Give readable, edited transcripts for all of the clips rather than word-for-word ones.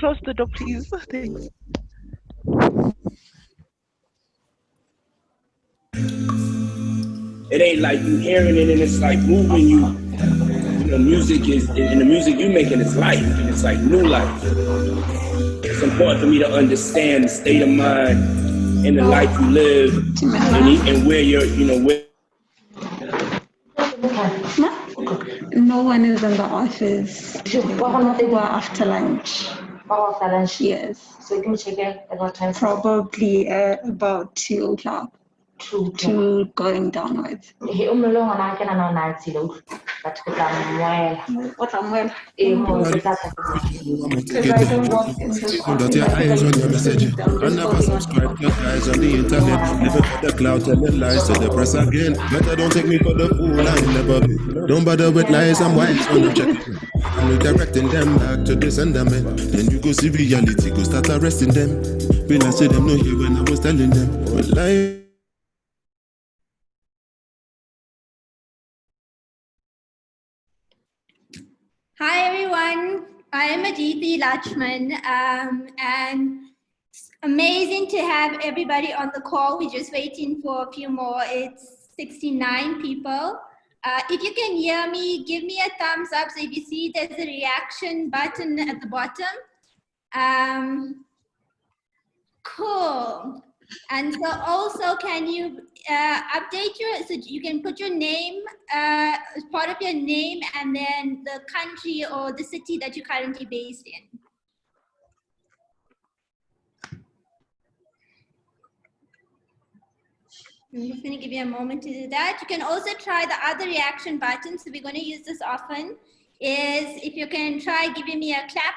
close the door, please. Thanks. It ain't like you hearing it and it's like moving you. You know, music is, and the music you making is life. It's like new life. It's important for me to understand the state of mind and the life you live and where you're, you know, where. No one is in the office. We're after lunch. After lunch? Yes. So you can check it at what time? Probably about 2 o'clock. 2 going downwards. But I don't walk in this Got your eyes on your message. I never subscribe to guys on the internet. Living for the cloud, telling lies to the press again. Better don't take me for the fool, I ain't never been. Don't bother with lies, I'm wise when I'm checking. I'm redirecting them back to the sender man. Then you go see reality, go start arresting them. Feel I say them no here when I was telling them. But life. Hi everyone, I am Aditi Lachman, and it's amazing to have everybody on the call. We're just waiting for a few more. It's 69 people. If you can hear me, give me a thumbs up. So if you see there's a reaction button at the bottom. Cool. And so also, can you update so you can put your name as part of your name and then the country or the city that you're currently based in. I'm just going to give you a moment to do that. You can also try the other reaction button. So we're going to use this often. Is if you can try giving me a clap.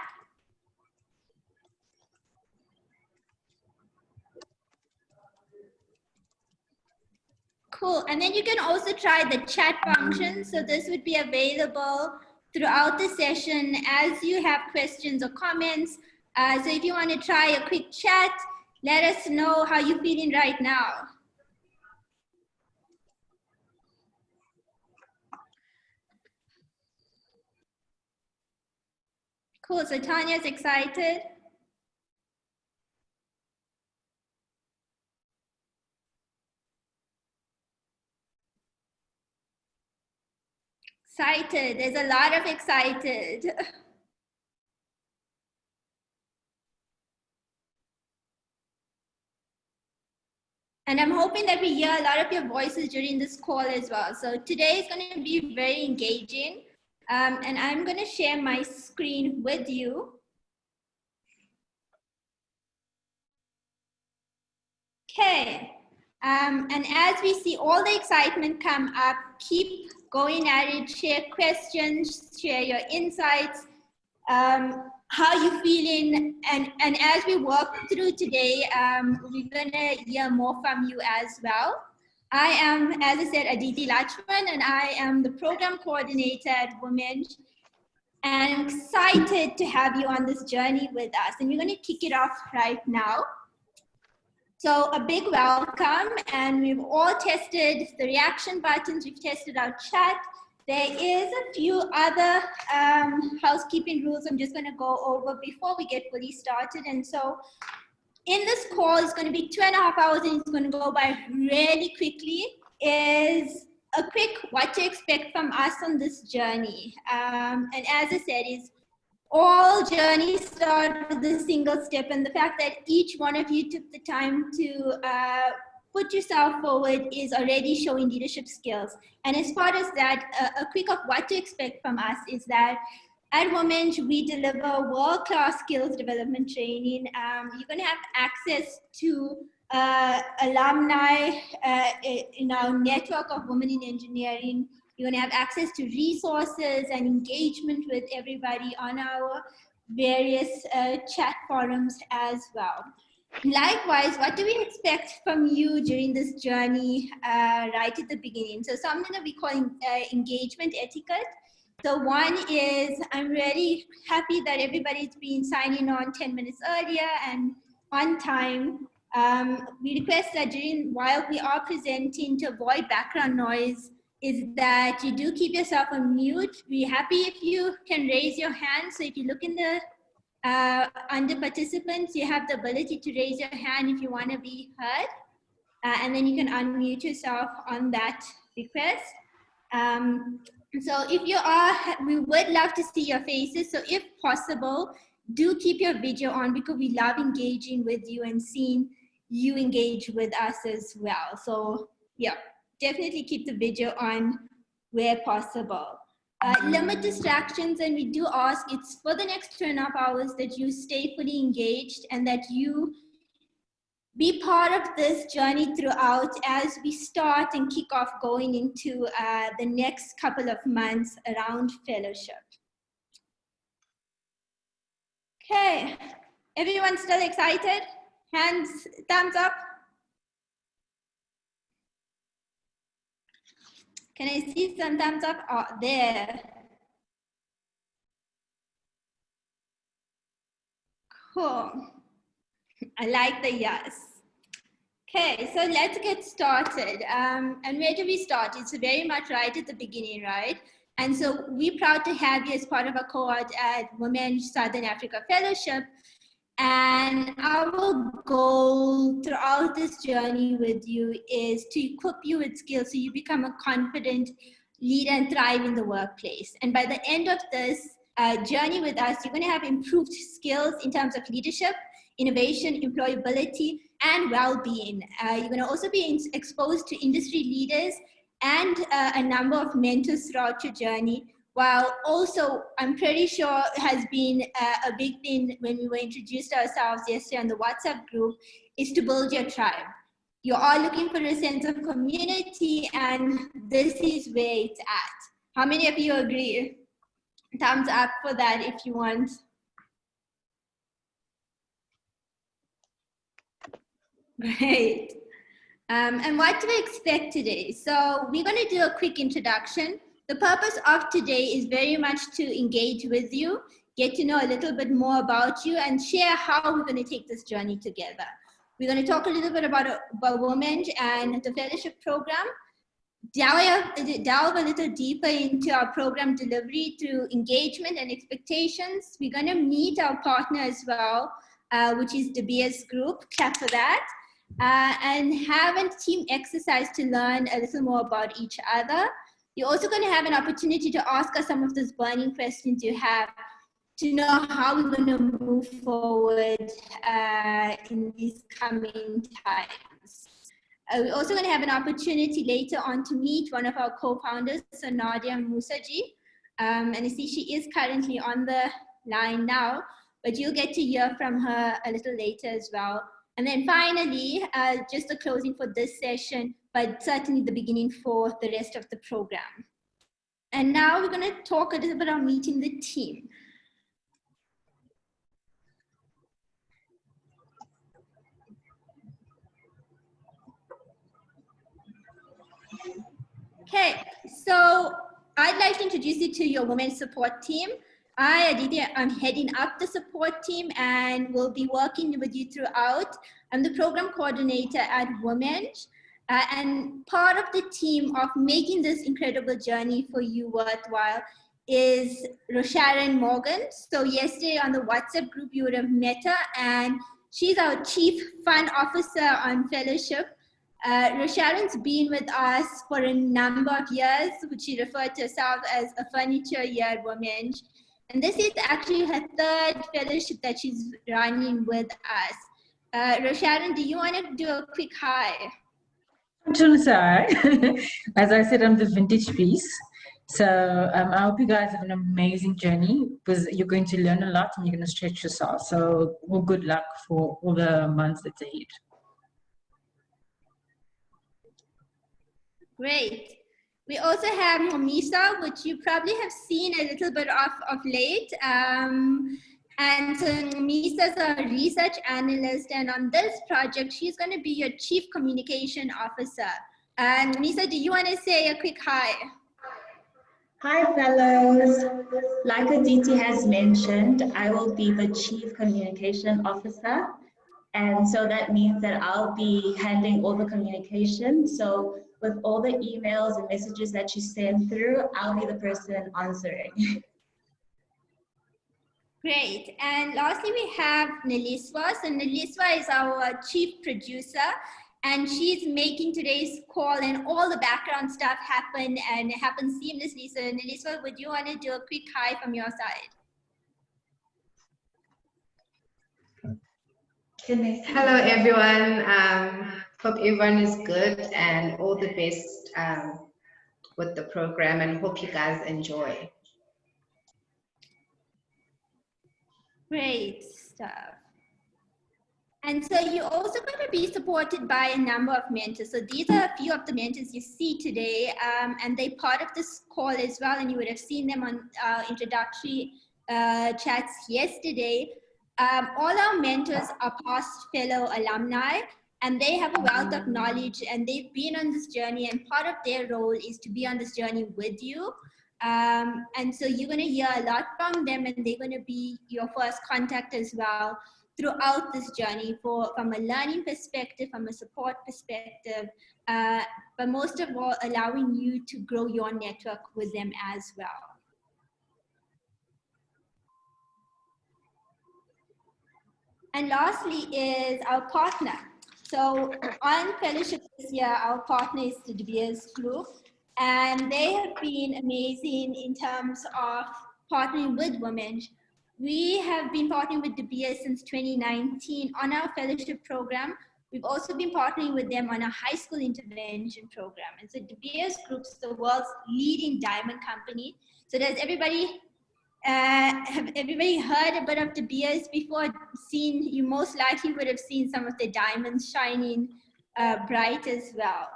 Cool, and then you can also try the chat function. So this would be available throughout the session as you have questions or comments. So if you want to try a quick chat, let us know how you're feeling right now. Cool, so Tanya's excited. Excited, there's a lot of excited. And I'm hoping that we hear a lot of your voices during this call as well. So today is going to be very engaging. And I'm going to share my screen with you. Okay. And as we see all the excitement come up, keep going at it, share questions, share your insights, how you feeling, and as we work through today, we're gonna hear more from you as well. I am, as I said, Aditi Lachman, and I am the program coordinator at WomEng, and I'm excited to have you on this journey with us, and we're gonna kick it off right now. So a big welcome, and we've all tested the reaction buttons, we've tested our chat. There is a few other housekeeping rules I'm just going to go over before we get fully started. And so in this call, it's going to be 2.5 hours and it's going to go by really quickly, is a quick what to expect from us on this journey. And as I said, is all journeys start with a single step, and the fact that each one of you took the time to put yourself forward is already showing leadership skills. And as far as that, a quick of what to expect from us is that at WomEng, we deliver world-class skills development training. You're going to have access to alumni in our network of women in engineering. You're going to have access to resources and engagement with everybody on our various chat forums as well. Likewise, what do we expect from you during this journey right at the beginning? So something that we call engagement etiquette. So one is, I'm really happy that everybody's been signing on 10 minutes earlier and on time. We request that while we are presenting, to avoid background noise, is that you do keep yourself on mute. We're happy if you can raise your hand. So if you look in the Under participants, you have the ability to raise your hand if you want to be heard. And then you can unmute yourself on that request. So if you are, we would love to see your faces. So if possible, do keep your video on because we love engaging with you and seeing you engage with us as well. So yeah, definitely keep the video on where possible. Limit distractions, and we do ask it's for the next 2.5 hours that you stay fully engaged and that you be part of this journey throughout as we start and kick off going into the next couple of months around fellowship. Okay, everyone still excited? Hands, thumbs up. Can I see some thumbs up? Oh, there. Cool. I like the yes. Okay, so let's get started. And where do we start? It's very much right at the beginning, right? And so we're proud to have you as part of our cohort at WomEng Southern Africa Fellowship. And our goal throughout this journey with you is to equip you with skills so you become a confident leader and thrive in the workplace. And by the end of this journey with us, you're going to have improved skills in terms of leadership, innovation, employability, and well-being. You're going to also be exposed to industry leaders and a number of mentors throughout your journey, while also, I'm pretty sure has been a big thing when we were introduced ourselves yesterday on the WhatsApp group, is to build your tribe. You're all looking for a sense of community, and this is where it's at. How many of you agree? Thumbs up for that if you want. Great. And what to expect today? So we're going to do a quick introduction. The purpose of today is very much to engage with you, get to know a little bit more about you, and share how we're going to take this journey together. We're going to talk a little bit about WomEng and the fellowship program, delve a little deeper into our program delivery through engagement and expectations. We're going to meet our partner as well, which is the BS group. Clap for that. And have a team exercise to learn a little more about each other. You're also going to have an opportunity to ask us some of those burning questions you have to know how we're going to move forward in these coming times. We're also going to have an opportunity later on to meet one of our co-founders, so Nadia Musaji. And I see she is currently on the line now, but you'll get to hear from her a little later as well. And then finally, just the closing for this session, but certainly the beginning for the rest of the program. And now we're going to talk a little bit about meeting the team. Okay, so I'd like to introduce you to your women's support team. I, Aditya, I'm heading up the support team and will be working with you throughout. I'm the program coordinator at WomEng, and part of the team of making this incredible journey for you worthwhile is Rosharon Morgan. So yesterday on the WhatsApp group, you would have met her, and she's our Chief Fun Officer on Fellowship. Rosharon's been with us for a number of years, which she referred to herself as a furniture year at WomEng. And this is actually her third fellowship that she's running with us. Rosharon, do you want to do a quick hi? I'm trying to say, as I said, I'm the vintage piece. So I hope you guys have an amazing journey because you're going to learn a lot and you're going to stretch yourself. So well, good luck for all the months that's ahead. Great. We also have Momisa, which you probably have seen a little bit of late. And so Misa's a research analyst, and on this project, she's going to be your Chief Communication Officer. And Misa, do you want to say a quick hi? Hi, fellows. Like Aditi has mentioned, I will be the Chief Communication Officer. And so that means that I'll be handling all the communication. So with all the emails and messages that you send through, I'll be the person answering. Great. And lastly, we have Neliswa. So Neliswa is our chief producer, and she's making today's call and all the background stuff happen, and it happens seamlessly. So Neliswa, would you want to do a quick hi from your side? Hello, everyone. Hope everyone is good and all the best with the program, and hope you guys enjoy. Great stuff. And so you're also going to be supported by a number of mentors. So these are a few of the mentors you see today, and they're part of this call as well. And you would have seen them on introductory chats yesterday. All our mentors are past fellow alumni, and they have a wealth of knowledge, and they've been on this journey, and part of their role is to be on this journey with you. And so you're going to hear a lot from them, and they're going to be your first contact as well throughout this journey, from a learning perspective, from a support perspective, but most of all, allowing you to grow your network with them as well. And lastly is our partner. So on fellowship this year, our partner is the De Beers Group, and they have been amazing in terms of partnering with women. We have been partnering with De Beers since 2019 on our fellowship program. We've also been partnering with them on a high school intervention program. And so De Beers Group is the world's leading diamond company. So does everybody, have everybody heard a bit of De Beers before? You most likely would have seen some of the diamonds shining bright as well.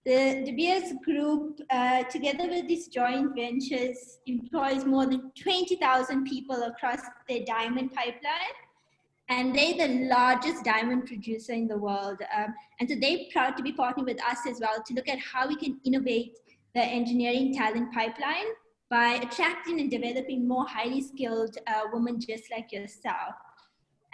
The De Beers Group, together with these joint ventures, employs more than 20,000 people across their diamond pipeline. And they're the largest diamond producer in the world. And so they're proud to be partnering with us as well to look at how we can innovate the engineering talent pipeline by attracting and developing more highly skilled women just like yourself.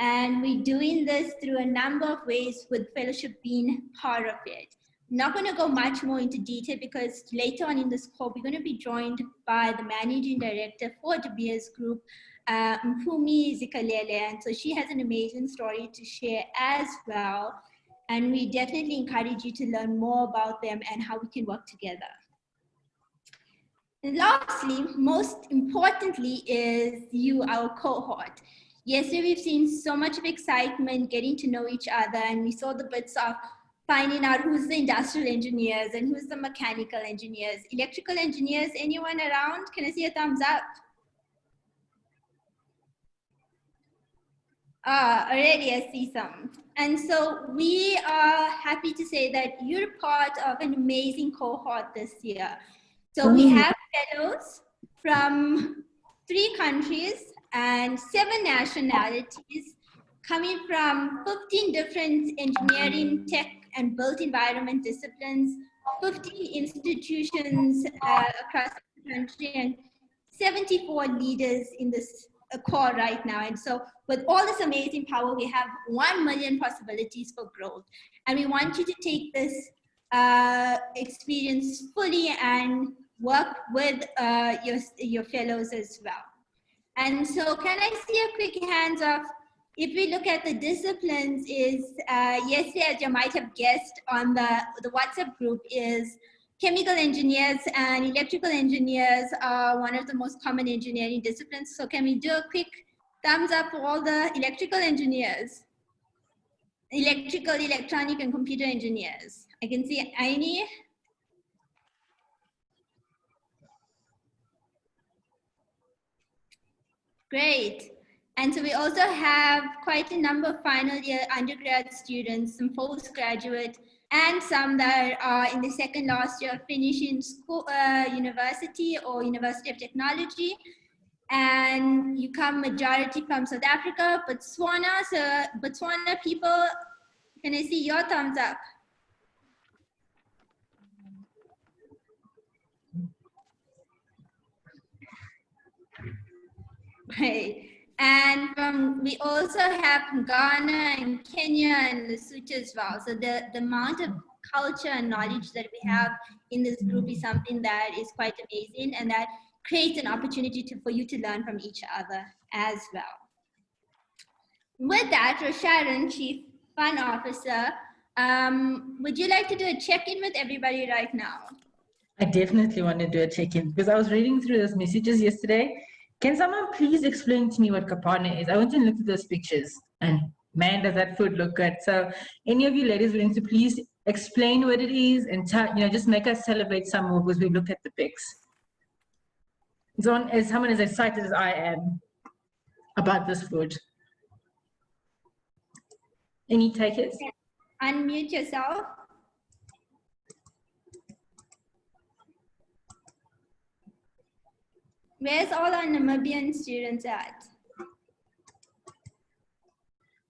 And we're doing this through a number of ways, with fellowship being part of it. I'm not going to go much more into detail because later on in this call, we're going to be joined by the managing director for De Beers Group, Mpumi Zikalele. And so she has an amazing story to share as well. And we definitely encourage you to learn more about them and how we can work together. And lastly, most importantly, is you, our cohort. Yesterday, we've seen so much of excitement, getting to know each other, and we saw the bits of finding out who's the industrial engineers and who's the mechanical engineers. Electrical engineers, anyone around? Can I see a thumbs up? Already I see some. And so we are happy to say that you're part of an amazing cohort this year. So we have fellows from 3 countries and 7 nationalities, coming from 15 different engineering, tech, and built environment disciplines, 50 institutions across the country, and 74 leaders in this core right now. And so with all this amazing power, we have 1 million possibilities for growth. And we want you to take this experience fully and work with your fellows as well. And so can I see a quick hands of, if we look at the disciplines, is yesterday, as you might have guessed on the WhatsApp group, is chemical engineers and electrical engineers are one of the most common engineering disciplines. So can we do a quick thumbs up for all the electrical engineers? Electrical, electronic, and computer engineers. I can see Aini. Great. And so we also have quite a number of final year undergrad students, some postgraduate, and some that are in the second last year finishing school, university or University of Technology. And you come majority from South Africa, Botswana. So Botswana people, can I see your thumbs up? Great. And we also have Ghana and Kenya and Lesotho as well. So the amount of culture and knowledge that we have in this group is something that is quite amazing, and that creates an opportunity for you to learn from each other as well. with that, Rosharan, Chief Fun Officer, would you like to do a check-in with everybody right now? I definitely want to do a check-in because I was reading through those messages yesterday. Can someone please explain to me what kapana is? I went and looked at those pictures and man, does that food look good. So any of you ladies willing to please explain what it is and just make us celebrate some more because we looked at the pics. So as someone as excited as I am about this food. Any takers? Unmute yourself. Where's all our Namibian students at?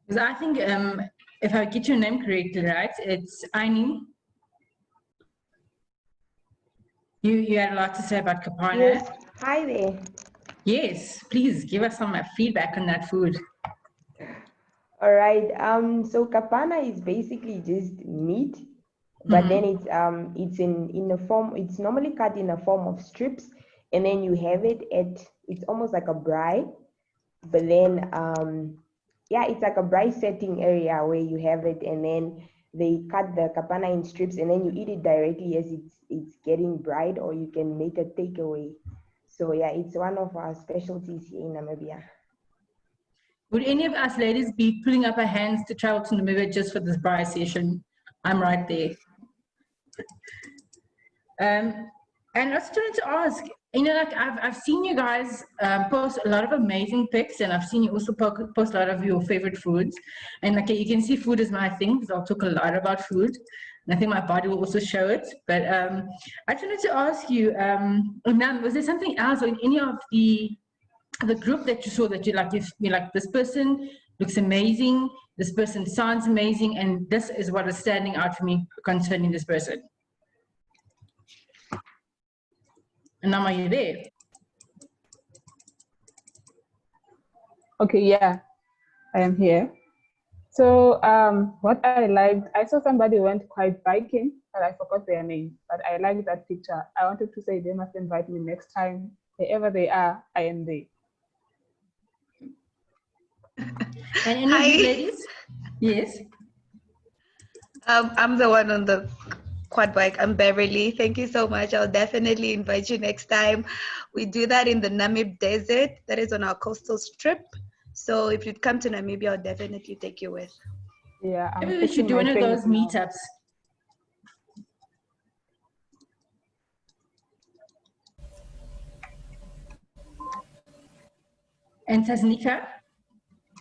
Because I think if I get your name correctly, right, it's Aini. You had a lot to say about kapana. Yes. Hi there. Yes, please give us some feedback on that food. All right. So kapana is basically just meat, but then it's in a form. It's normally cut in a form of strips, and then you have it it's almost like a braai, but then yeah, it's like a braai setting area where you have it, and then they cut the kapana in strips, and then you eat it directly as it's getting braaied, or you can make a takeaway. So yeah, it's one of our specialties here in Namibia. Would any of us ladies be putting up our hands to travel to Namibia just for this braai session? I'm right there. And I just wanted to ask, like I've seen you guys post a lot of amazing pics, and I've seen you also post a lot of your favorite foods. And like you can see, food is my thing because I'll talk a lot about food, and I think my body will also show it. But I just wanted to ask you, Nam, was there something else or in any of the group that you saw that you're like, this person looks amazing, this person sounds amazing, and this is what is standing out for me concerning this person? And Nam, are you there? Okay, yeah, I am here. So what I liked, I saw somebody went quite biking, but I forgot their name, but I liked that picture. I wanted to say they must invite me next time. Wherever they are, I am there. And any of you ladies? Yes. I'm the one on the quad bike. I'm Beverly. Thank you so much. I'll definitely invite you next time. We do that in the Namib Desert. That is on our coastal strip. So if you'd come to Namibia, I'll definitely take you with. Yeah, maybe we should do one of those meetups. And Tasnika,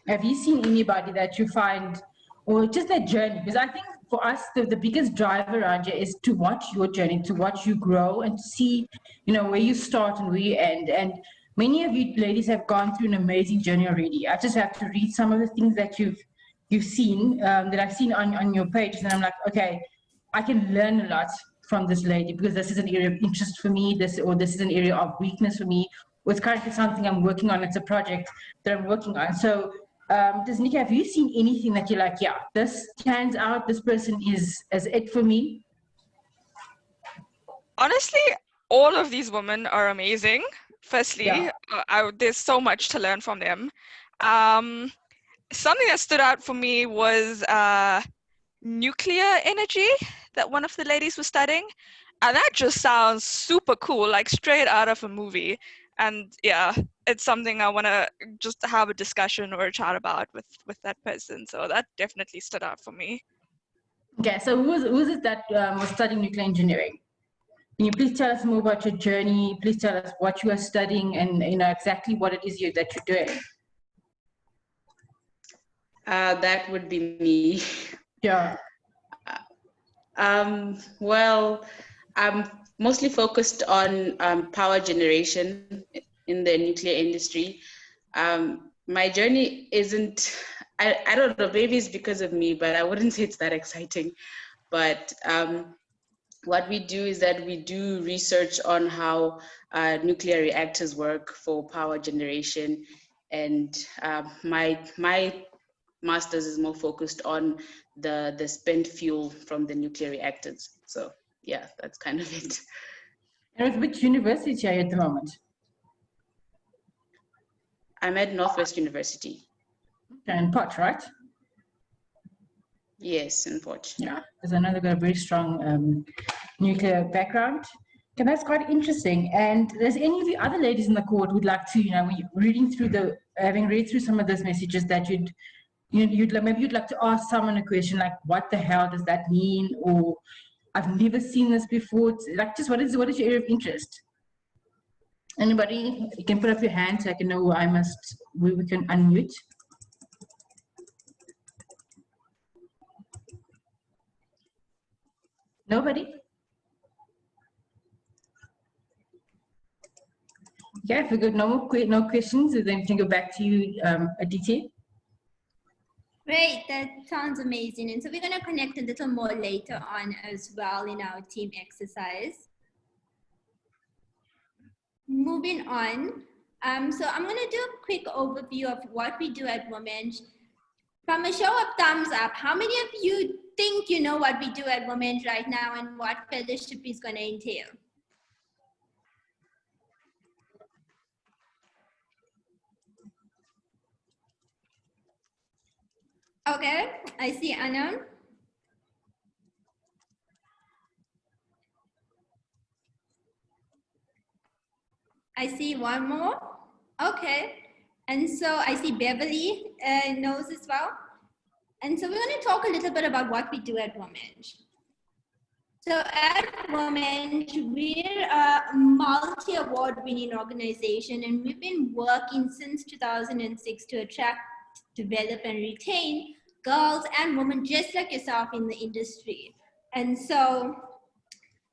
have you seen anybody that you find, or just their journey? Because I think for us, the biggest driver around here is to watch your journey, to watch you grow and to see, where you start and where you end. And many of you ladies have gone through an amazing journey already. I just have to read some of the things that you've seen, that I've seen on your page, and I'm like, okay, I can learn a lot from this lady because this is an area of interest for me, this is an area of weakness for me. It's currently something I'm working on. It's a project that I'm working on. So, Nika, have you seen anything that you're like, yeah, this stands out, this person is it for me? Honestly, all of these women are amazing. Firstly, yeah. There's so much to learn from them. Something that stood out for me was nuclear energy that one of the ladies was studying. And that just sounds super cool, like straight out of a movie. And yeah, it's something I want to just have a discussion or a chat about with that person. So that definitely stood out for me. Okay, so who is it that was studying nuclear engineering? Can you please tell us more about your journey? Please tell us what you are studying and exactly what it is that you're doing. That would be me. Yeah. Well, I'm mostly focused on power generation in the nuclear industry. My journey isn't, I don't know, maybe it's because of me, but I wouldn't say it's that exciting. But what we do is that we do research on how nuclear reactors work for power generation. And my master's is more focused on the spent fuel from the nuclear reactors. So yeah, that's kind of it. And with which university are you at the moment? I'm at Northwest University. and Pot, right? Yes, in Port. Yeah, because I know they've got a very strong nuclear background. Okay, that's quite interesting. And there's any of the other ladies in the court would like to, reading through having read through some of those messages that maybe you'd like to ask someone a question like, what the hell does that mean? Or I've never seen this before. It's like, just what is your area of interest? Anybody? You can put up your hand so I can know we can unmute. Nobody? Okay, if we got no questions, then we can go back to you, Aditi. Great, that sounds amazing. And so we're going to connect a little more later on as well in our team exercise. Moving on, so I'm going to do a quick overview of what we do at WomEng. From a show of thumbs up, how many of you think you know what we do at WomEng right now and what fellowship is going to entail? Okay, I see Anand. I see one more. Okay, and so I see Beverly knows as well. And so we're going to talk a little bit about what we do at WomEng. So at WomEng, we're a multi-award winning organization, and we've been working since 2006 to attract, develop, and retain girls and women just like yourself in the industry. And so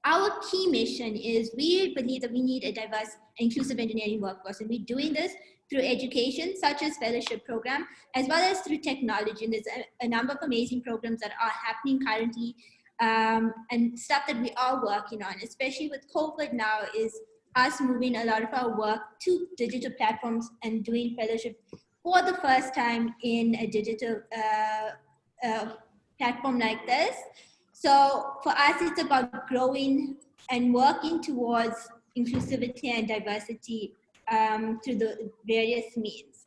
our key mission is we believe that we need a diverse, inclusive engineering workforce, and we're doing this through education, such as fellowship program, as well as through technology. And there's a number of amazing programs that are happening currently, and stuff that we are working on, especially with COVID now, is us moving a lot of our work to digital platforms and doing fellowship for the first time in a digital platform like this. So for us, it's about growing and working towards inclusivity and diversity through the various means.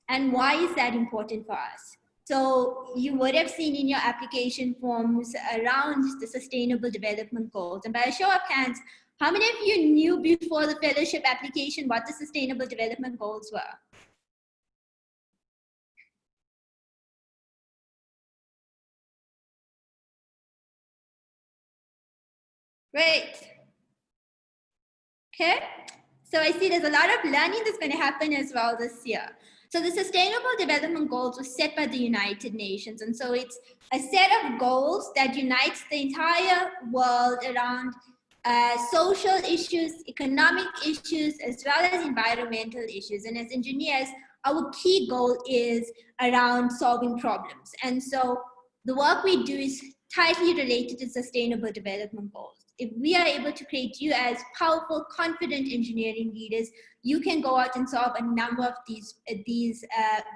And why is that important for us? So you would have seen in your application forms around the Sustainable Development Goals. And by a show of hands, how many of you knew before the fellowship application what the Sustainable Development Goals were? Great. Okay, so I see there's a lot of learning that's going to happen as well this year. So the Sustainable Development Goals were set by the United Nations. And so it's a set of goals that unites the entire world around social issues, economic issues, as well as environmental issues. And as engineers, our key goal is around solving problems. And so the work we do is tightly related to Sustainable Development Goals. If we are able to create you as powerful, confident engineering leaders, you can go out and solve a number of these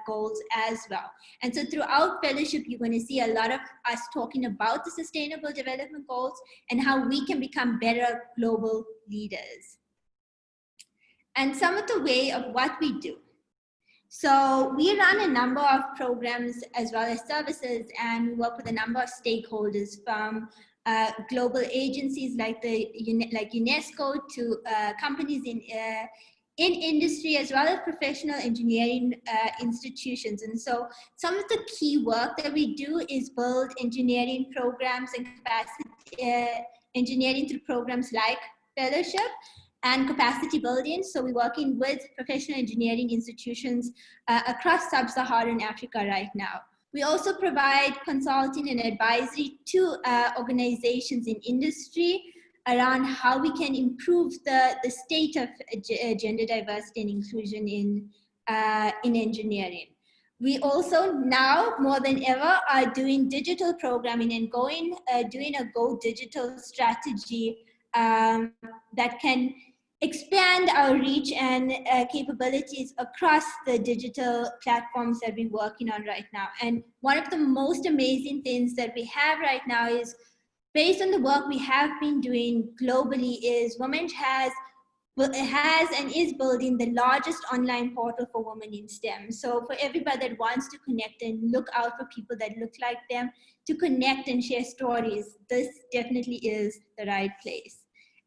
goals as well. And so throughout fellowship, you're going to see a lot of us talking about the Sustainable Development Goals and how we can become better global leaders. And some of the way of what we do. So we run a number of programs as well as services, and we work with a number of stakeholders from global agencies like UNESCO to companies in industry, as well as professional engineering institutions. And so some of the key work that we do is build engineering programs and capacity engineering through programs like fellowship and capacity building. So we're working with professional engineering institutions across sub-Saharan Africa right now. We also provide consulting and advisory to organizations in industry around how we can improve the state of gender diversity and inclusion in engineering. We also now more than ever are doing digital programming and doing a Go Digital strategy that can expand our reach and capabilities across the digital platforms that we're working on right now. And one of the most amazing things that we have right now is, based on the work we have been doing globally, is WomEng has has and is building the largest online portal for women in STEM. So for everybody that wants to connect and look out for people that look like them, to connect and share stories, this definitely is the right place.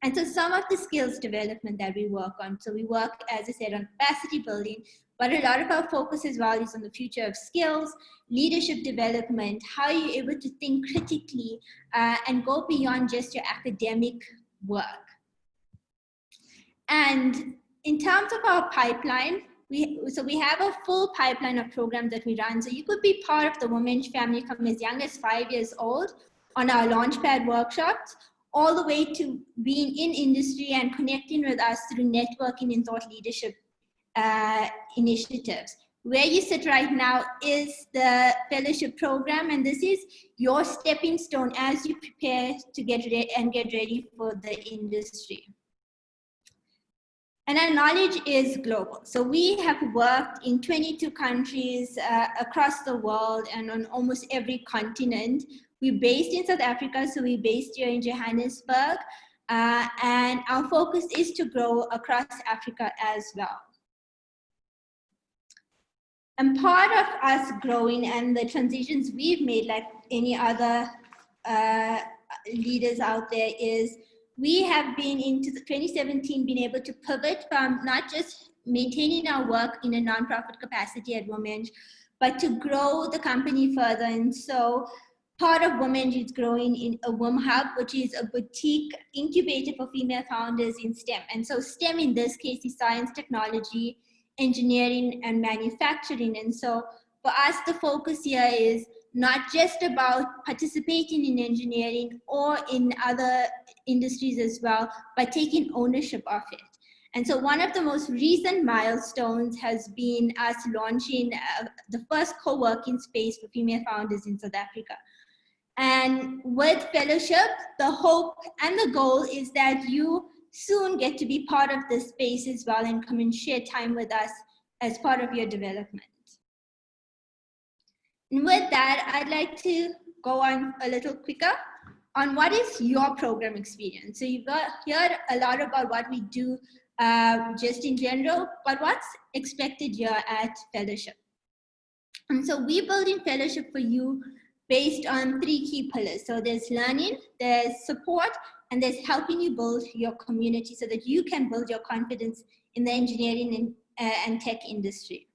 And so some of the skills development that we work on, so we work, as I said, on capacity building, but a lot of our focus as well is on the future of skills, leadership development, how you're able to think critically and go beyond just your academic work. And in terms of our pipeline, we have a full pipeline of programs that we run. So you could be part of the WomEng family from as young as 5 years old on our Launchpad workshops, all the way to being in industry and connecting with us through networking and thought leadership initiatives. Where you sit right now is the fellowship program, and this is your stepping stone as you prepare to get ready for the industry. And our knowledge is global. So we have worked in 22 countries across the world and on almost every continent. We're based in South Africa, so we're based here in Johannesburg. And our focus is to grow across Africa as well. And part of us growing and the transitions we've made, like any other leaders out there, is we have been into 2017 been able to pivot from not just maintaining our work in a nonprofit capacity at WomEng, but to grow the company further. And so part of WomEng is growing in a WomHub, which is a boutique incubator for female founders in STEM. And so STEM in this case is science, technology, engineering, and manufacturing. And so for us, the focus here is not just about participating in engineering or in other industries as well, but taking ownership of it. And so one of the most recent milestones has been us launching the first co-working space for female founders in South Africa. And with fellowship, the hope and the goal is that you soon get to be part of this space as well and come and share time with us as part of your development. And with that, I'd like to go on a little quicker on what is your program experience. So you've heard a lot about what we do just in general, but what's expected here at fellowship. And so we're building fellowship for you based on 3 key pillars. So there's learning, there's support, and there's helping you build your community so that you can build your confidence in the engineering and tech industry.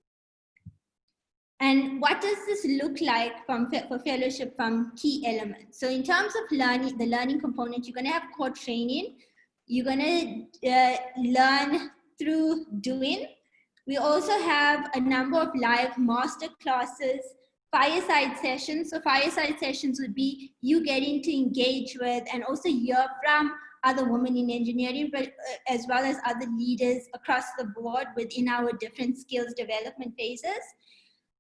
And what does this look like for fellowship from key elements? So in terms of learning, the learning component, you're going to have core training. You're going to learn through doing. We also have a number of live master classes, fireside sessions. So fireside sessions would be you getting to engage with and also hear from other women in engineering, but as well as other leaders across the board within our different skills development phases.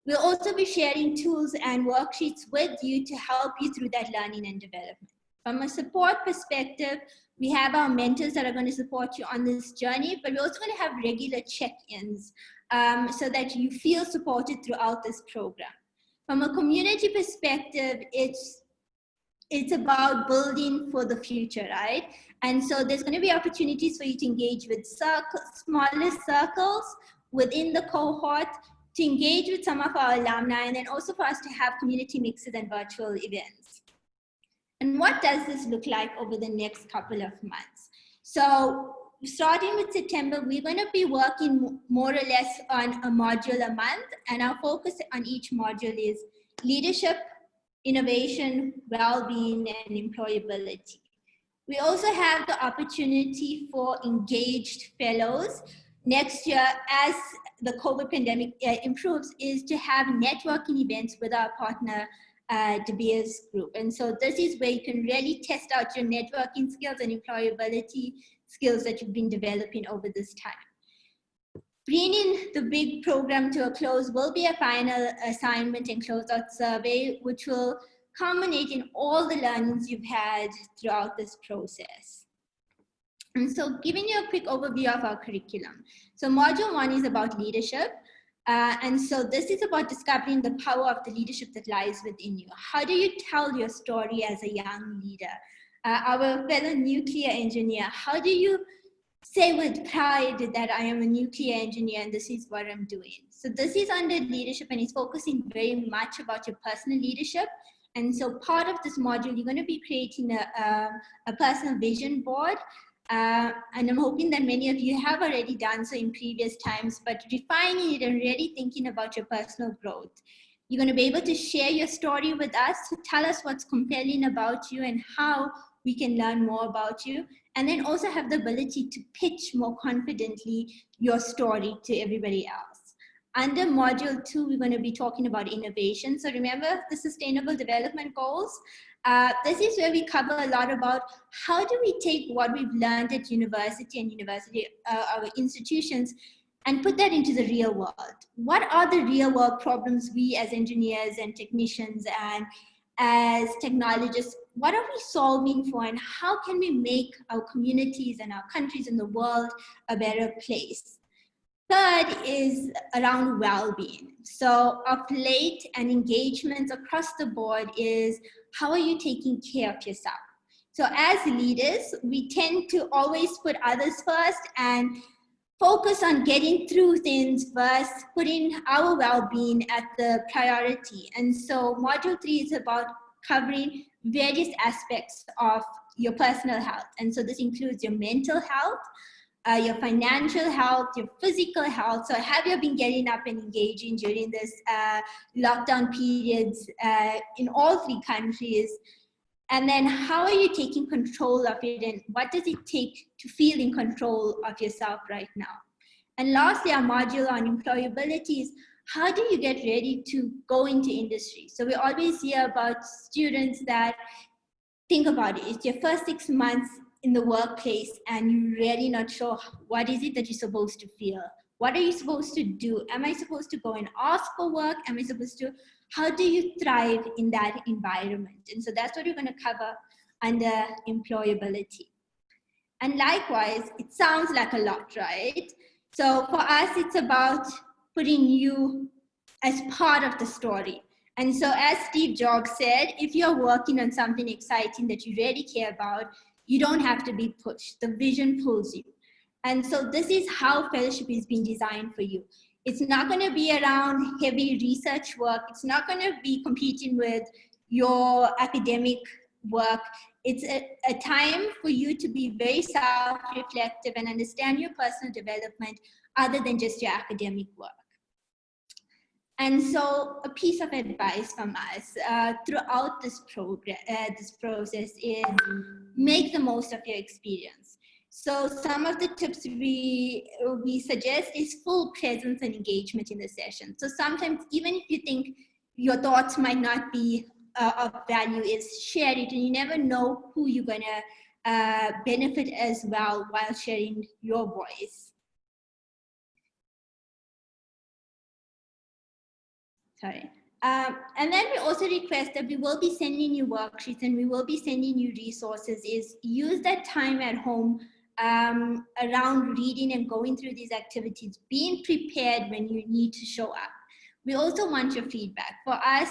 We'll also be sharing tools and worksheets with you to help you through that learning and development. From a support perspective, we have our mentors that are going to support you on this journey, but we're also going to have regular check-ins so that you feel supported throughout this program. From a community perspective, it's about building for the future, right? And so there's going to be opportunities for you to engage with smaller circles within the cohort, to engage with some of our alumni, and then also for us to have community mixes and virtual events. And what does this look like over the next couple of months? So starting with September, we're going to be working more or less on a module a month, and our focus on each module is leadership, innovation, well-being, and employability. We also have the opportunity for engaged fellows next year, as the COVID pandemic improves, is to have networking events with our partner, De Beers Group. And so this is where you can really test out your networking skills and employability skills that you've been developing over this time. Bringing the big program to a close will be a final assignment and closeout survey, which will culminate in all the learnings you've had throughout this process. And so giving you a quick overview of our curriculum. So module 1 is about leadership. And so this is about discovering the power of the leadership that lies within you. How do you tell your story as a young leader? Our fellow nuclear engineer, how do you say with pride that I am a nuclear engineer and this is what I'm doing. So this is under leadership and it's focusing very much about your personal leadership. And so part of this module, you're going to be creating a personal vision board. And I'm hoping that many of you have already done so in previous times, but refining it and really thinking about your personal growth. You're going to be able to share your story with us, to tell us what's compelling about you and how we can learn more about you. And then also have the ability to pitch more confidently your story to everybody else. Under module 2, we're going to be talking about innovation. So remember the Sustainable Development Goals. This is where we cover a lot about how do we take what we've learned at university and our institutions and put that into the real world. What are the real world problems we as engineers and technicians and as technologists, what are we solving for and how can we make our communities and our countries in the world a better place? Third is around well-being. So of late and engagements across the board is how are you taking care of yourself? So as leaders, we tend to always put others first and focus on getting through things first, putting our well-being at the priority. And so module 3 is about covering various aspects of your personal health. And so this includes your mental health, your financial health, your physical health. So have you been getting up and engaging during this lockdown periods in all 3 countries? And then how are you taking control of it and what does it take to feel in control of yourself right now? And lastly, our module on employability is how do you get ready to go into industry? So we always hear about students that think about it. It's your first 6 months in the workplace and you're really not sure what is it that you're supposed to feel. What are you supposed to do? Am I supposed to go and ask for work? Am I supposed to, how do you thrive in that environment? And so that's what we're going to cover under employability. And likewise, it sounds like a lot, right? So for us, it's about putting you as part of the story. And so as Steve Jobs said, if you're working on something exciting that you really care about, you don't have to be pushed. The vision pulls you. And so this is how fellowship is being designed for you. It's not going to be around heavy research work. It's not going to be competing with your academic work. It's a time for you to be very self-reflective and understand your personal development other than just your academic work. And so a piece of advice from us throughout this process is make the most of your experience. So some of the tips we suggest is full presence and engagement in the session. So sometimes even if you think your thoughts might not be of value, is share it, and you never know who you're gonna benefit as well while sharing your voice. Sorry. And then we also request that we will be sending you worksheets and we will be sending you resources. Is use that time at home around reading and going through these activities, being prepared when you need to show up. We also want your feedback. For us,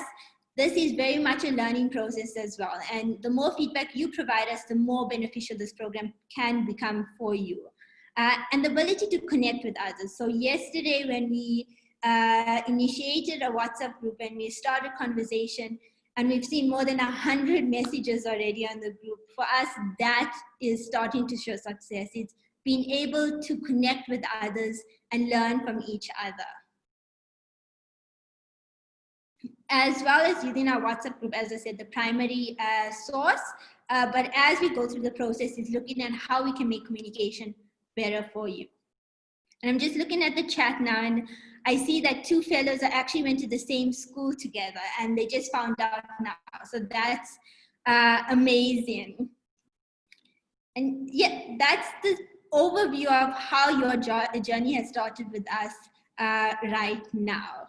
this is very much a learning process as well. And the more feedback you provide us, the more beneficial this program can become for you. And the ability to connect with others. So yesterday when we initiated a WhatsApp group and we started conversation, and we've seen more than 100 messages already on the group. For us, that is starting to show success. It's being able to connect with others and learn from each other. As well as using our WhatsApp group, as I said, the primary source. But as we go through the process, is looking at how we can make communication better for you. And I'm just looking at the chat now, and I see that 2 fellows actually went to the same school together, and they just found out now. So that's amazing. And yeah, that's the overview of how your journey has started with us right now.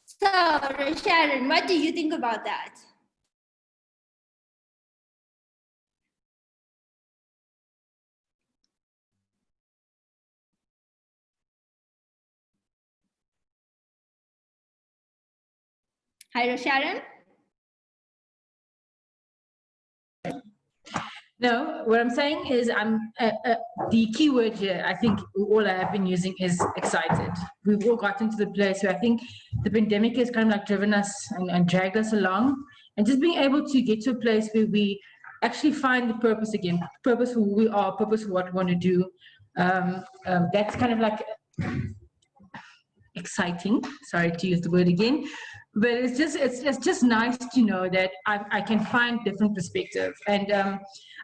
So Sharon, what do you think about that? Hi, Sharon. No, what I'm saying is the key word here, I think all I have been using is excited. We've all gotten to the place where I think the pandemic has kind of like driven us and dragged us along. And just being able to get to a place where we actually find the purpose again, purpose for who we are, purpose for what we want to do. That's kind of like exciting. Sorry to use the word again. But it's just nice to know that I can find different perspectives. And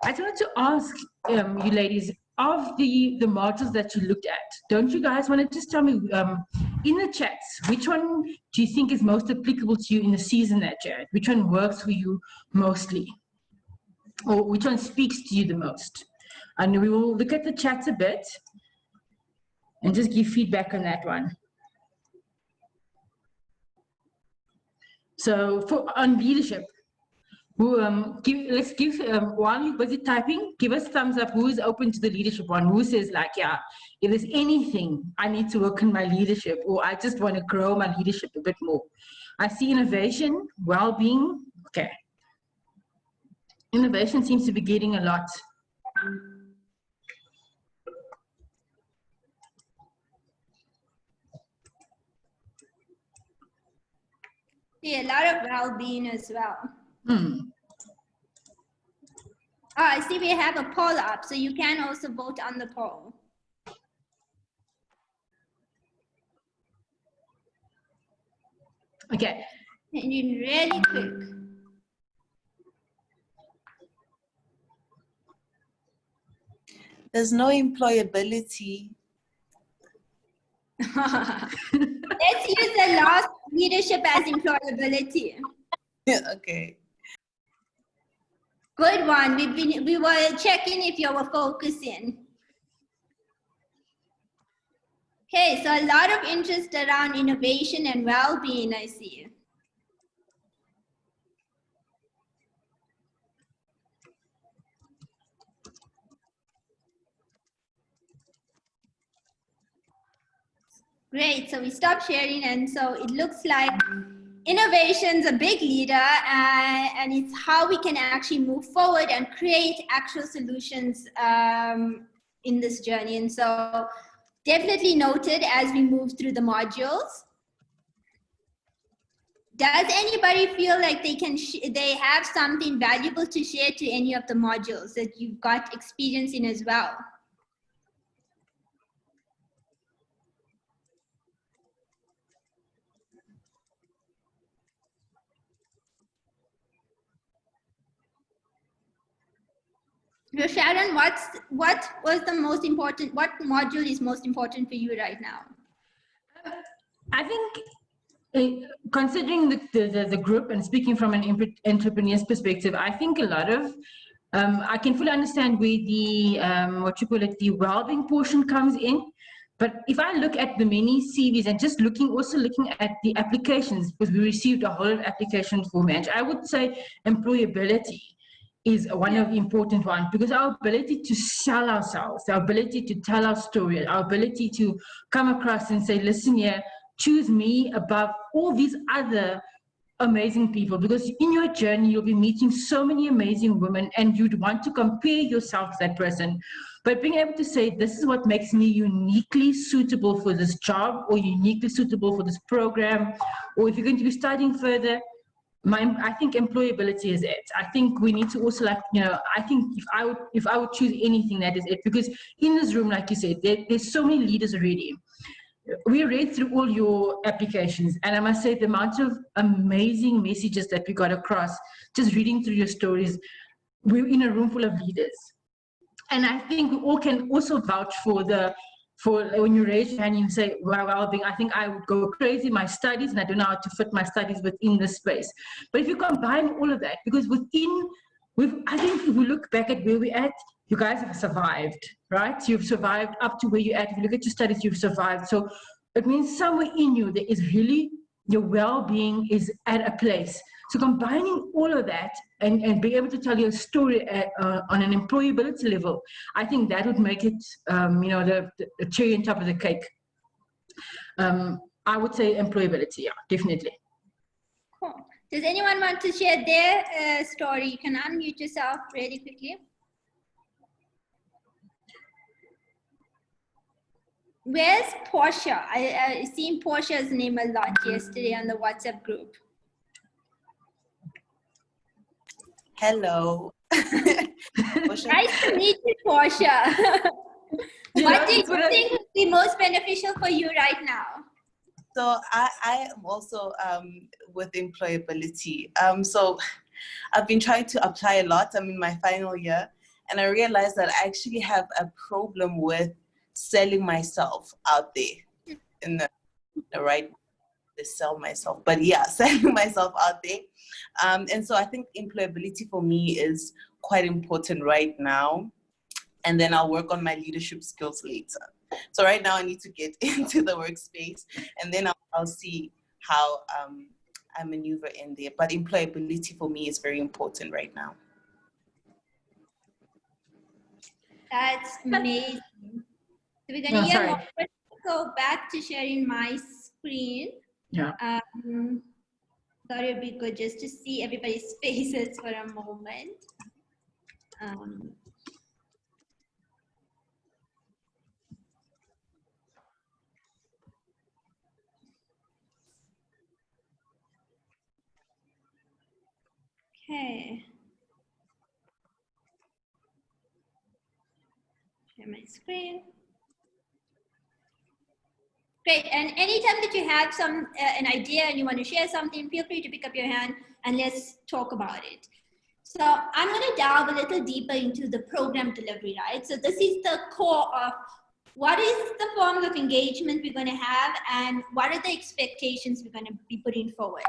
I just wanted to ask you ladies, of the modules that you looked at, don't you guys want to just tell me in the chats, which one do you think is most applicable to you in the season that you're at? Which one works for you mostly? Or which one speaks to you the most? And we will look at the chats a bit and just give feedback on that one. So on leadership, let's give, while you're busy typing, give us thumbs up who is open to the leadership one, who says like, yeah, if there's anything I need to work on my leadership, or I just want to grow my leadership a bit more. I see innovation, well-being, okay. Innovation seems to be getting a lot. Yeah, a lot of well-being as well. Hmm. Oh, I see we have a poll up, so you can also vote on the poll. Okay. And in really quick. There's no employability. Let's use the last leadership as employability. Okay. Good one. We were checking if you were focusing. Okay, so a lot of interest around innovation and well-being, I see. Great, so we stopped sharing, and so it looks like innovation's a big leader, and it's how we can actually move forward and create actual solutions in this journey. And so definitely noted as we move through the modules. Does anybody feel like they have something valuable to share to any of the modules that you've got experience in as well? So Sharon, what was the most important, what module is most important for you right now? I think considering the group and speaking from an entrepreneur's perspective, I think a lot of, I can fully understand where the, the well-being portion comes in. But if I look at the many CVs and just also looking at the applications, because we received a whole lot of applications for manage, I would say employability is one of the important ones, because our ability to sell ourselves, our ability to tell our story, our ability to come across and say, listen here, choose me above all these other amazing people, because in your journey, you'll be meeting so many amazing women and you'd want to compare yourself to that person. But being able to say, this is what makes me uniquely suitable for this job, or uniquely suitable for this program, or if you're going to be studying further, I think employability is it. I think we need to also, like, I think if I would choose anything, that is it. Because in this room, like you said, there's so many leaders already. We read through all your applications, and I must say the amount of amazing messages that we got across, just reading through your stories, we're in a room full of leaders. And I think we all can also vouch for when you raise your hand and you say, well-being, I think I would go crazy in my studies and I don't know how to fit my studies within this space. But if you combine all of that, because I think if we look back at where we're at, you guys have survived, right? You've survived up to where you're at. If you look at your studies, you've survived. So it means somewhere in you there is really, your well-being is at a place. So combining all of that and being able to tell your story on an employability level, I think that would make it, the cherry on top of the cake. I would say employability, yeah, definitely. Cool. Does anyone want to share their story? You can unmute yourself really quickly. Where's Portia? I seen Portia's name a lot yesterday on the WhatsApp group. Hello. Nice to meet you, Portia. What do you think would be most beneficial for you right now? So I am also with employability. So I've been trying to apply a lot. I'm in my final year, and I realized that I actually have a problem with selling myself out there in the right to sell myself. But yeah, selling myself out there. And so I think employability for me is quite important right now. And then I'll work on my leadership skills later. So right now I need to get into the workspace, and then I'll see how I maneuver in there. But employability for me is very important right now. That's amazing. So we're going to hear more. Let's go back to sharing my screen. Yeah. Thought it would be good just to see everybody's faces for a moment. Okay. Share my screen. Great, and anytime that you have an idea and you want to share something, feel free to pick up your hand and let's talk about it. So I'm going to delve a little deeper into the program delivery, right? So this is the core of what is the form of engagement we're going to have and what are the expectations we're going to be putting forward.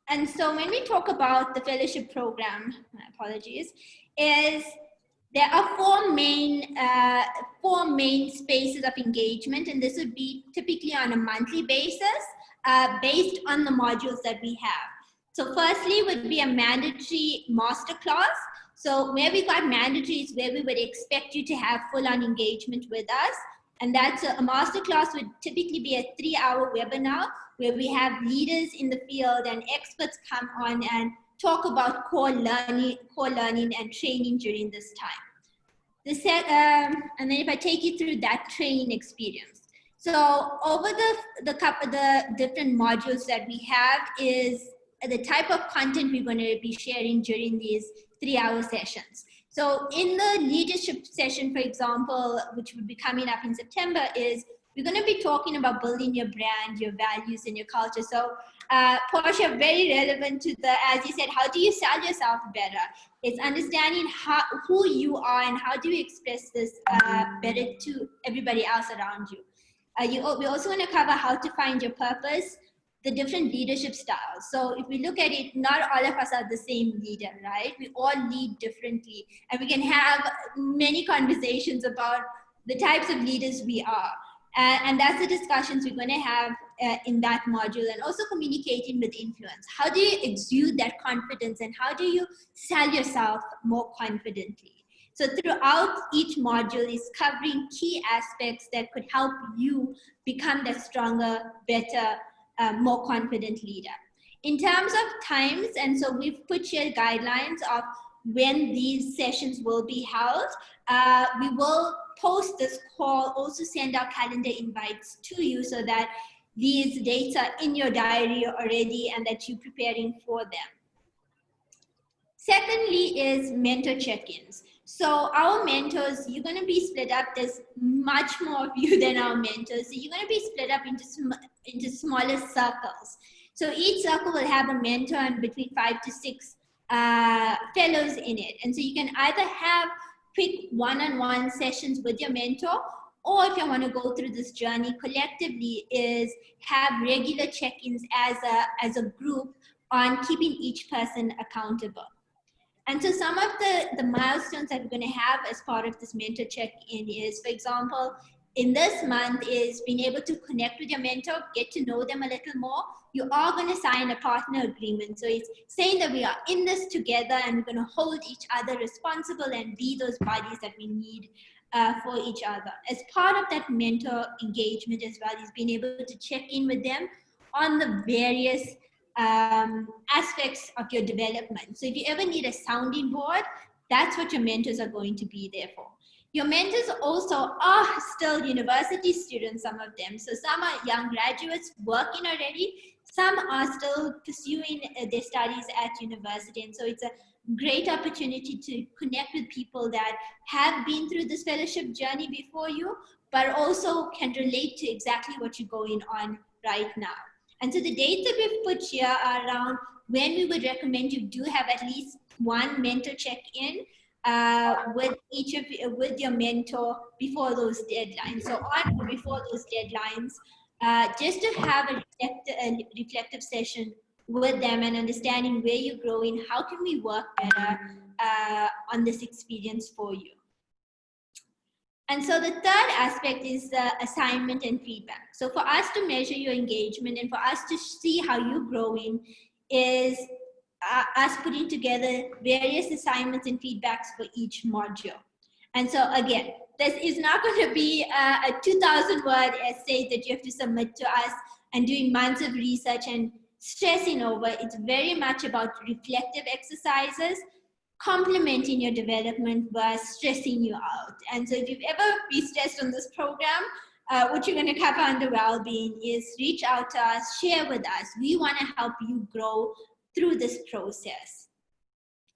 And so when we talk about the fellowship program, my apologies, there are four main spaces of engagement, and this would be typically on a monthly basis based on the modules that we have. So firstly would be a mandatory masterclass. So where we got mandatory is where we would expect you to have full-on engagement with us. And that's a masterclass would typically be a 3-hour webinar where we have leaders in the field and experts come on and talk about core learning and training during this time. And then if I take you through that training experience. So over the different modules that we have is the type of content we're going to be sharing during these 3-hour sessions. So in the leadership session, for example, which would be coming up in September, is we're going to be talking about building your brand, your values, and your culture. So Portia, very relevant to as you said, how do you sell yourself better? It's understanding who you are and how do you express this better to everybody else around you. We're also going to cover how to find your purpose, the different leadership styles. So if we look at it, not all of us are the same leader, right? We all lead differently. And we can have many conversations about the types of leaders we are. And that's the discussions we're going to have in that module, and also communicating with influence. How do you exude that confidence and how do you sell yourself more confidently? So throughout each module is covering key aspects that could help you become that stronger, better, more confident leader. In terms of times, and so we've put here guidelines of when these sessions will be held. We will post this call, also send out calendar invites to you so that these dates are in your diary already and that you're preparing for them. Secondly is mentor check-ins. So our mentors, you're going to be split up. There's much more of you than our mentors. So you're going to be split up into smaller circles. So each circle will have a mentor and between 5 to 6 fellows in it. And so you can either have quick one-on-one sessions with your mentor, or if you want to go through this journey collectively, is have regular check-ins as a group on keeping each person accountable. And so some of the milestones that we're going to have as part of this mentor check-in is, for example, in this month is being able to connect with your mentor, get to know them a little more. You are going to sign a partner agreement. So it's saying that we are in this together and we're going to hold each other responsible and be those bodies that we need for each other. As part of that mentor engagement as well is being able to check in with them on the various aspects of your development. So if you ever need a sounding board, that's what your mentors are going to be there for. Your mentors also are still university students, some of them. So some are young graduates working already. Some are still pursuing their studies at university. And so it's a great opportunity to connect with people that have been through this fellowship journey before you, but also can relate to exactly what you're going on right now. And so the dates that we've put here are around when we would recommend you do have at least one mentor check-in with your mentor before those deadlines. So on or before those deadlines, just to have a reflective session with them and understanding where you're growing, how can we work better on this experience for you. And so the third aspect is the assignment and feedback. So for us to measure your engagement and for us to see how you're growing is us putting together various assignments and feedbacks for each module. And so again, this is not going to be a 2,000-word essay that you have to submit to us and doing months of research and stressing over. It's very much about reflective exercises, complementing your development by stressing you out. And so if you've ever been stressed on this program, what you're going to cover under well-being is reach out to us, share with us. We want to help you grow through this process.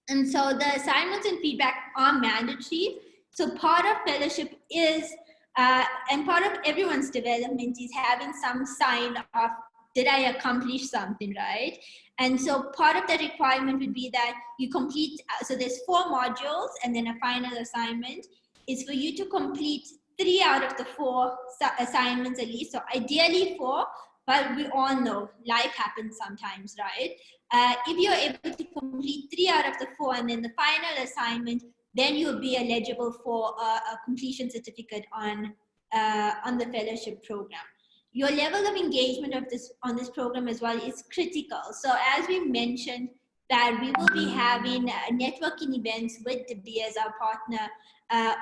And so the assignments and feedback are mandatory. So part of fellowship is, and part of everyone's development is having some sign of, did I accomplish something, right? And so part of the requirement would be that you complete, so there's 4 modules and then a final assignment is for you to complete 3 out of the 4 assignments at least. So ideally 4, but we all know life happens sometimes, right? If you're able to complete 3 out of the 4 and then the final assignment, then you'll be eligible for a completion certificate on the fellowship program. Your level of engagement on this program as well is critical. So as we mentioned, that we will be having networking events with DeBe as our partner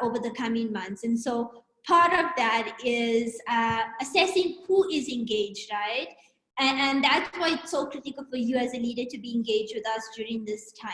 over the coming months. And so part of that is assessing who is engaged, right? And that's why it's so critical for you as a leader to be engaged with us during this time.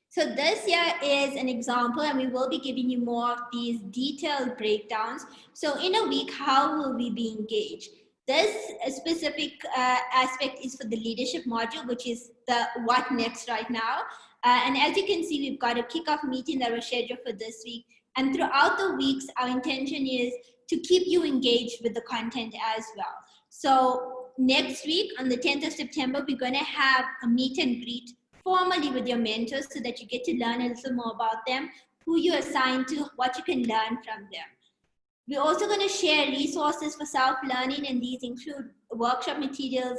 So this here is an example, and we will be giving you more of these detailed breakdowns. So in a week, how will we be engaged? This specific aspect is for the leadership module, which is the what next right now. And as you can see, we've got a kickoff meeting that was scheduled for this week. And throughout the weeks, our intention is to keep you engaged with the content as well. So next week, on the 10th of September, we're going to have a meet and greet formally with your mentors so that you get to learn a little more about them, who you're assigned to, what you can learn from them. We're also going to share resources for self-learning, and these include workshop materials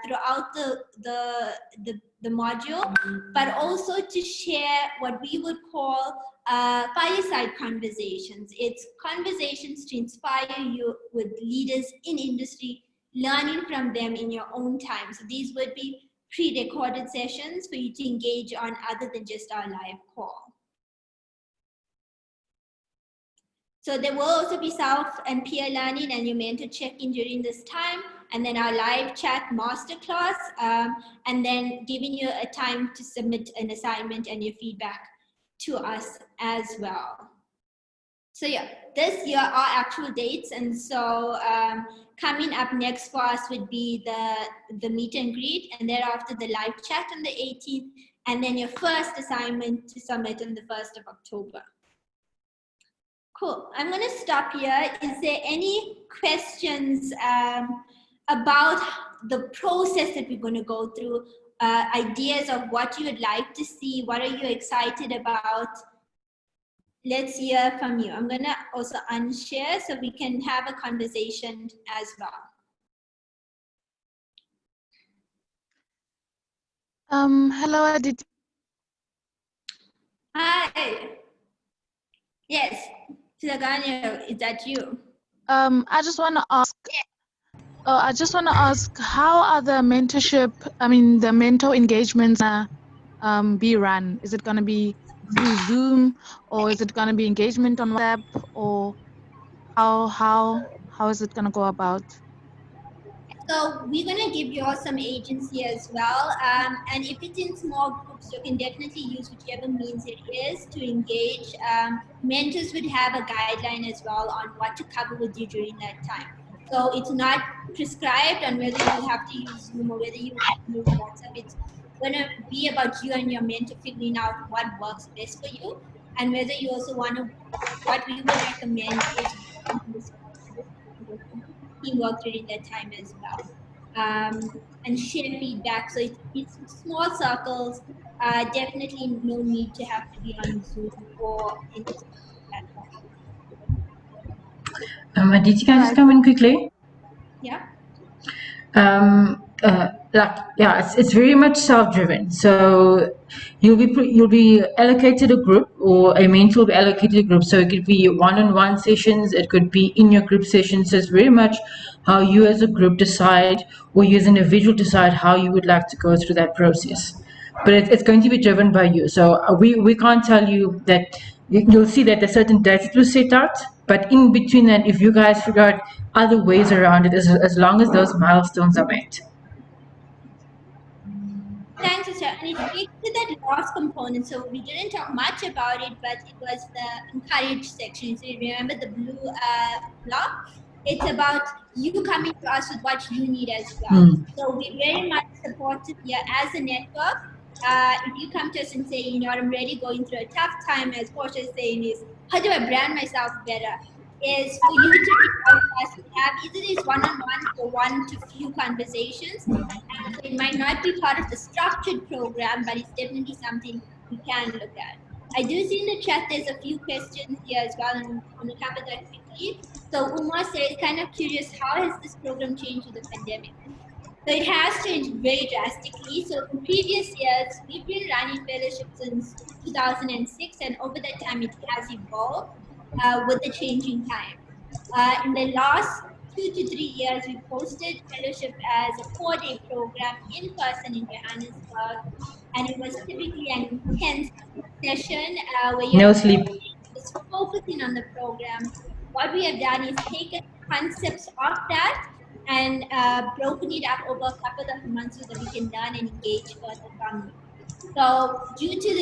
throughout the module, but also to share what we would call fireside conversations. It's conversations to inspire you with leaders in industry, learning from them in your own time. So these would be pre-recorded sessions for you to engage on other than just our live call. So there will also be self and peer learning and your mentor check-in during this time, and then our live chat masterclass, and then giving you a time to submit an assignment and your feedback to us as well. So yeah, this year are actual dates, and so coming up next for us would be the meet and greet, and thereafter the live chat on the 18th, and then your first assignment to submit on the 1st of October. Cool, I'm going to stop here. Is there any questions about the process that we're going to go through, ideas of what you would like to see, what are you excited about? Let's hear from you. I'm going to also unshare so we can have a conversation as well. Hello, Aditi. Hi. Yes, Tilaganya, is that you? I just want to ask, how are the the mentor engagements be run? Is it going to be through Zoom, or is it going to be engagement on WhatsApp, or how is it going to go about? So we're going to give you all some agency as well. And if it's in small groups, you can definitely use whichever means it is to engage. Mentors would have a guideline as well on what to cover with you during that time. So it's not prescribed on whether you have to use Zoom or whether you use WhatsApp. It's going to be about you and your mentor figuring out what works best for you, and whether you also want to, what we would recommend is teamwork during that time as well, and share feedback. So it's small circles. Definitely no need to have to be on Zoom or any platform. Aditi, can I just come in quickly? Yeah. It's very much self-driven. So you'll be allocated a group, or a mentor will be allocated a group. So it could be one-on-one sessions, it could be in your group sessions. So it's very much how you as a group decide, or you as an individual decide how you would like to go through that process. But it's going to be driven by you. So we can't tell you that. You'll see that there's certain dates that will set out, but in between that, if you guys figure out other ways around it, as long as those milestones are met. Thanks, Asha. And it speaks to that last component. So we didn't talk much about it, but it was the encourage section. So you remember the blue block? It's about you coming to us with what you need as well. So we're very much supportive here as a network. If you come to us and say, you know, I'm really going through a tough time, as Portia is saying, is how do I brand myself better? Is for you to reach out to us. We have either these one-on-one or one to few conversations. And so it might not be part of the structured program, but it's definitely something we can look at. I do see in the chat there's a few questions here as well, and I'm going to cover that quickly. So Uma says, kind of curious, how has this program changed with the pandemic? So it has changed very drastically. So in previous years, we've been running fellowships since 2006, and over that time it has evolved with the changing time. In the last 2 to 3 years, we posted fellowship as a 4-day program in person in Johannesburg, and it was typically an intense session where you No sleep. just focusing on the program. What we have done is taken concepts of that and broken it up over a couple of months so that we can learn and engage further from it. So due to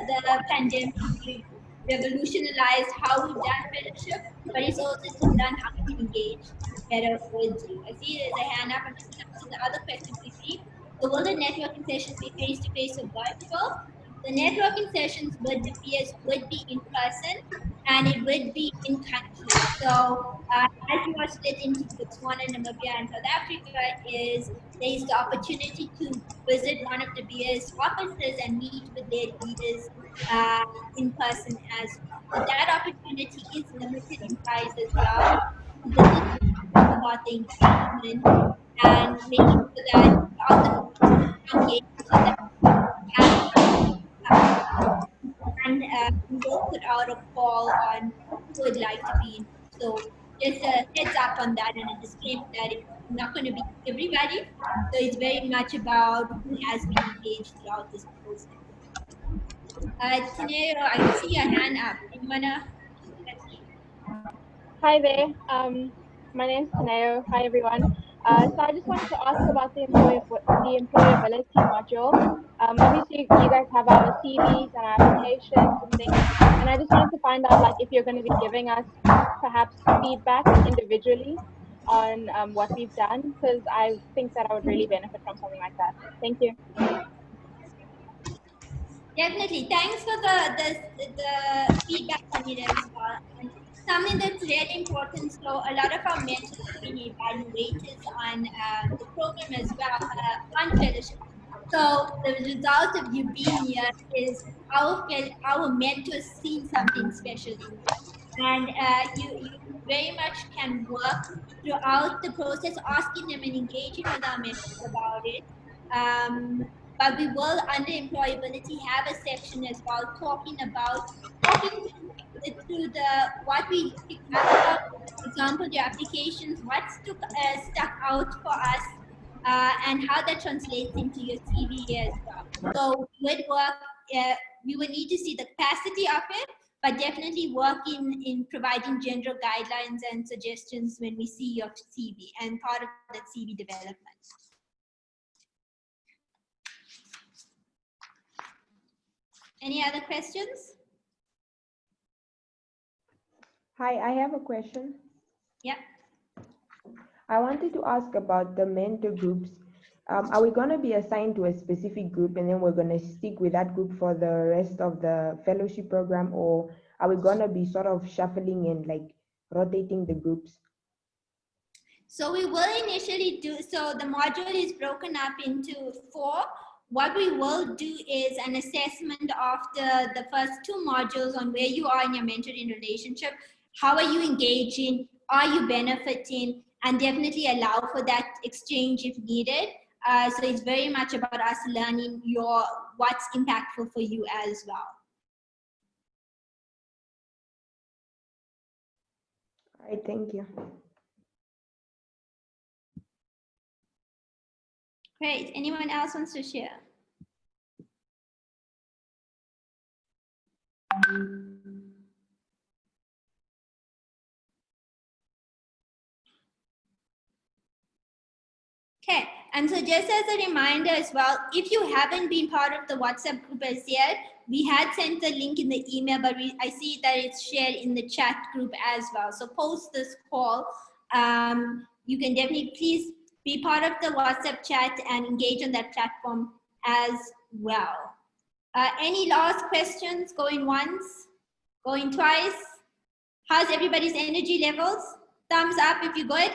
the pandemic, we've revolutionized how we've done fellowship, but it's also to learn how to engage better with you. I see there's a hand up. I'm just going to answer the other question quickly. So will the networking sessions be face-to-face or virtual? The networking sessions would be in person, and it would be in country. So as you are split into Botswana, Namibia, and South Africa, there is the opportunity to visit one of the BS offices and meet with their leaders in person as well. So that opportunity is limited in size as well. This is about the engagement and making sure that all the engaged so that and we will put out a call on who would like to be in. So just a heads up on that and a disclaimer that it's not going to be everybody. So it's very much about who has been engaged throughout this process. Tineo, I see your hand up. You wanna? Hi there. My name's Taneo. Hi everyone. So I just wanted to ask about the employability module. Obviously, you guys have our CVs and our applications and things, and I just wanted to find out like if you're going to be giving us perhaps feedback individually on what we've done, because I think that I would really benefit from something like that. Thank you. Definitely. Thanks for the feedback on it as well. And something that's really important. So a lot of our mentors have been evaluators on the program as well, on fellowship. So the result of you being here is our mentors seeing something special in you. And you very much can work throughout the process, asking them and engaging with our mentors about it. But we will, under employability, have a section as well talking through what we picked up about, for example, your applications, what stuck out for us, and how that translates into your CV as well. So with work, we would need to see the capacity of it, but definitely work in providing general guidelines and suggestions when we see your CV and part of that CV development. Any other questions? Hi, I have a question. Yeah. I wanted to ask about the mentor groups. Are we going to be assigned to a specific group and then we're going to stick with that group for the rest of the fellowship program, or are we going to be sort of shuffling and like rotating the groups? So we will initially do, so the module is broken up into 4. What we will do is an assessment after the first 2 modules on where you are in your mentoring relationship. How are you engaging? Are you benefiting? And definitely allow for that exchange if needed. So it's very much about us learning what's impactful for you as well. All right, thank you. Great. Anyone else wants to share? Okay, and so just as a reminder as well, if you haven't been part of the WhatsApp group as yet, we had sent the link in the email, but I see that it's shared in the chat group as well. So post this call, you can definitely please be part of the WhatsApp chat and engage on that platform as well. Any last questions? Going once, going twice? How's everybody's energy levels? Thumbs up if you're good.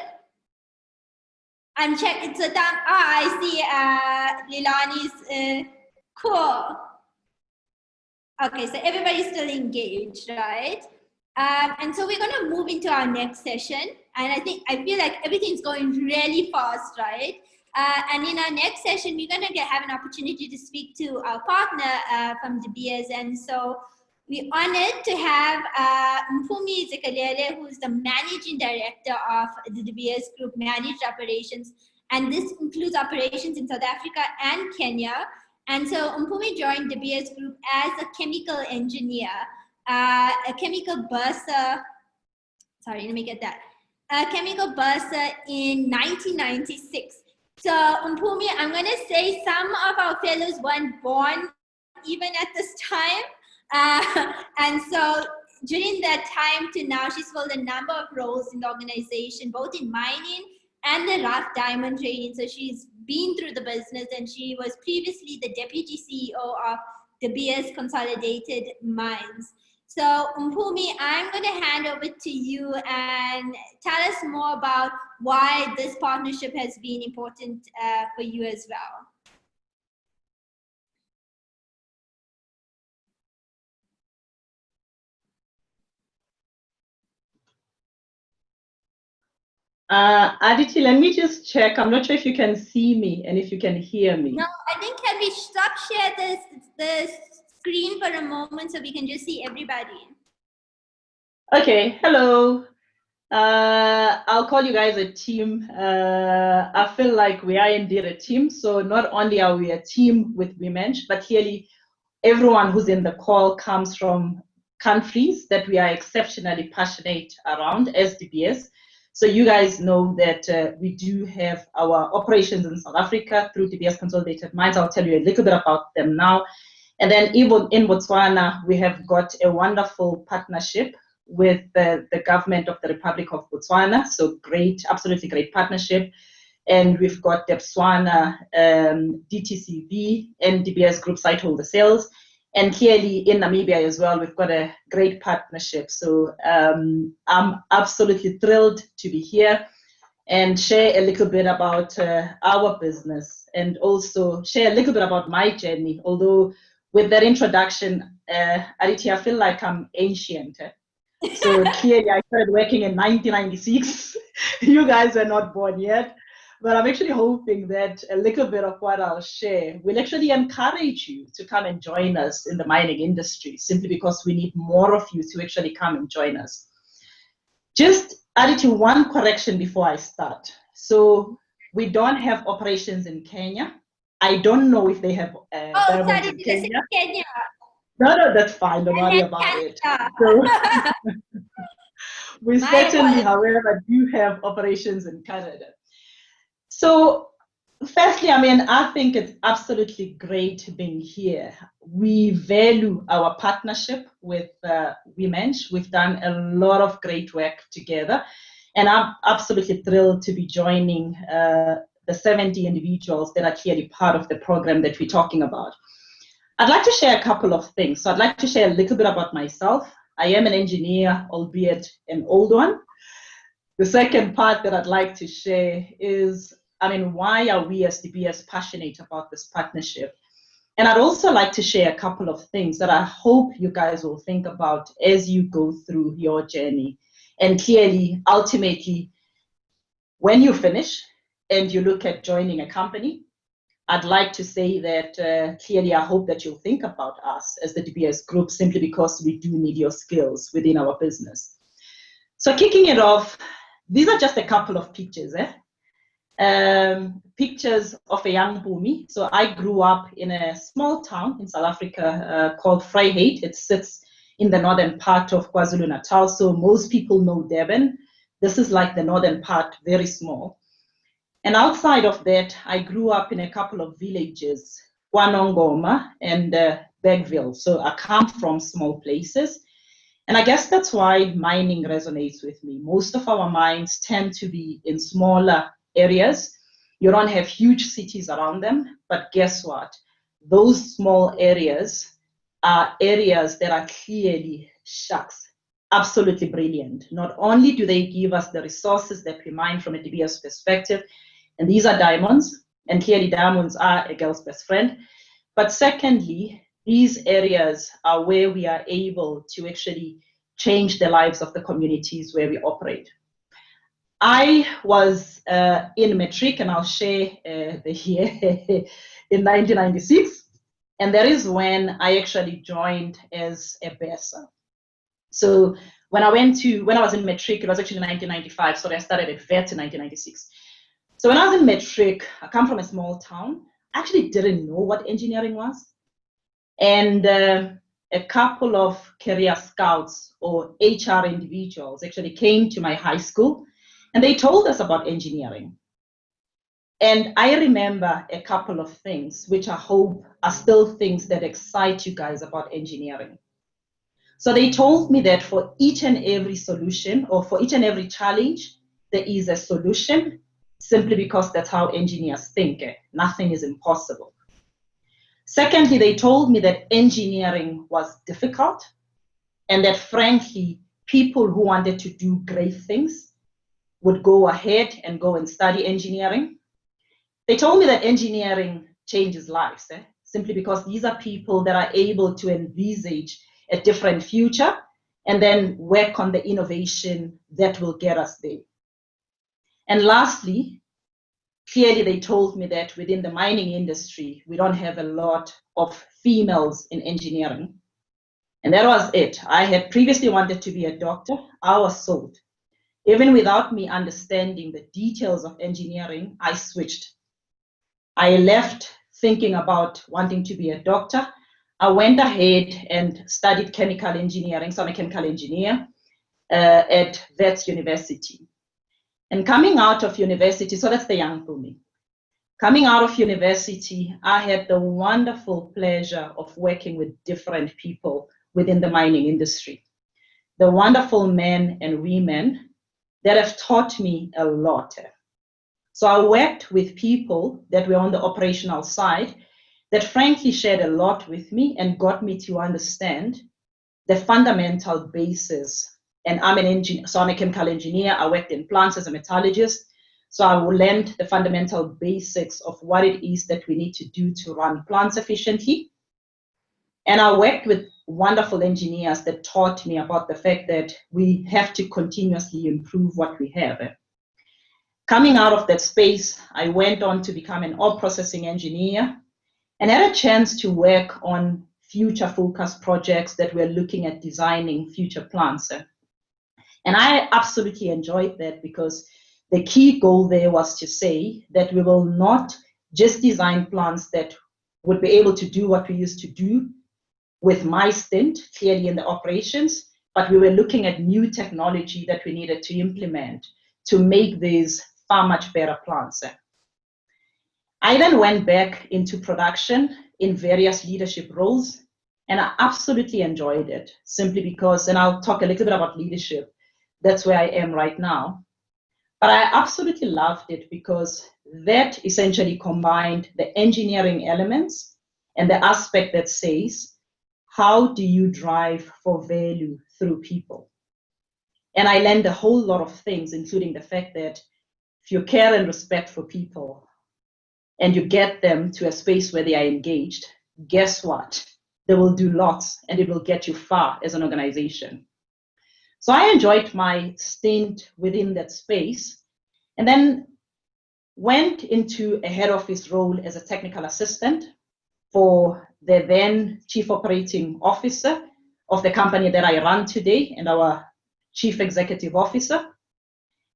I'm checking. It's a thumb. I see Lilani's cool. Okay, so everybody's still engaged, right? And so we're going to move into our next session. And I feel like everything's going really fast, right? And in our next session, we're going to have an opportunity to speak to our partner from De Beers. And so we're honored to have Mpumi Zikalele, who is the Managing Director of the De Beers Group Managed Operations. And this includes operations in South Africa and Kenya. And so Mpumi joined De Beers Group as a chemical engineer, a chemical bursar, sorry, let me get that. A chemical bursar in 1996. So Mpumi, I'm going to say some of our fellows weren't born even at this time. And so during that time to now, she's filled a number of roles in the organization, both in mining and the rough diamond trading. So she's been through the business, and she was previously the Deputy CEO of De Beers Consolidated Mines. So Mpumi, I'm going to hand over to you and tell us more about why this partnership has been important for you as well. Aditi, let me just check. I'm not sure if you can see me and if you can hear me. No, I think can we stop share the screen for a moment so we can just see everybody? Okay, hello. I'll call you guys a team. I feel like we are indeed a team. So not only are we a team with WomEng, but clearly everyone who's in the call comes from countries that we are exceptionally passionate around as De Beers. So you guys know that we do have our operations in South Africa through De Beers Consolidated Mines. I'll tell you a little bit about them now. And then even in Botswana, we have got a wonderful partnership with the government of the Republic of Botswana. So great, absolutely great partnership. And we've got the Botswana DTCV and De Beers Group site holder sales. And clearly in Namibia as well, we've got a great partnership. So I'm absolutely thrilled to be here and share a little bit about our business, and also share a little bit about my journey. Although with that introduction, Aditi, I feel like I'm ancient. So clearly I started working in 1996. You guys are not born yet. But I'm actually hoping that a little bit of what I'll share will actually encourage you to come and join us in the mining industry, simply because we need more of you to actually come and join us. Just adding to one correction before I start. So we don't have operations in Kenya. I don't know if they have diamonds in Kenya. Kenya. No, that's fine. Don't worry about it. So, we certainly, however, do have operations in Canada. So, firstly, I think it's absolutely great being here. We value our partnership with WomEng. We've done a lot of great work together, and I'm absolutely thrilled to be joining the 70 individuals that are clearly part of the program that we're talking about. I'd like to share a couple of things. So I'd like to share a little bit about myself. I am an engineer, albeit an old one. The second part that I'd like to share is, why are we as DBS passionate about this partnership? And I'd also like to share a couple of things that I hope you guys will think about as you go through your journey. And clearly, ultimately, when you finish and you look at joining a company, I'd like to say that clearly I hope that you'll think about us as the DBS group, simply because we do need your skills within our business. So kicking it off, these are just a couple of pictures. Pictures of a young Bumi. So I grew up in a small town in South Africa called Vryheid. It sits in the northern part of KwaZulu-Natal. So most people know Durban. This is like the northern part, very small. And outside of that, I grew up in a couple of villages, KwaNongoma and Bergville. So I come from small places. And I guess that's why mining resonates with me. Most of our mines tend to be in smaller areas. You don't have huge cities around them, but guess what? Those small areas are areas that are clearly, absolutely brilliant. Not only do they give us the resources that we mine from a DBS perspective, and these are diamonds, and clearly diamonds are a girl's best friend, but secondly, these areas are where we are able to actually change the lives of the communities where we operate. I was in matric, and I'll share the year in 1996, and that is when I actually joined as a BESA. So when I was in matric, it was actually 1995, so I started at VET in 1996. So when I was in matric, I come from a small town. I actually didn't know what engineering was. And a couple of career scouts or HR individuals actually came to my high school, and they told us about engineering. And I remember a couple of things, which I hope are still things that excite you guys about engineering. So they told me that for each and every solution, or for each and every challenge, there is a solution, simply because that's how engineers think. Nothing is impossible. Secondly, they told me that engineering was difficult, and that frankly, people who wanted to do great things would go ahead and go and study engineering. They told me that engineering changes lives, simply because these are people that are able to envisage a different future and then work on the innovation that will get us there. And lastly, clearly they told me that within the mining industry, we don't have a lot of females in engineering. And that was it. I had previously wanted to be a doctor. I was sold. Even without me understanding the details of engineering, I switched. I left thinking about wanting to be a doctor. I went ahead and studied chemical engineering, so I'm a chemical engineer at Wits University. And coming out of university, so that's the young Bumi. Coming out of university, I had the wonderful pleasure of working with different people within the mining industry. The wonderful men and women that have taught me a lot. So I worked with people that were on the operational side that frankly shared a lot with me and got me to understand the fundamental basis. And I'm an engineer, so I'm a chemical engineer. I worked in plants as a metallurgist. So I learned the fundamental basics of what it is that we need to do to run plants efficiently. And I worked with wonderful engineers that taught me about the fact that we have to continuously improve what we have. Coming out of that space, I went on to become an ore processing engineer and had a chance to work on future-focused projects that were looking at designing future plants. And I absolutely enjoyed that, because the key goal there was to say that we will not just design plants that would be able to do what we used to do with my stint clearly in the operations, but we were looking at new technology that we needed to implement to make these far much better plants. I then went back into production in various leadership roles, and I absolutely enjoyed it, simply because, and I'll talk a little bit about leadership, that's where I am right now. But I absolutely loved it because that essentially combined the engineering elements and the aspect that says, how do you drive for value through people? And I learned a whole lot of things, including the fact that if you care and respect for people and you get them to a space where they are engaged, guess what? They will do lots and it will get you far as an organization. So I enjoyed my stint within that space and then went into a head office role as a technical assistant for the then chief operating officer of the company that I run today and our chief executive officer.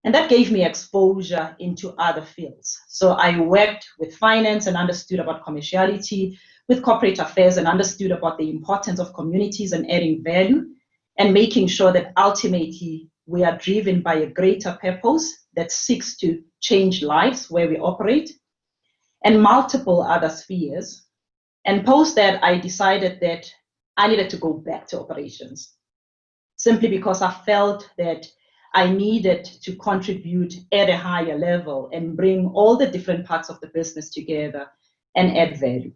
And that gave me exposure into other fields. So I worked with finance and understood about commerciality, with corporate affairs and understood about the importance of communities and adding value and making sure that ultimately we are driven by a greater purpose that seeks to change lives where we operate, and multiple other spheres. And post that, I decided that I needed to go back to operations, simply because I felt that I needed to contribute at a higher level and bring all the different parts of the business together and add value.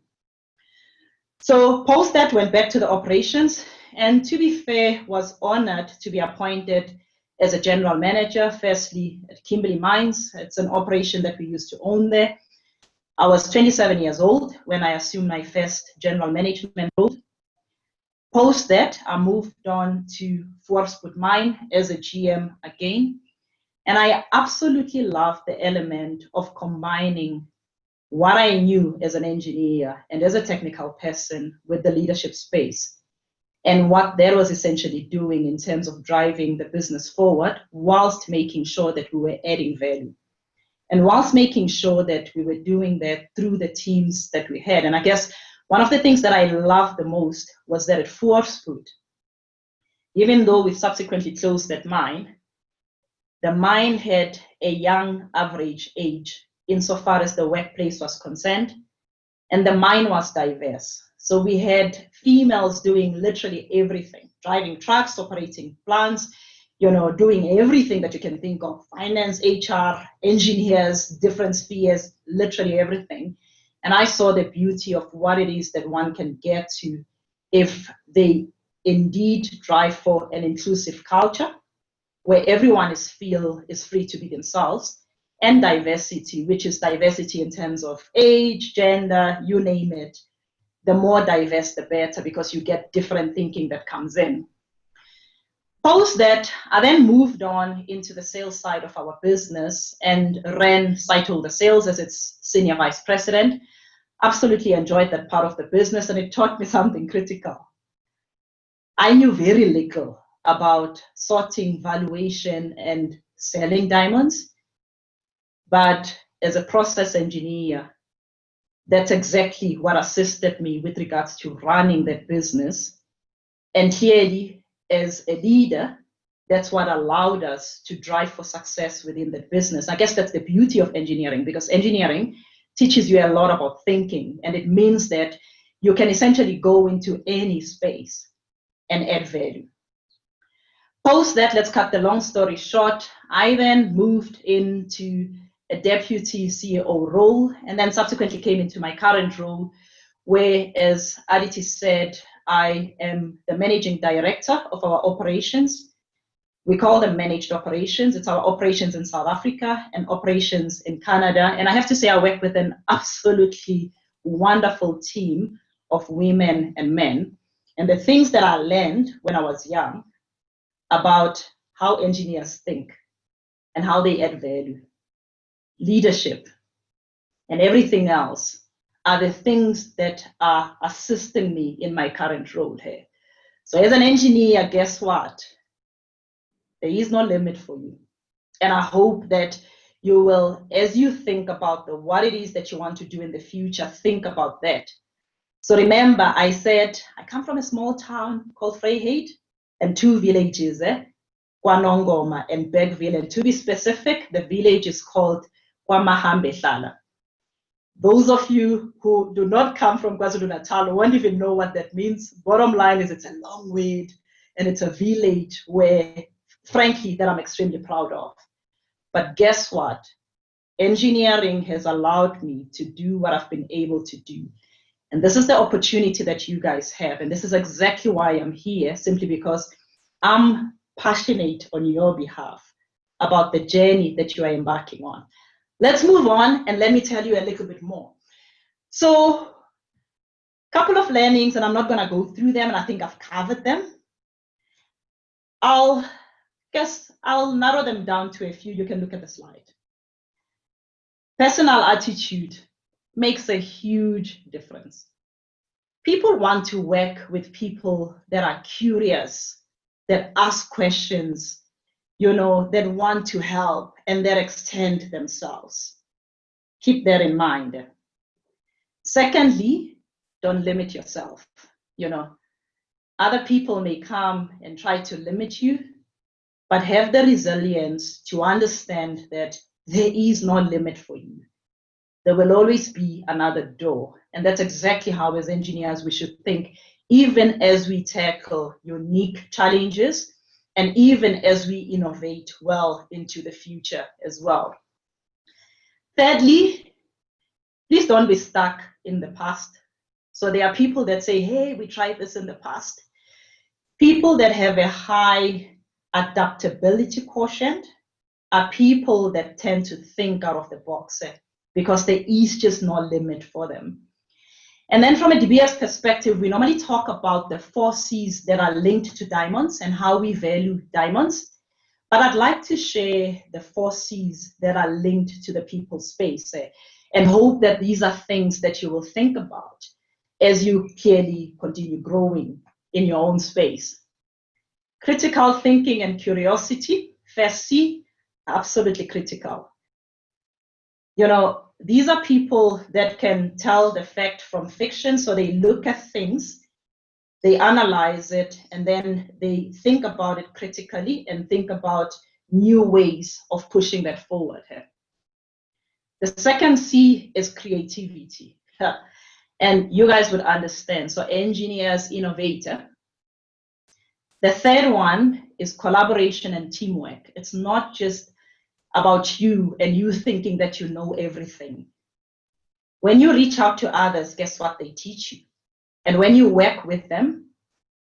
So post that, went back to the operations, and to be fair, was honored to be appointed as a general manager, firstly at Kimberley Mines. It's an operation that we used to own there. I was 27 years old when I assumed my first general management role. Post that, I moved on to Voorspoed Mine as a GM again. And I absolutely love the element of combining what I knew as an engineer and as a technical person with the leadership space, and what that was essentially doing in terms of driving the business forward whilst making sure that we were adding value. And whilst making sure that we were doing that through the teams that we had. And I guess one of the things that I loved the most was that at Voorspoed, even though we subsequently closed that mine, the mine had a young average age insofar as the workplace was concerned, and the mine was diverse. So we had females doing literally everything, driving trucks, operating plants, doing everything that you can think of, finance, HR, engineers, different spheres, literally everything. And I saw the beauty of what it is that one can get to if they indeed drive for an inclusive culture where everyone is free to be themselves, and diversity, which is diversity in terms of age, gender, you name it. The more diverse, the better, because you get different thinking that comes in. Post that, I then moved on into the sales side of our business and ran Sightholder Sales as its senior vice president. Absolutely enjoyed that part of the business, and it taught me something critical. I knew very little about sorting, valuation, and selling diamonds, but as a process engineer, that's exactly what assisted me with regards to running that business. And clearly, as a leader, that's what allowed us to drive for success within that business. I guess that's the beauty of engineering, because engineering teaches you a lot about thinking, and it means that you can essentially go into any space and add value. Post that, let's cut the long story short, I then moved into a deputy CEO role, and then subsequently came into my current role, where, as Aditi said, I am the managing director of our operations. We call them managed operations. It's our operations in South Africa and operations in Canada. And I have to say, I work with an absolutely wonderful team of women and men. And the things that I learned when I was young about how engineers think and how they add value, leadership, and everything else are the things that are assisting me in my current role here. So as an engineer, guess what? There is no limit for you. And I hope that you will, as you think about what it is that you want to do in the future, think about that. So remember, I said, I come from a small town called Vryheid and 2 villages, KwaNongoma and Bergville. And to be specific, the village is called KwaMahambehlala. Those of you who do not come from KwaZulu-Natal won't even know what that means. Bottom line is it's a long way and it's a village where, frankly, that I'm extremely proud of. But guess what? Engineering has allowed me to do what I've been able to do. And this is the opportunity that you guys have. And this is exactly why I'm here, simply because I'm passionate on your behalf about the journey that you are embarking on. Let's move on and let me tell you a little bit more. So, a couple of learnings, and I'm not going to go through them, and I think I've covered them. I'll narrow them down to a few. You can look at the slide. Personal attitude makes a huge difference. People want to work with people that are curious, that ask questions, that want to help and that extend themselves. Keep that in mind. Secondly, don't limit yourself. Other people may come and try to limit you, but have the resilience to understand that there is no limit for you. There will always be another door. And that's exactly how, as engineers, we should think, even as we tackle unique challenges and even as we innovate well into the future as well. Thirdly, please don't be stuck in the past. So there are people that say, hey, we tried this in the past. People that have a high adaptability quotient are people that tend to think out of the box because there is just no limit for them. And then from a DBS perspective, we normally talk about the 4 C's that are linked to diamonds and how we value diamonds. But I'd like to share the 4 C's that are linked to the people space and hope that these are things that you will think about as you clearly continue growing in your own space. Critical thinking and curiosity, first C, absolutely critical. These are people that can tell the fact from fiction, so they look at things, they analyze it, and then they think about it critically and think about new ways of pushing that forward. The second C is creativity. And you guys would understand, so engineers, innovator. The third one is collaboration and teamwork. It's not just about you and you thinking that you know everything. When you reach out to others, guess what? They teach you. And when you work with them,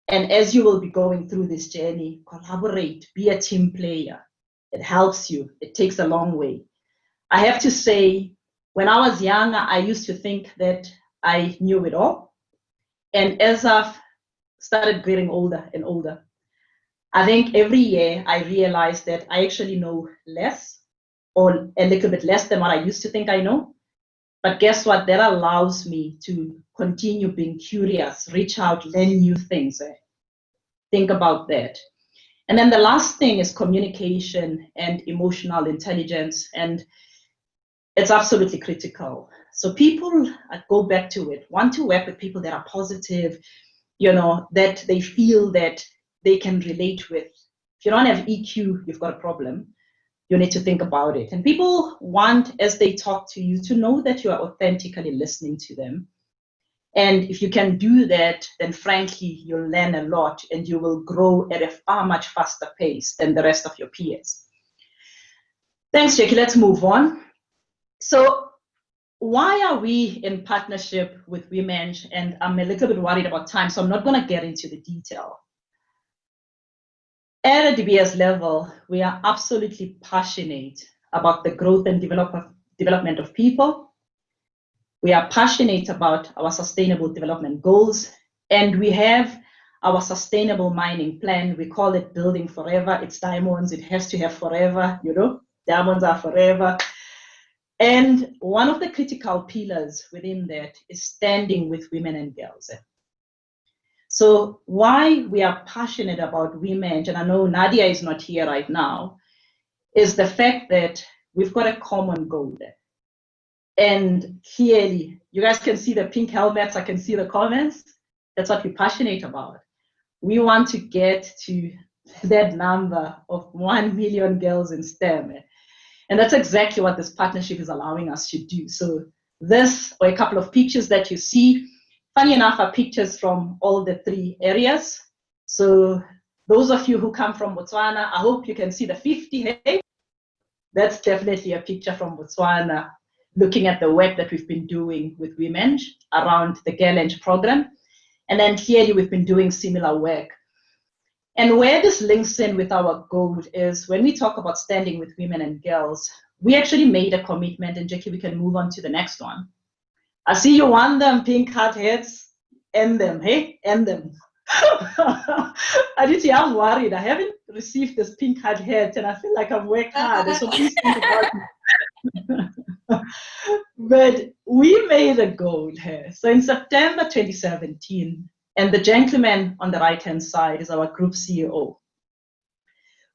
and as you will be going through this journey, collaborate, be a team player. It helps you. It takes a long way. I have to say, when I was younger, I used to think that I knew it all. And as I've started getting older and older, I think every year I realized that I actually know less, or a little bit less than what I used to think I know. But guess what? That allows me to continue being curious, reach out, learn new things. Think about that. And then the last thing is communication and emotional intelligence. And it's absolutely critical. So people, I go back to it, want to work with people that are positive, that they feel that they can relate with. If you don't have EQ, you've got a problem. You need to think about it. And people want, as they talk to you, to know that you are authentically listening to them. And if you can do that, then frankly, you'll learn a lot and you will grow at a far much faster pace than the rest of your peers. Thanks, Jackie. Let's move on. So why are we in partnership with WomEng? And I'm a little bit worried about time, so I'm not going to get into the detail. At a DBS level, we are absolutely passionate about the growth and development of people. We are passionate about our sustainable development goals, and we have our sustainable mining plan. We call it Building Forever. It's diamonds. It has to have forever, diamonds are forever. And one of the critical pillars within that is standing with women and girls. So why we are passionate about WomEng, and I know Nadia is not here right now, is the fact that we've got a common goal. And clearly, You guys can see the pink helmets. I can see the comments. That's what we're passionate about. We want to get to that number of 1 million girls in STEM. And that's exactly what this partnership is allowing us to do. So this, or a couple of pictures that you see, funny enough, are pictures from all the 3 areas. So those of you who come from Botswana, I hope you can see the 50. Hey? That's definitely a picture from Botswana, looking at the work that we've been doing with WomEng around the Girl program. And then clearly we've been doing similar work. And where this links in with our goal is when we talk about standing with women and girls, we actually made a commitment, and Jackie, we can move on to the next one. I see you want them pink heart heads, end them, hey, end them. Aditi, I'm worried. I haven't received this pink heart head, and I feel like I've worked hard, so please think about it. But we made a goal here. So in September 2017, and the gentleman on the right-hand side is our group CEO,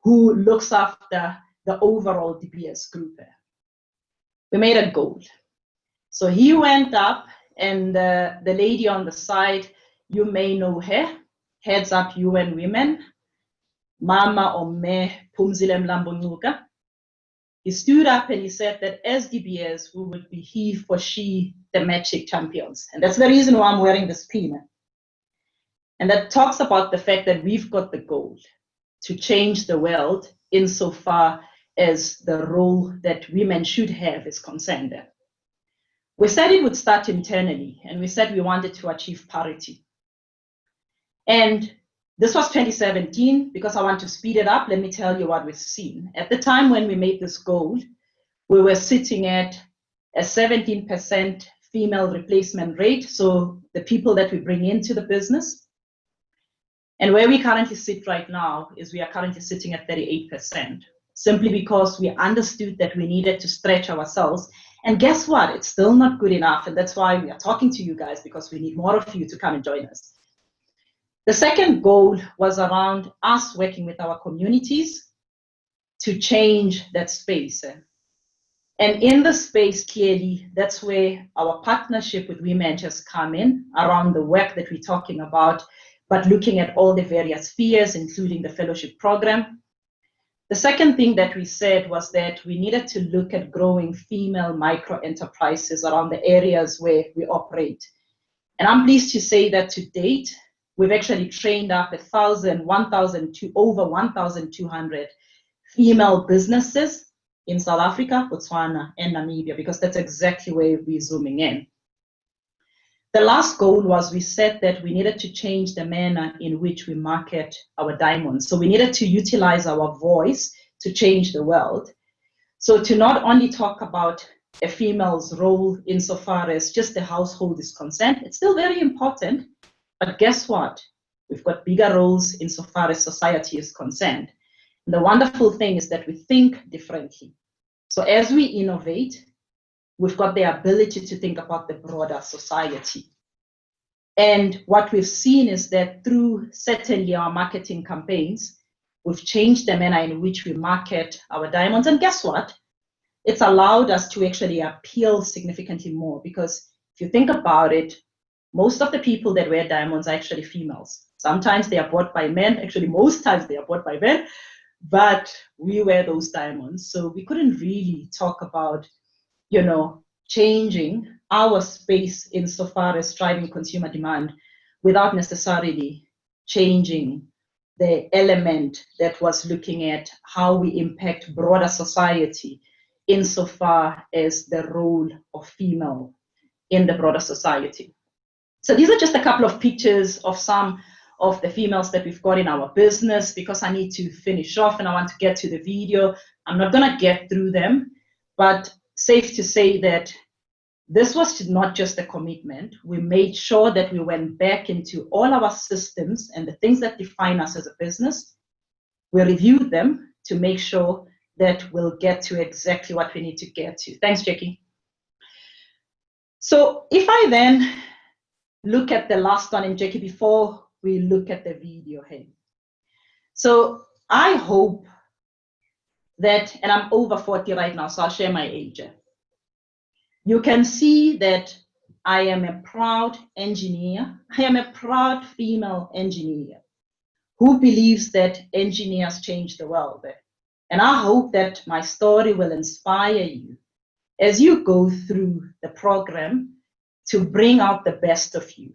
who looks after the overall DBS group. We made a goal. So he went up, and the lady on the side, you may know her, heads up UN Women, Mama Ome Pumzile Mlambo. He stood up and he said that as DBS, we would be he for she thematic champions. And that's the reason why I'm wearing this pin. And that talks about the fact that we've got the goal to change the world insofar as the role that women should have is concerned. We said it would start internally, and we said we wanted to achieve parity. And this was 2017. Because I want to speed it up, let me tell you what we've seen. At the time when we made this goal, we were sitting at a 17% female replacement rate, so the people that we bring into the business. And where we currently sit right now is we are currently sitting at 38%, simply because we understood that we needed to stretch ourselves. And guess what? It's still not good enough. And that's why we are talking to you guys, because we need more of you to come and join us. The second goal was around us working with our communities to change that space. And in the space, clearly, that's where our partnership with WomEng has come in, around the work that we're talking about, but looking at all the various spheres, including the fellowship program. The second thing that we said was that we needed to look at growing female micro enterprises around the areas where we operate. And I'm pleased to say that to date, we've actually trained up over 1,200 female businesses in South Africa, Botswana, and Namibia, because that's exactly where we're zooming in. The last goal was we said that we needed to change the manner in which we market our diamonds. So we needed to utilize our voice to change the world. So to not only talk about a female's role insofar as just the household is concerned, it's still very important, but guess what? We've got bigger roles insofar as society is concerned. And the wonderful thing is that we think differently. So as we innovate, we've got the ability to think about the broader society. And what we've seen is that through certainly our marketing campaigns, we've changed the manner in which we market our diamonds. And guess what? It's allowed us to actually appeal significantly more, because if you think about it, most of the people that wear diamonds are actually females. Sometimes they are bought by men. Actually, most times they are bought by men, but we wear those diamonds. So we couldn't really talk about, you know, changing our space insofar as driving consumer demand without necessarily changing the element that was looking at how we impact broader society insofar as the role of female in the broader society. So these are just a couple of pictures of some of the females that we've got in our business, because I need to finish off and I want to get to the video. I'm not going to get through them, but safe to say that this was not just a commitment. We made sure that we went back into all our systems and the things that define us as a business. We reviewed them to make sure that we'll get to exactly what we need to get to. Thanks, Jackie. So if I then look at the last one, and Jackie, before we look at the video here. So I hope that, and I'm over 40 right now, so I'll share my age. You can see that I am a proud engineer. I am a proud female engineer who believes that engineers change the world. And I hope that my story will inspire you as you go through the program to bring out the best of you.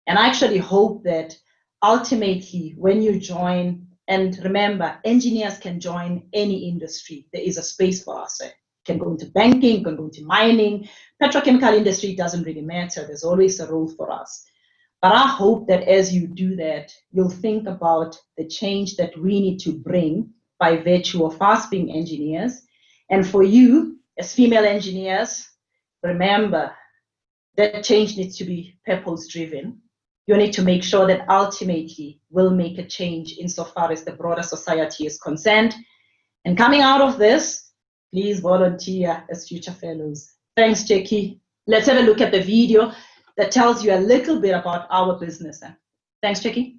And I actually hope that ultimately when you join, and remember, engineers can join any industry. There is a space for us. You can go into banking, you can go into mining, petrochemical industry, doesn't really matter. There's always a role for us. But I hope that as you do that, you'll think about the change that we need to bring by virtue of us being engineers. And for you, as female engineers, remember that change needs to be purpose-driven. You need to make sure that ultimately we'll make a change insofar as the broader society is concerned. And coming out of this, please volunteer as future fellows. Thanks, Jackie. Let's have a look at the video that tells you a little bit about our business. Thanks, Jackie.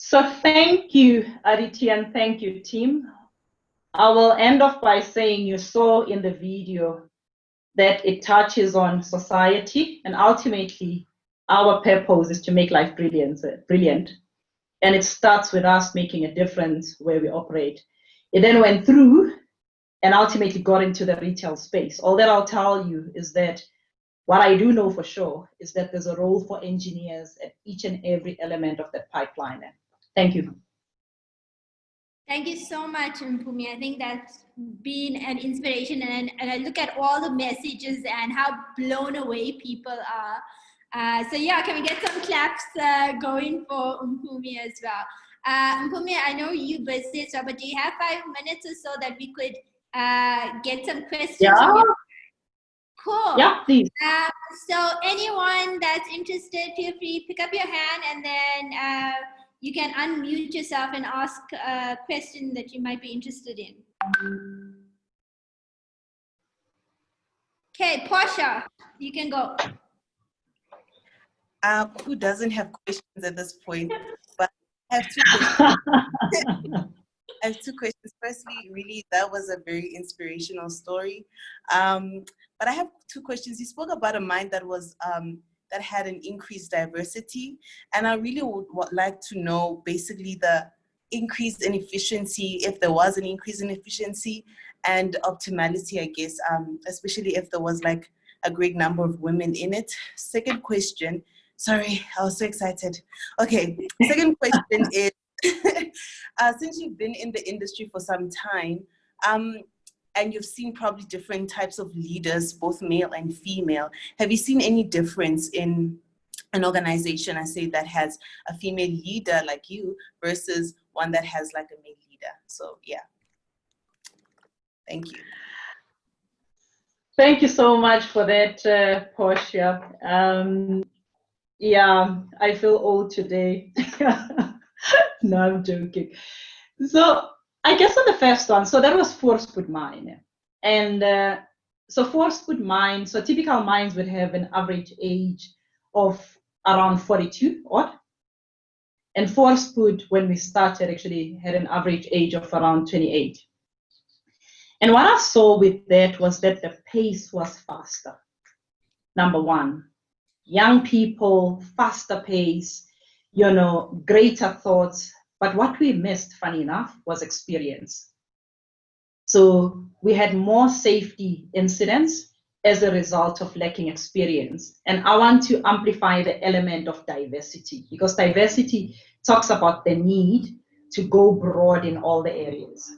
So thank you, Aditi, and thank you, team. I will end off by saying you saw in the video that it touches on society, and ultimately our purpose is to make life brilliant. And it starts with us making a difference where we operate. It then went through and ultimately got into the retail space. All that I'll tell you is that what I do know for sure is that there's a role for engineers at each and every element of that pipeline. Thank you. Thank you so much, Mpumi. I think that's been an inspiration, and I look at all the messages and how blown away people are. So yeah, can we get some claps going for Mpumi as well? Mpumi, I know you're busy, so but do you have 5 minutes or so that we could get some questions from you? Cool. Yeah, please. So anyone that's interested, feel free, pick up your hand, and then you can unmute yourself and ask a question that you might be interested in. Okay, Portia, you can go. Who doesn't have questions at this point? But I have 2 questions. I have 2 questions. Firstly, really, that was a very inspirational story. But I have 2 questions. You spoke about a mind that was that had an increased diversity, and I really would like to know basically the increase in efficiency, if there was an increase in efficiency, and optimality, I guess, especially if there was like a great number of women in it. Second question. Sorry, I was so excited. Okay, second question is, since you've been in the industry for some time, and you've seen probably different types of leaders, both male and female, have you seen any difference in an organization, I say, that has a female leader like you versus one that has like a male leader? So yeah, thank you. Thank you so much for that, Portia. Yeah, I feel old today. No, I'm joking. So I guess on the first one, so that was forced mine. And so forced mine, so typical mines would have an average age of around 42 odd. And forced when we started, actually had an average age of around 28. And what I saw with that was that the pace was faster. Number one, young people, faster pace, greater thoughts. But what we missed, funny enough, was experience. So we had more safety incidents as a result of lacking experience. And I want to amplify the element of diversity, because diversity talks about the need to go broad in all the areas.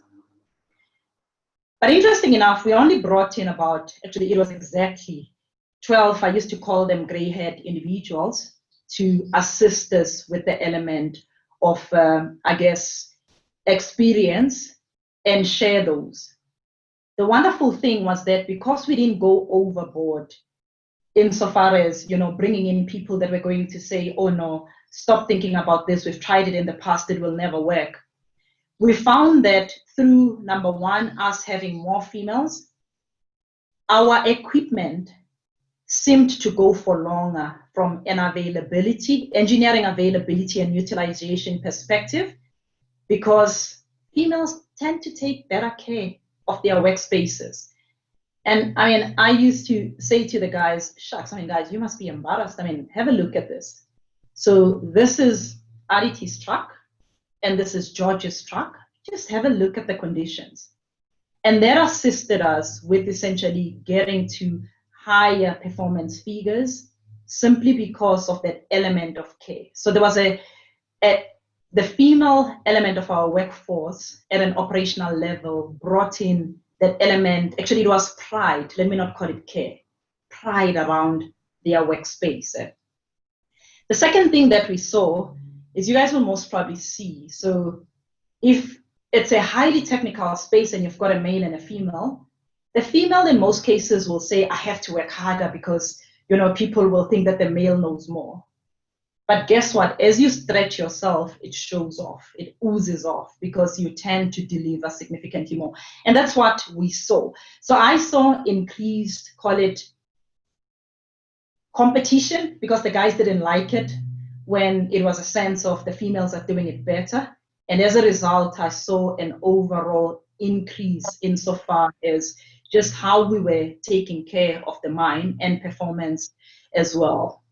But interesting enough, we only brought in about, actually it was exactly 12, I used to call them gray-haired individuals, to assist us with the element of, I guess, experience and share those. The wonderful thing was that because we didn't go overboard insofar as, bringing in people that were going to say, oh no, stop thinking about this, we've tried it in the past, it will never work. We found that through, number one, us having more females, our equipment seemed to go for longer from an engineering availability and utilization perspective, because females tend to take better care of their workspaces. And I mean, I used to say to the guys, shucks, guys, you must be embarrassed. Have a look at this. So this is Aditi's truck, and this is George's truck. Just have a look at the conditions. And that assisted us with essentially getting to higher performance figures simply because of that element of care. So there was the female element of our workforce at an operational level brought in that element. Actually, it was pride, let me not call it care, pride around their workspace. The second thing that we saw is, you guys will most probably see, so if it's a highly technical space and you've got a male and a female, the female in most cases will say, I have to work harder because, people will think that the male knows more. But guess what? As you stretch yourself, it shows off, it oozes off, because you tend to deliver significantly more. And that's what we saw. So I saw increased, call it competition, because the guys didn't like it when it was a sense of the females are doing it better. And as a result, I saw an overall increase insofar as just how we were taking care of the mine and performance as well.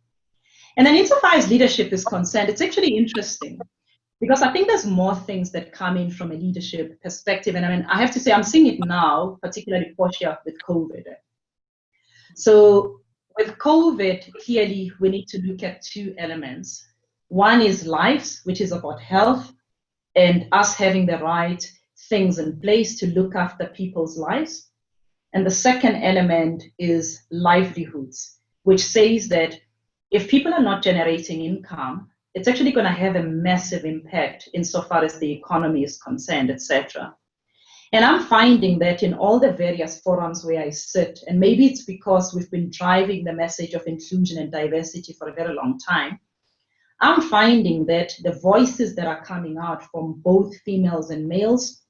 And then insofar as leadership is concerned, it's actually interesting, because I think there's more things that come in from a leadership perspective. And I have to say, I'm seeing it now, particularly Portia, with COVID. So with COVID, clearly we need to look at 2 elements. One is lives, which is about health, and us having the right things in place to look after people's lives. And the second element is livelihoods, which says that if people are not generating income, it's actually going to have a massive impact insofar as the economy is concerned, etc. And I'm finding that in all the various forums where I sit, and maybe it's because we've been driving the message of inclusion and diversity for a very long time, I'm finding that the voices that are coming out from both females and males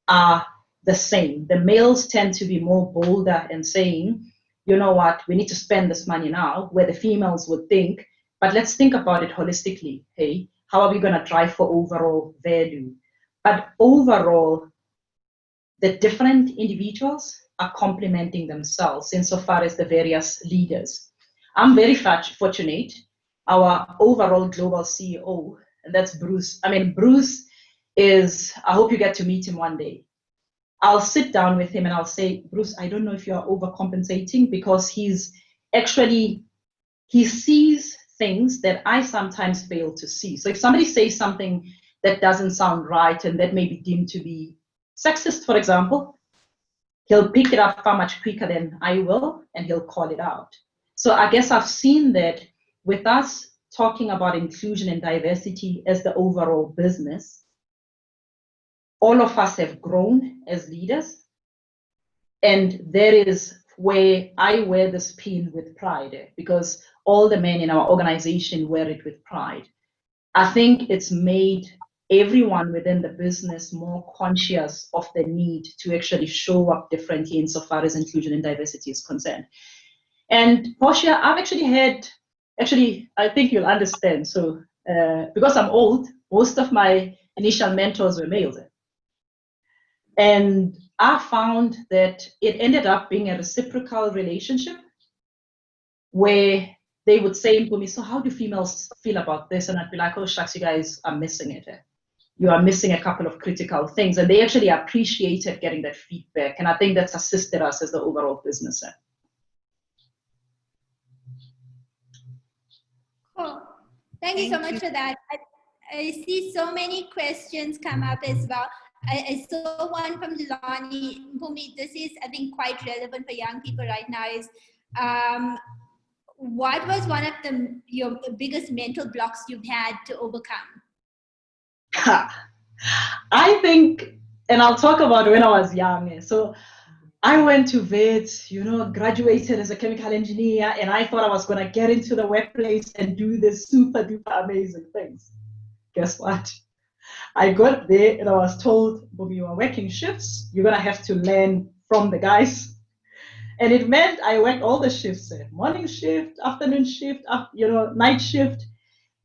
are the same. The males tend to be more bolder and saying, you know what, we need to spend this money now, where the females would think, but let's think about it holistically. Hey, how are we going to drive for overall value? But overall, the different individuals are complementing themselves insofar as the various leaders. I'm very fortunate. Our overall global CEO, and that's Bruce. I mean, Bruce is, I hope you get to meet him one day. I'll sit down with him and I'll say, Bruce, I don't know if you're overcompensating, because he sees things that I sometimes fail to see. So if somebody says something that doesn't sound right and that may be deemed to be sexist, for example, he'll pick it up far much quicker than I will, and he'll call it out. So I guess I've seen that with us talking about inclusion and diversity as the overall business, all of us have grown as leaders, and that is where I wear this pin with pride, because all the men in our organization wear it with pride. I think it's made everyone within the business more conscious of the need to actually show up differently insofar as inclusion and diversity is concerned. And Portia, I've actually had, I think you'll understand. So because I'm old, most of my initial mentors were males. And I found that it ended up being a reciprocal relationship where they would say to me, so how do females feel about this? And I'd be like, oh, shucks, you guys are missing it. You are missing a couple of critical things. And they actually appreciated getting that feedback. And I think that's assisted us as the overall business. Cool. Thank you so much for that. I see so many questions come up as well. I saw one from Lonnie. Mpumi, this is, I think, quite relevant for young people right now, is what was one of your biggest mental blocks you've had to overcome? I think, and I'll talk about when I was young. So I went to Wits, graduated as a chemical engineer, and I thought I was going to get into the workplace and do this super duper amazing things. Guess what? I got there and I was told, Bobby, you are working shifts. You're going to have to learn from the guys. And it meant I worked all the shifts, morning shift, afternoon shift, night shift.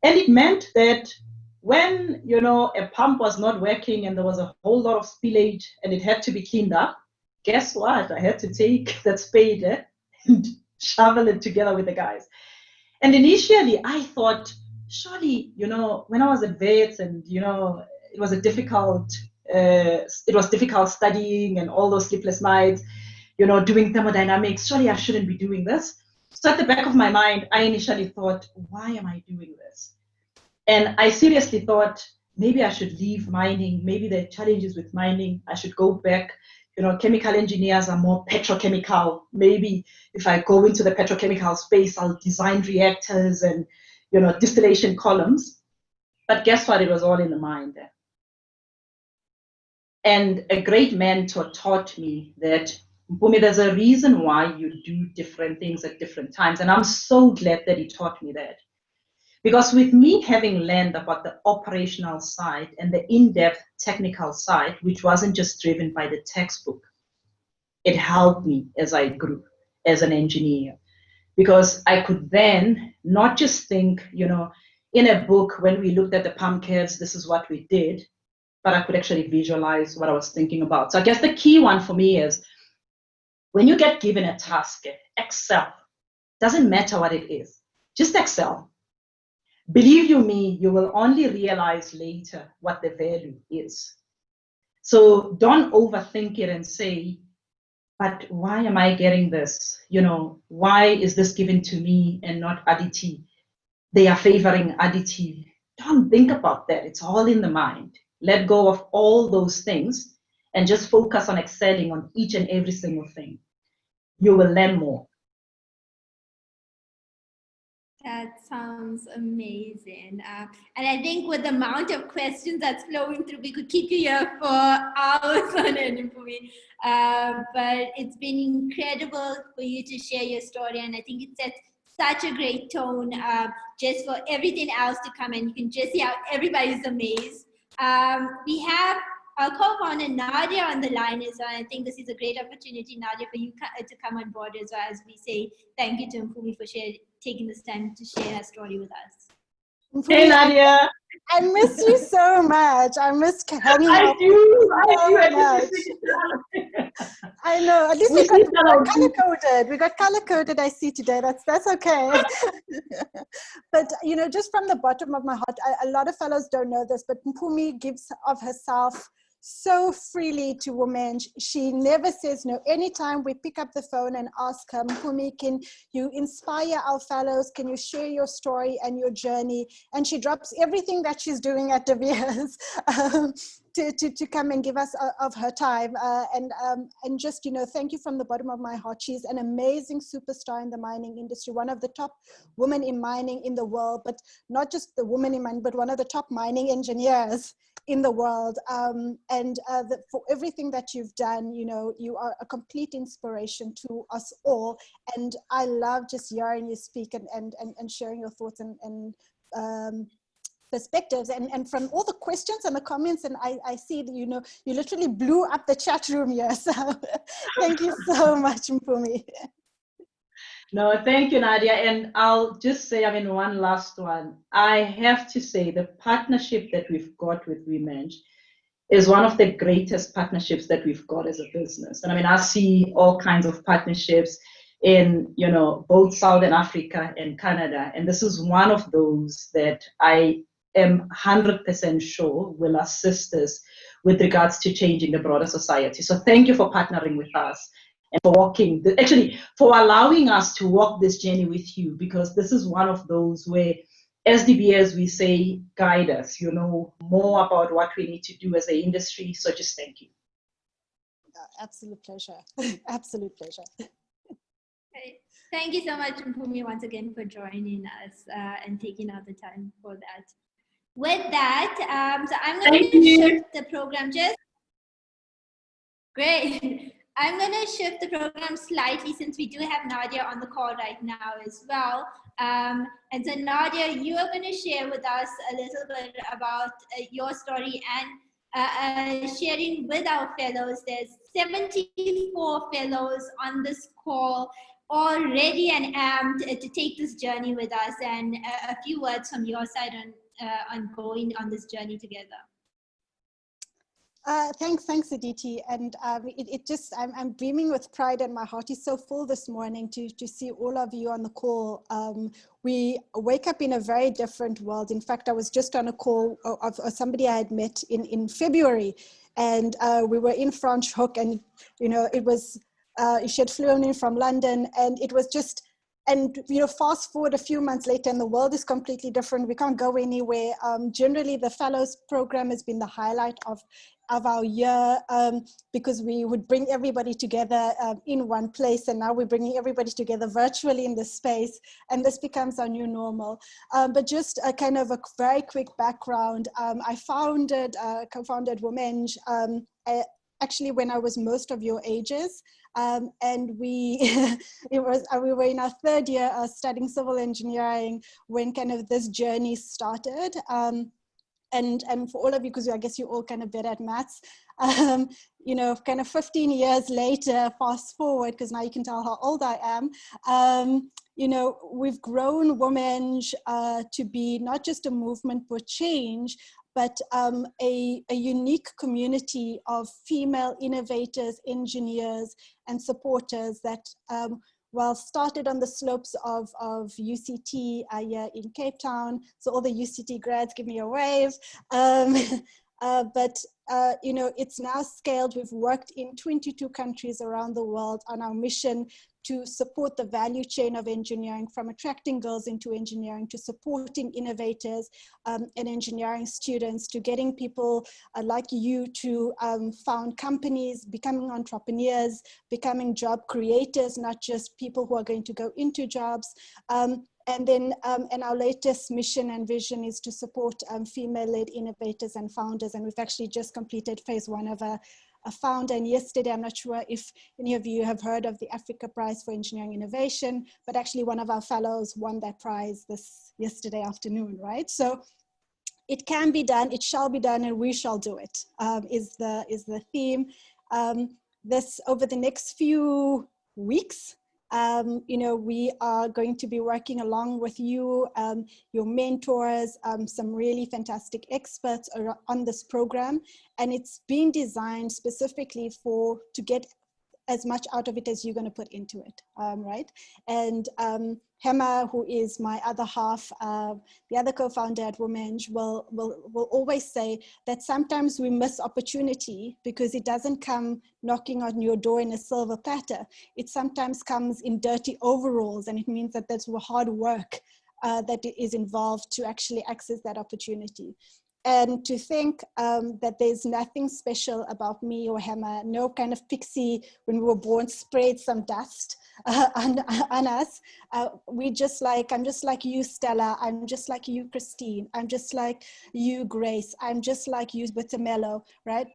And it meant that when, a pump was not working and there was a whole lot of spillage and it had to be cleaned up, guess what? I had to take that spade and shovel it together with the guys. And initially I thought, surely, when I was at Wits and, it was difficult studying and all those sleepless nights, doing thermodynamics, surely I shouldn't be doing this. So at the back of my mind, I initially thought, why am I doing this? And I seriously thought, maybe I should leave mining. Maybe the challenges with mining, I should go back. Chemical engineers are more petrochemical. Maybe if I go into the petrochemical space, I'll design reactors and, distillation columns. But guess what? It was all in the mind. And a great mentor taught me that, Mpumi, there's a reason why you do different things at different times. And I'm so glad that he taught me that. Because with me having learned about the operational side and the in-depth technical side, which wasn't just driven by the textbook, it helped me as I grew as an engineer. Because I could then not just think, in a book, when we looked at the pump curves, this is what we did, but I could actually visualize what I was thinking about. So I guess the key one for me is, when you get given a task, excel. Doesn't matter what it is, just excel. Believe you me, you will only realize later what the value is. So don't overthink it and say, but why am I getting this? Why is this given to me and not Aditi? They are favoring Aditi. Don't think about that. It's all in the mind. Let go of all those things and just focus on excelling on each and every single thing. You will learn more. That sounds amazing. And I think with the amount of questions that's flowing through, we could keep you here for hours on end for me. But it's been incredible for you to share your story. And I think it sets such a great tone just for everything else to come. And you can just see how everybody's amazed. We have our co-founder Nadia on the line as well. I think this is a great opportunity, Nadia, for you to come on board as well, as we say thank you to Mpumi for taking this time to share her story with us. Hey, Nadia. I miss you so much. I miss hanging I out do. so much. I know. At least we got color coded. We got color coded. I see today. That's okay. But you know, just from the bottom of my heart, a lot of fellows don't know this, but Mpumi gives of herself so freely to women. She never says no. Anytime we pick up the phone and ask her, Mpumi, can you inspire our fellows? Can you share your story and your journey? And she drops everything that she's doing at De Beers to come and give us of her time. And just, you know, thank you from the bottom of my heart. She's an amazing superstar in the mining industry, one of the top women in mining in the world, but not just the woman in mining, but one of the top mining engineers in the world. For everything that you've done, you know, you are a complete inspiration to us all. And I love just hearing you speak and sharing your thoughts and perspectives. And from all the questions and the comments, and I see that, you know, you literally blew up the chat room here. So thank you so much, Mpumi. No, thank you, Nadia. And I'll just say, I mean, one last one. I have to say the partnership that we've got with WomEng is one of the greatest partnerships that we've got as a business. And I mean, I see all kinds of partnerships in, you know, both Southern Africa and Canada. And this is one of those that I am 100% sure will assist us with regards to changing the broader society. So thank you for partnering with us and for walking, for allowing us to walk this journey with you, because this is one of those where, as DBS, we say, guide us, you know, more about what we need to do as an industry. So just thank you. Absolute pleasure. Absolute pleasure. Thank you so much, Mpumi, once again for joining us and taking out the time for that. With that, so I'm going to shift the program Great. I'm going to shift the program slightly since we do have Nadia on the call right now as well. And so Nadia, you are going to share with us a little bit about your story and sharing with our fellows. There's 74 fellows on this call all ready and amped to take this journey with us, and a few words from your side on going on this journey together. Thanks, Aditi. And I'm beaming with pride, and my heart is so full this morning to see all of you on the call. We wake up in a very different world. In fact, I was just on a call of somebody I had met in February, and we were in Franschhoek, and you know, it was she had flown in from London, and it was just. And, you know, fast forward a few months later and the world is completely different. We can't go anywhere. Generally, the Fellows program has been the highlight of our year because we would bring everybody together in one place. And now we're bringing everybody together virtually in this space. And this becomes our new normal. But just a kind of a very quick background. I co-founded WomEng actually when I was most of your ages. And we were in our third year studying civil engineering when kind of this journey started. And for all of you, because I guess you're all kind of better at maths, you know, kind of 15 years later, fast forward, because now you can tell how old I am, you know, we've grown WomEng to be not just a movement for change, but a unique community of female innovators, engineers, and supporters that, well, started on the slopes of UCT here in Cape Town. So all the UCT grads, give me a wave. But, you know, it's now scaled. We've worked in 22 countries around the world on our mission to support the value chain of engineering, from attracting girls into engineering to supporting innovators and engineering students, to getting people like you to found companies, becoming entrepreneurs, becoming job creators, not just people who are going to go into jobs. And then, and our latest mission and vision is to support female-led innovators and founders. And we've actually just completed phase 1 of a founder. And yesterday, I'm not sure if any of you have heard of the Africa Prize for Engineering Innovation, but actually one of our fellows won that prize yesterday afternoon, right? So it can be done, it shall be done, and we shall do it, is the theme. This over the next few weeks, you know, we are going to be working along with you, your mentors, some really fantastic experts on this program, and it's been designed specifically to get as much out of it as you're going to put into it, right? And Hema, who is my other half, the other co-founder at WomEng, will always say that sometimes we miss opportunity because it doesn't come knocking on your door in a silver platter. It sometimes comes in dirty overalls, and it means that there's hard work that is involved to actually access that opportunity. And to think that there's nothing special about me or Hema, no kind of pixie when we were born sprayed some dust on us. I'm just like you, Stella. I'm just like you, Christine. I'm just like you, Grace. I'm just like you, Butamello, right?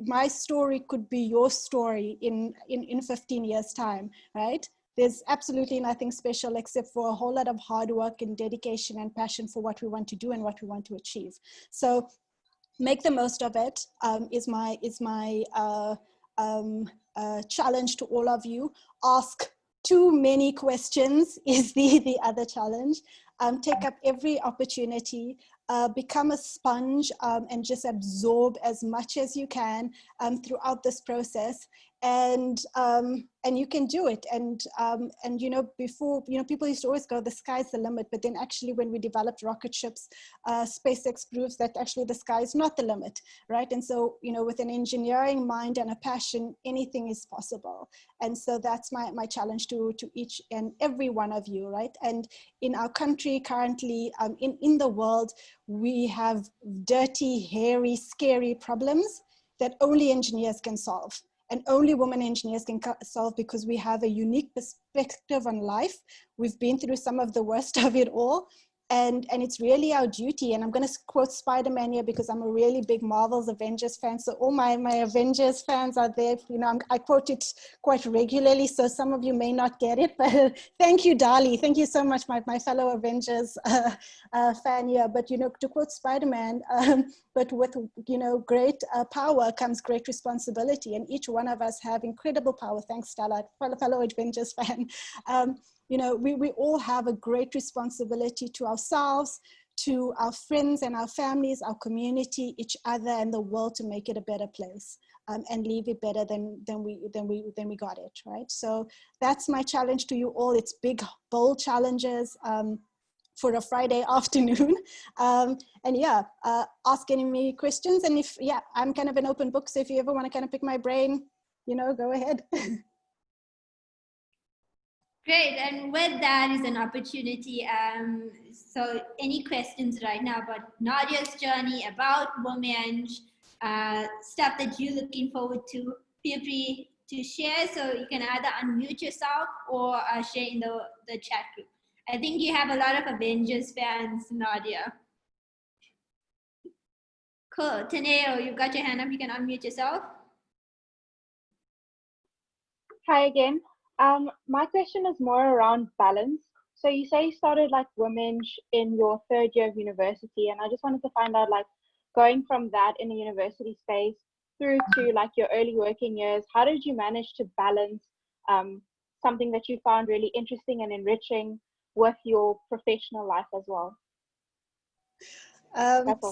My story could be your story in 15 years' time, right? There's absolutely nothing special except for a whole lot of hard work and dedication and passion for what we want to do and what we want to achieve. So make the most of it, is my challenge to all of you. Ask too many questions is the other challenge. Take up every opportunity, become a sponge, and just absorb as much as you can throughout this process. And you can do it. And you know, before, you know, people used to always go, the sky's the limit. But then actually when we developed rocket ships, SpaceX proves that actually the sky is not the limit, right? And so, you know, with an engineering mind and a passion, anything is possible. And so that's my challenge to each and every one of you, right? And in our country currently, in the world, we have dirty, hairy, scary problems that only engineers can solve. And only women engineers can solve, because we have a unique perspective on life. We've been through some of the worst of it all. And it's really our duty. And I'm going to quote Spider-Man here because I'm a really big Marvel's Avengers fan. So all my Avengers fans are there. You know, I quote it quite regularly. So some of you may not get it, but thank you, Dali. Thank you so much, my fellow Avengers fan here. But, you know, to quote Spider-Man, but with, you know, great power comes great responsibility. And each one of us have incredible power. Thanks, Stella, fellow Avengers fan. You know, we all have a great responsibility to ourselves, to our friends and our families, our community, each other, and the world to make it a better place, and leave it better than we got it, right? So that's my challenge to you all. It's big, bold challenges for a Friday afternoon. And yeah, ask any questions. And if, yeah, I'm kind of an open book. So if you ever want to kind of pick my brain, you know, go ahead. Great, and with that is an opportunity. So any questions right now about Nadia's journey, about WomEng, stuff that you're looking forward to, feel free to share. So you can either unmute yourself or share in the chat group. I think you have a lot of Avengers fans, Nadia. Cool, Taneo, you've got your hand up, you can unmute yourself. Hi again. My question is more around balance. So you say you started like WomEng in your 3rd year of university, and I just wanted to find out, like, going from that in the university space through to like your early working years, how did you manage to balance something that you found really interesting and enriching with your professional life as well?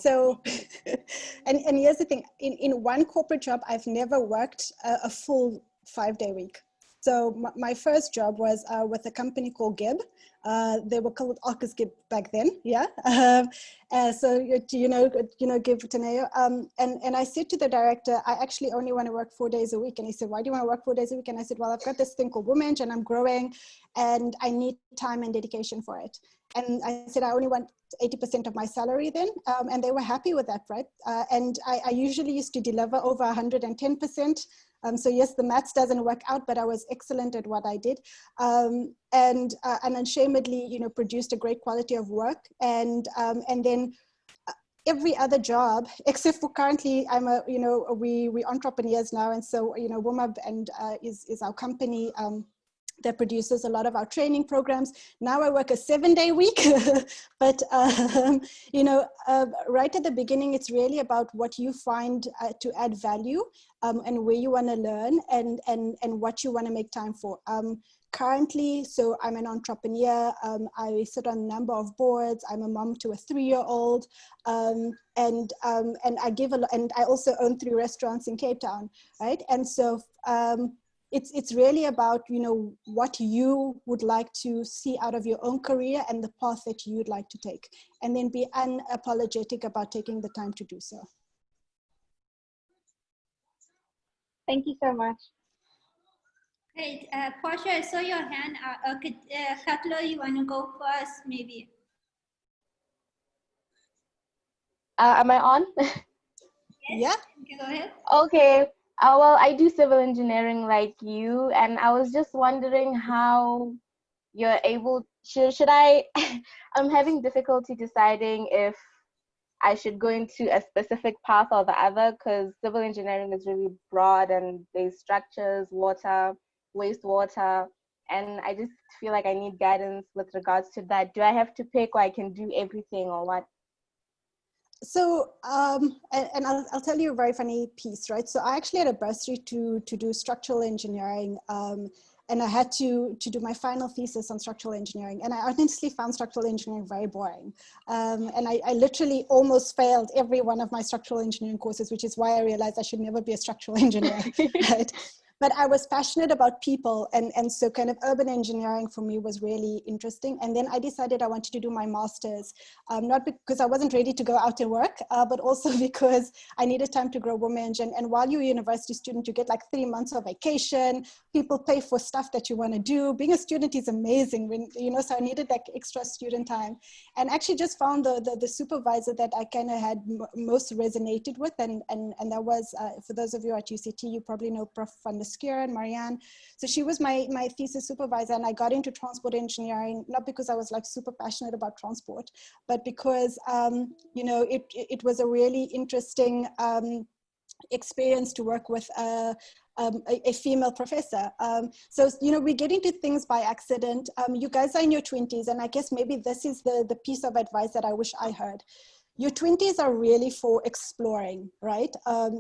So, and here's the thing, in one corporate job, I've never worked a full 5-day week. So my first job was with a company called Gib. They were called Arcus Gib back then, yeah. So you know Gib Taneo. And I said to the director, I actually only want to work 4 days a week. And he said, why do you want to work 4 days a week? And I said, well, I've got this thing called WomEng and I'm growing, and I need time and dedication for it. And I said, I only want 80% of my salary then. And they were happy with that, right? And I usually used to deliver over 110%. So yes, the maths doesn't work out, but I was excellent at what I did. and unashamedly, you know, produced a great quality of work. And then every other job, except for currently, you know, we entrepreneurs now. And so, you know, WomEng and is our company that produces a lot of our training programs. Now I work a 7-day week, but you know, right at the beginning, it's really about what you find to add value, and where you want to learn, and what you want to make time for. Currently, so I'm an entrepreneur. I sit on a number of boards. I'm a mom to a 3-year-old, and I give and I also own 3 restaurants in Cape Town, right? And so it's really about, you know, what you would like to see out of your own career and the path that you'd like to take, and then be unapologetic about taking the time to do so. Thank you so much. Great. Portia, I saw your hand. Katlo, you want to go first, maybe? Am I on? Yes, yeah. Go ahead. Okay. Well, I do civil engineering like you, and I was just wondering how you're able, should I, I'm having difficulty deciding if I should go into a specific path or the other, because civil engineering is really broad and there's structures, water, wastewater, and I just feel like I need guidance with regards to that. Do I have to pick, or I can do everything, or what? So, and I'll tell you a very funny piece, right? So I actually had a bursary to do structural engineering, and I had to do my final thesis on structural engineering. And I honestly found structural engineering very boring. And I literally almost failed every one of my structural engineering courses, which is why I realized I should never be a structural engineer, right? But I was passionate about people, and so kind of urban engineering for me was really interesting. And then I decided I wanted to do my master's, not because I wasn't ready to go out and work, but also because I needed time to grow WomEng. And while you're a university student, you get like 3 months of vacation. People pay for stuff that you want to do. Being a student is amazing, when, you know, so I needed like extra student time. And actually just found the supervisor that I kind of had most resonated with. And that was, for those of you at UCT, you probably know Prof. Van der Skeur and Marianne. So she was my thesis supervisor, and I got into transport engineering, not because I was like super passionate about transport, but because, you know, it was a really interesting experience to work with a female professor. So, you know, we get into things by accident. You guys are in your 20s, and I guess maybe this is the piece of advice that I wish I heard. Your 20s are really for exploring, right?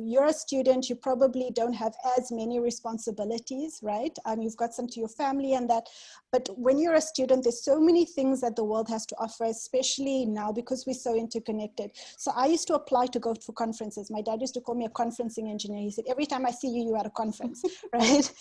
You're a student, you probably don't have as many responsibilities, right? You've got some to your family and that, but when you're a student, there's so many things that the world has to offer, especially now because we're so interconnected. So I used to apply to go for conferences. My dad used to call me a conferencing engineer. He said, every time I see you, you're at a conference, right?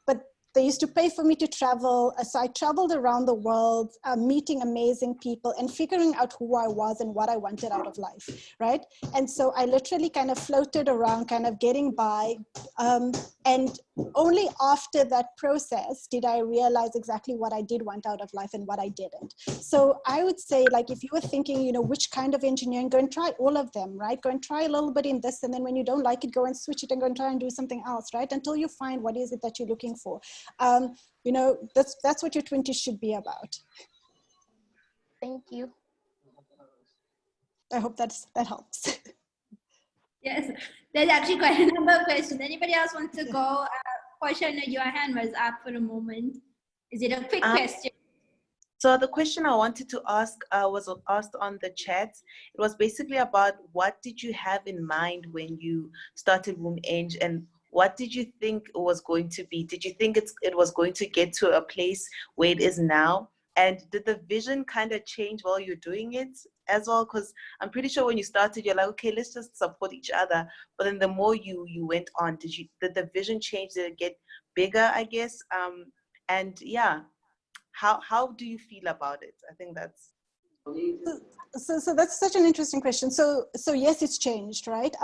But they used to pay for me to travel. So I traveled around the world, meeting amazing people and figuring out who I was and what I wanted out of life, right? And so I literally kind of floated around, kind of getting by. And only after that process did I realize exactly what I did want out of life and what I didn't. So I would say, like, if you were thinking, you know, which kind of engineering, go and try all of them, right? Go and try a little bit in this, and then when you don't like it, go and switch it and go and try and do something else, right? Until you find what is it that you're looking for. You know, that's what your 20s should be about. Thank you. I hope that helps. Yes, there's actually quite a number of questions. Anybody else want to go? Portia, your hand was up for a moment. Is it a quick question? So the question I wanted to ask was asked on the chat. It was basically about, what did you have in mind when you started WomEng, and what did you think it was going to be? Did you think it was going to get to a place where it is now? And did the vision kind of change while you're doing it as well? Because I'm pretty sure when you started, you're like, okay, let's just support each other. But then the more you went on, did the vision change? Did it get bigger, I guess? And yeah, how do you feel about it? I think that's So that's such an interesting question. So yes, it's changed, right?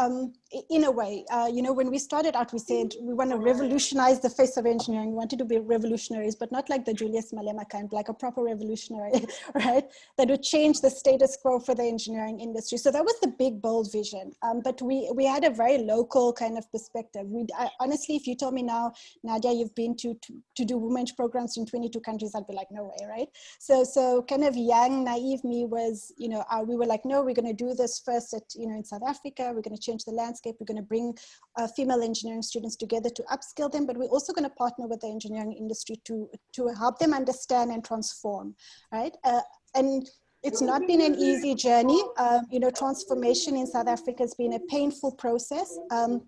In a way, when we started out, we said we want to revolutionize the face of engineering. We wanted to be revolutionaries, but not like the Julius Malema kind, like a proper revolutionary, right? That would change the status quo for the engineering industry. So that was the big, bold vision. But we had a very local kind of perspective. Honestly, if you told me now, Nadia, you've been to do women's programs in 22 countries, I'd be like, no way, right? So kind of young, naive me was, we were like, no, we're going to do this first in South Africa. We're going to change the landscape. We're going to bring female engineering students together to upskill them, but we're also going to partner with the engineering industry to help them understand and transform, right? And it's not been an easy journey. Transformation in South Africa has been a painful process. And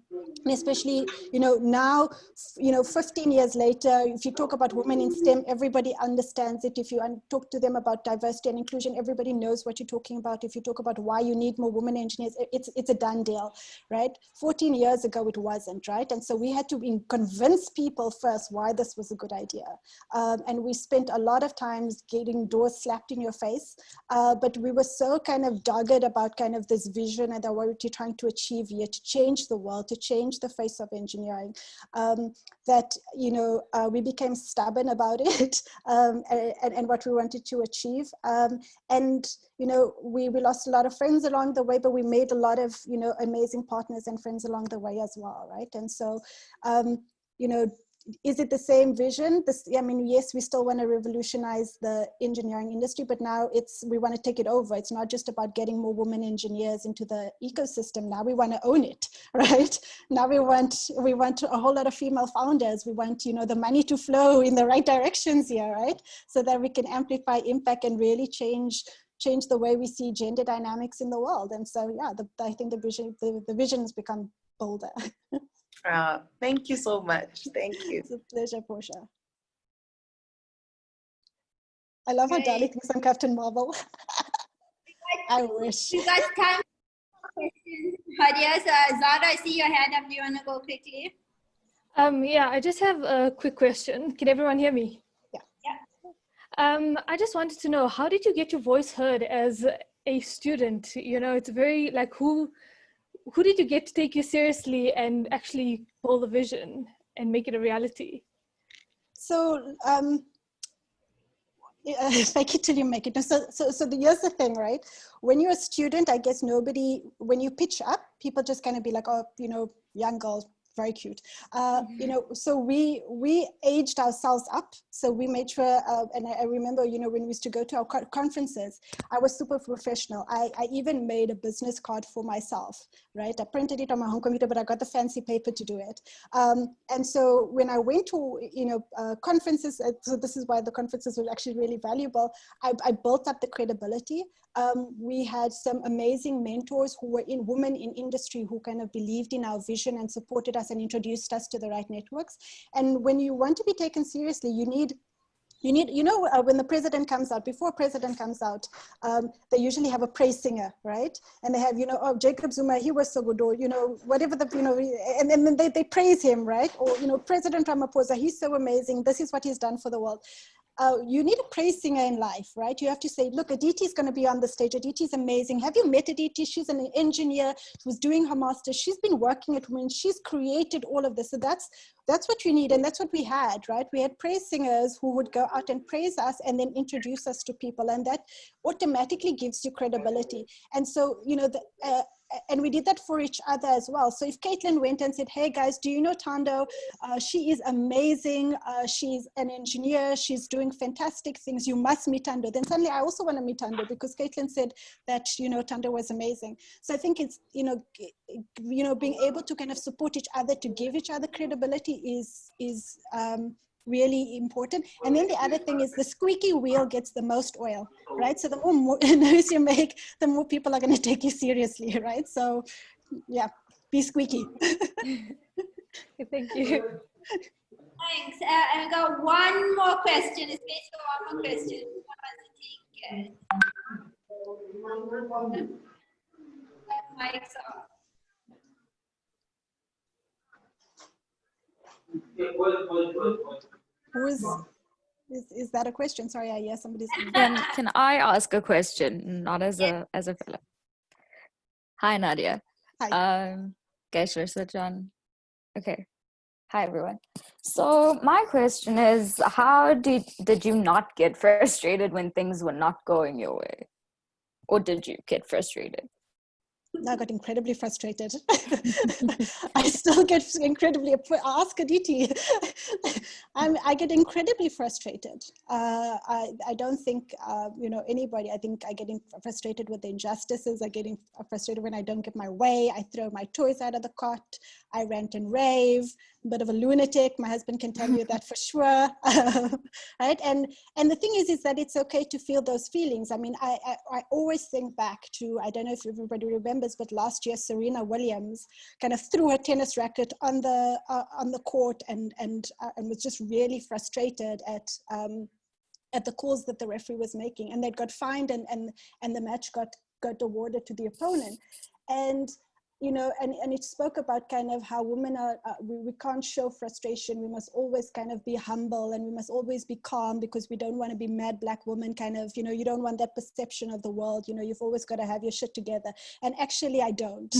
especially, now, 15 years later, if you talk about women in STEM, everybody understands it. If you talk to them about diversity and inclusion, everybody knows what you're talking about. If you talk about why you need more women engineers, it's a done deal, right? 14 years ago, it wasn't, right? And so we had to convince people first why this was a good idea. And we spent a lot of times getting doors slapped in your face. But we were so kind of dogged about kind of this vision and what we're trying to achieve here, to change the world, to change the face of engineering, that, we became stubborn about it and what we wanted to achieve. And, we lost a lot of friends along the way, but we made a lot of, amazing partners and friends along the way as well, right? And so, is it the same vision? Yes, we still want to revolutionize the engineering industry, but now we want to take it over. It's not just about getting more women engineers into the ecosystem. Now we want to own it, right? Now we want a whole lot of female founders. We want, the money to flow in the right directions here, right? So that we can amplify impact and really change the way we see gender dynamics in the world. And so, yeah, I think the vision has become bolder. Thank you so much. Thank you. It's a pleasure, Portia. I love how Dali thinks I'm Captain Marvel. I wish. You guys time for questions. Hadiya, Zara, I see your hand up. Do you want to go quickly? Yeah, I just have a quick question. Can everyone hear me? Yeah. I just wanted to know, how did you get your voice heard as a student? It's very like, who did you get to take you seriously and actually pull the vision and make it a reality? So, fake it till you make it. So here's the thing, right? When you're a student, I guess when you pitch up, people just kind of be like, oh, young girl, very cute. So we aged ourselves up. So we made sure, and I remember, when we used to go to our conferences, I was super professional. I even made a business card for myself, right? I printed it on my home computer, but I got the fancy paper to do it. And so when I went to, conferences, so this is why the conferences were actually really valuable, I built up the credibility. We had some amazing mentors who were women in industry who kind of believed in our vision and supported us and introduced us to the right networks. And when you want to be taken seriously, you need, when the president comes out, before a president comes out, they usually have a praise singer, right? And they have, oh, Jacob Zuma, he was so good, or, whatever and then they praise him, right? Or, President Ramaphosa, he's so amazing. This is what he's done for the world. You need a praise singer in life, right? You have to say, look, Aditi is going to be on the stage. Aditi is amazing. Have you met Aditi? She's an engineer who's doing her master's. She's been working at women. She's created all of this. So that's what you need. And that's what we had, right? We had praise singers who would go out and praise us and then introduce us to people. And that automatically gives you credibility. And so, and we did that for each other as well. So if Caitlin went and said, hey guys, do you know Tando? She is amazing. She's an engineer. She's doing fantastic things. You must meet Tando. Then suddenly I also want to meet Tando because Caitlin said that, Tando was amazing. So I think it's, being able to kind of support each other, to give each other credibility is really important. And then the other thing is the squeaky wheel gets the most oil, right? So the more noise you make, the more people are going to take you seriously, right? So yeah, be squeaky. Thank you. Thanks. And I got one more question. It's based on one more question. Mic's off. Who is Is that a question? Sorry, I hear somebody's. Can I ask a question, not as a fellow? Hi, Nadia. Hi. Geisler John. Okay. Hi, everyone. So my question is, how did you not get frustrated when things were not going your way? Or did you get frustrated? I got incredibly frustrated. I still get incredibly, ask Aditi. I get incredibly frustrated. I don't think, anybody, I think I get frustrated with the injustices. I get frustrated when I don't get my way. I throw my toys out of the cot. I rant and rave. A bit of a lunatic. My husband can tell you that for sure. Right? And the thing is that it's okay to feel those feelings. I mean, I always think back to, I don't know if everybody remembers, but last year Serena Williams kind of threw her tennis racket on the court and was just really frustrated at the calls that the referee was making, and they'd got fined and the match got awarded to the opponent. And and it spoke about kind of how women are, we can't show frustration. We must always kind of be humble, and we must always be calm, because we don't want to be mad black women kind of, you don't want that perception of the world. You've always got to have your shit together. And actually I don't.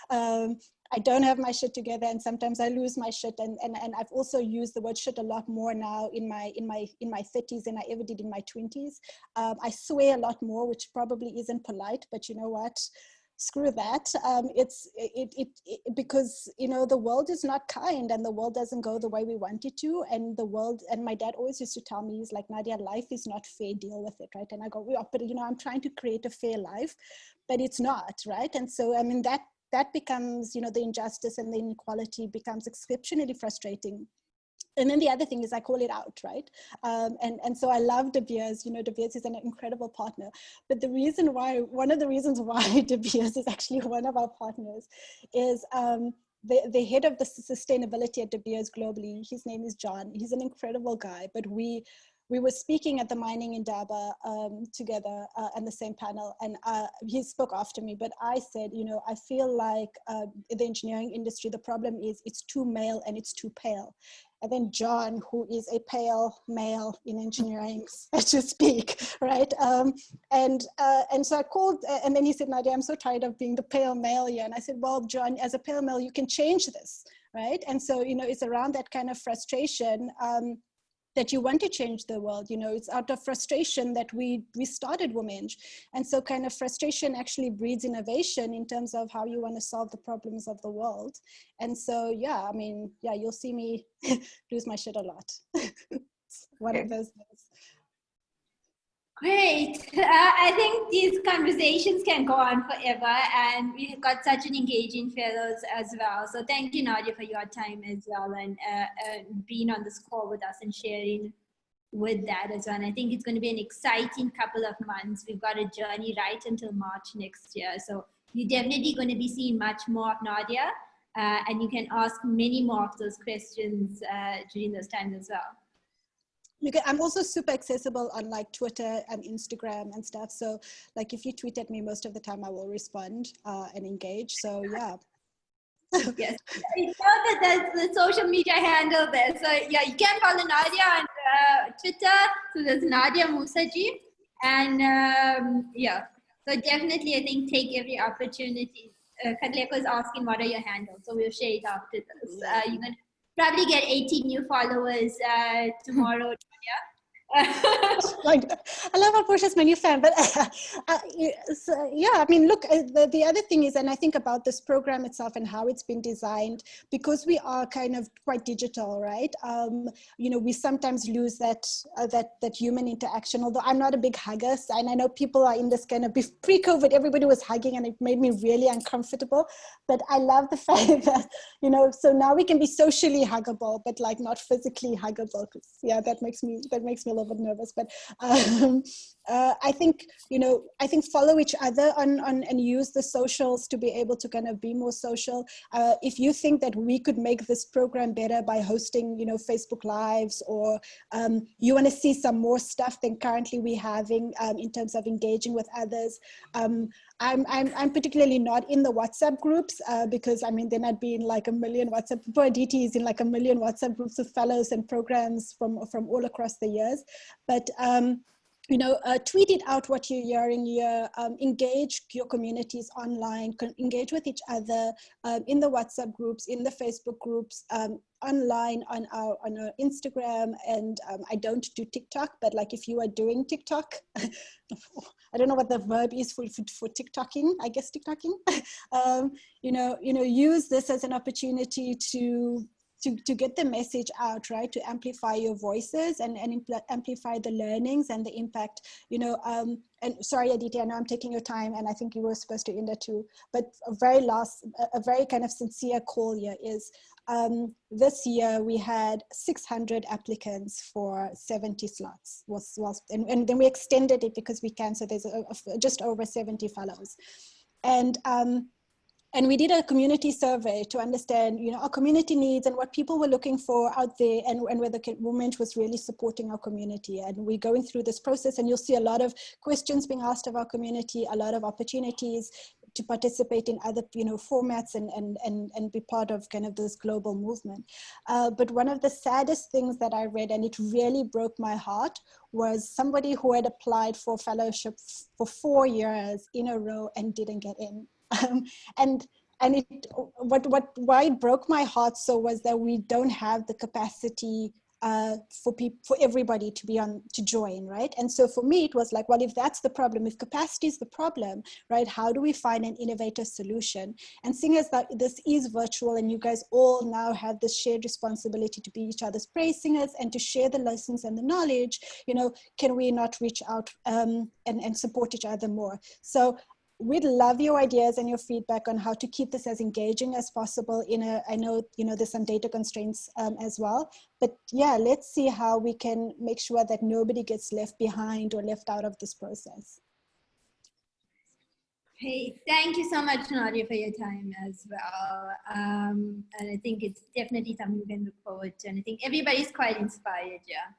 I don't have my shit together, and sometimes I lose my shit. And I've also used the word shit a lot more now in my 30s than I ever did in my 20s. I swear a lot more, which probably isn't polite, but you know what? Screw that. Because the world is not kind, and the world doesn't go the way we want it to. And my dad always used to tell me, he's like, Nadia, life is not fair, deal with it, right? And I go, yeah, but I'm trying to create a fair life, but it's not, right? And so, I mean, that becomes, the injustice and the inequality becomes exceptionally frustrating. And then the other thing is I call it out, right? And so I love De Beers. De Beers is an incredible partner. But one of the reasons why De Beers is actually one of our partners is the head of the sustainability at De Beers globally. His name is John. He's an incredible guy. But we were speaking at the Mining Indaba together on the same panel, and he spoke after me, but I said, I feel like the engineering industry, the problem is it's too male and it's too pale. And then John, who is a pale male in engineering, so to speak, right? And so I called, and then he said, Nadia, I'm so tired of being the pale male here. And I said, well, John, as a pale male, you can change this, right? And so, it's around that kind of frustration that you want to change the world. It's out of frustration that we started WomEng. And so kind of frustration actually breeds innovation in terms of how you want to solve the problems of the world. And so, you'll see me lose my shit a lot. It's one of those things. Great. I think these conversations can go on forever, and we've got such an engaging fellows as well. So thank you, Nadia, for your time as well, and being on this call with us and sharing with that as well. And I think it's going to be an exciting couple of months. We've got a journey right until March next year. So you're definitely going to be seeing much more of Nadia, and you can ask many more of those questions during those times as well. I'm also super accessible on like Twitter and Instagram and stuff. So like if you tweet at me, most of the time I will respond and engage. So yeah. Yes, I know that there's the social media handle there. So yeah, you can follow Nadia on Twitter. So there's Nadia Musaji. And yeah, so definitely I think take every opportunity. Kadleko is asking what are your handles. So we'll share it after this. You're going to probably get 18 new followers tomorrow. I love how Portia's my new fan, but yeah, I mean, look, the other thing is, and I think about this program itself and how it's been designed, because we are kind of quite digital, right? We sometimes lose that human interaction, although I'm not a big hugger, and I know people are in this kind of, pre-COVID, everybody was hugging and it made me really uncomfortable, but I love the fact that, so now we can be socially huggable, but like not physically huggable, because yeah, that makes me a little bit nervous, but I think follow each other on and use the socials to be able to kind of be more social. If you think that we could make this program better by hosting Facebook Lives, or you want to see some more stuff than currently we're having in terms of engaging with others, I'm particularly not in the WhatsApp groups because I mean then I'd be in like a million WhatsApp. Poor DT is in like a million WhatsApp groups of fellows and programs from all across the years. but tweet it out what you're hearing here, engage your communities online, engage with each other in the WhatsApp groups, in the Facebook groups, online on our Instagram. And I don't do TikTok, but like if you are doing TikTok, I don't know what the verb is for TikToking, I guess TikToking, use this as an opportunity to get the message out, right? To amplify your voices and amplify the learnings and the impact, and sorry, Aditi, I know I'm taking your time and I think you were supposed to end it too, but a very kind of sincere call here is, this year we had 600 applicants for 70 slots, and then we extended it because we can, so there's just over 70 fellows. And we did a community survey to understand, our community needs and what people were looking for out there, and whether WomEng was really supporting our community. And we're going through this process, and you'll see a lot of questions being asked of our community, a lot of opportunities to participate in other, formats and be part of kind of this global movement. But one of the saddest things that I read, and it really broke my heart, was somebody who had applied for fellowship for 4 years in a row and didn't get in. And why it broke my heart so was that we don't have the capacity for everybody to join, right? And so for me, it was like, well, if that's the problem, if capacity is the problem, right, how do we find an innovative solution? And seeing as that this is virtual and you guys all now have this shared responsibility to be each other's praise singers and to share the lessons and the knowledge, can we not reach out and support each other more? So we'd love your ideas and your feedback on how to keep this as engaging as possible I know, there's some data constraints as well, but yeah, let's see how we can make sure that nobody gets left behind or left out of this process. Hey, thank you so much, Nadia, for your time as well. And I think it's definitely something we can look forward to. And I think everybody's quite inspired, yeah.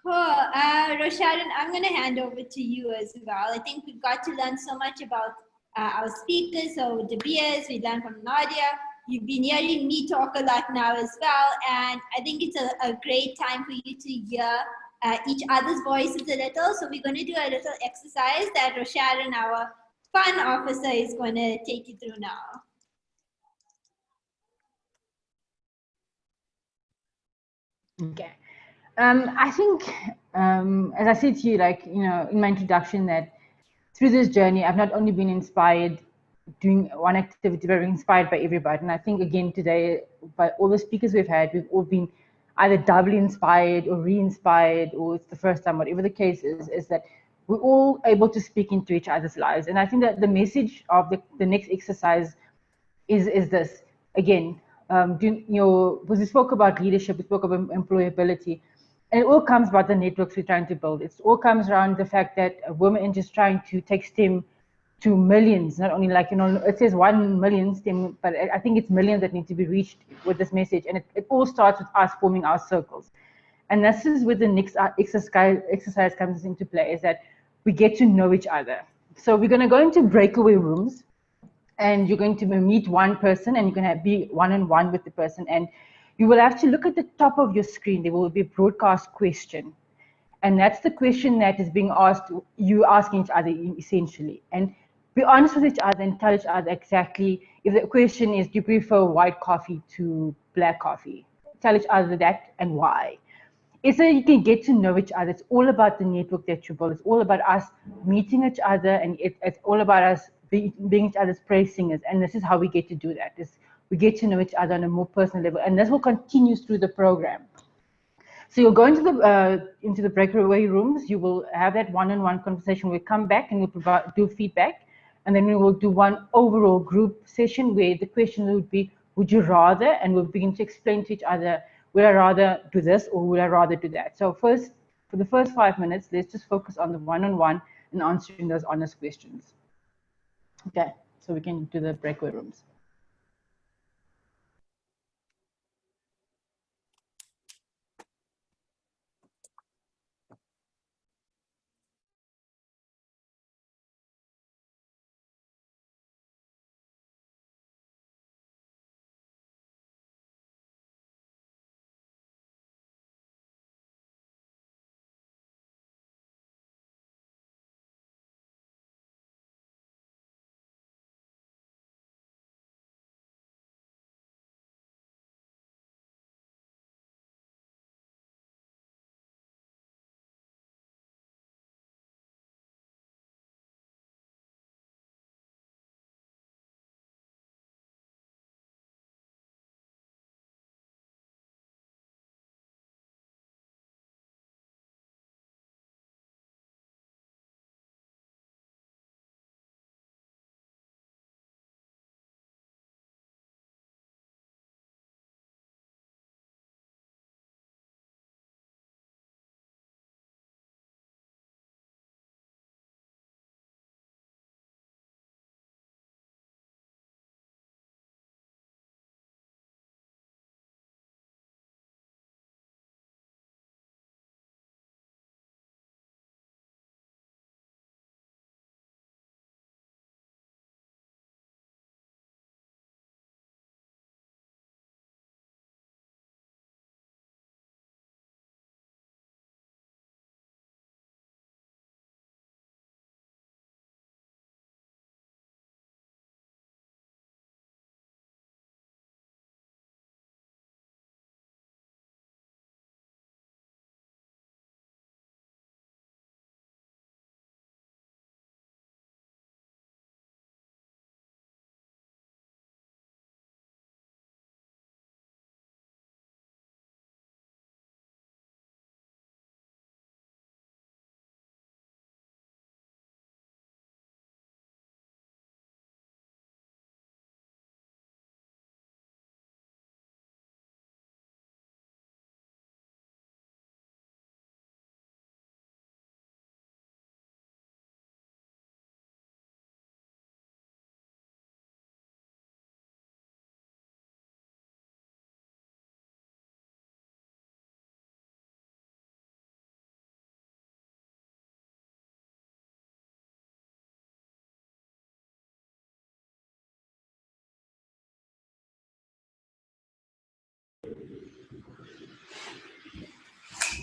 Cool. Rosharan, I'm going to hand over to you as well. I think we've got to learn so much about our speakers. So De Beers, we learned from Nadia. You've been hearing me talk a lot now as well. And I think it's a great time for you to hear each other's voices a little. So we're going to do a little exercise that Rosharan, our fun officer, is going to take you through now. Okay. I think, as I said to you, in my introduction, that through this journey, I've not only been inspired doing one activity, but inspired by everybody. And I think, again, today, by all the speakers we've had, we've all been either doubly inspired or re-inspired, or it's the first time, whatever the case is that we're all able to speak into each other's lives. And I think that the message of the next exercise is this, again, because we spoke about leadership, we spoke about employability, and it all comes about the networks we're trying to build. It all comes around the fact that women is trying to take STEM to millions, not only it says 1 million STEM, but I think it's millions that need to be reached with this message. And it all starts with us forming our circles. And this is where the next exercise comes into play, is that we get to know each other. So we're going to go into breakaway rooms, and you're going to meet one person, and you're going to be one-on-one with the person, and you will have to look at the top of your screen. There will be a broadcast question, and that's the question that is being asked, you asking each other essentially. And be honest with each other and tell each other exactly, if the question is, do you prefer white coffee to black coffee? Tell each other that and why. It's so you can get to know each other. It's all about the network that you build. It's all about us meeting each other, and it's all about us being each other's praise singers. And this is how we get to do that. We get to know each other on a more personal level, and this will continue through the program. So you'll go into the breakaway rooms. You will have that one-on-one conversation. We'll come back and we'll do feedback, and then we will do one overall group session where the question would be, would you rather? And we'll begin to explain to each other, would I rather do this or would I rather do that? So first, for the first 5 minutes, let's just focus on the one-on-one and answering those honest questions. Okay, so we can do the breakaway rooms.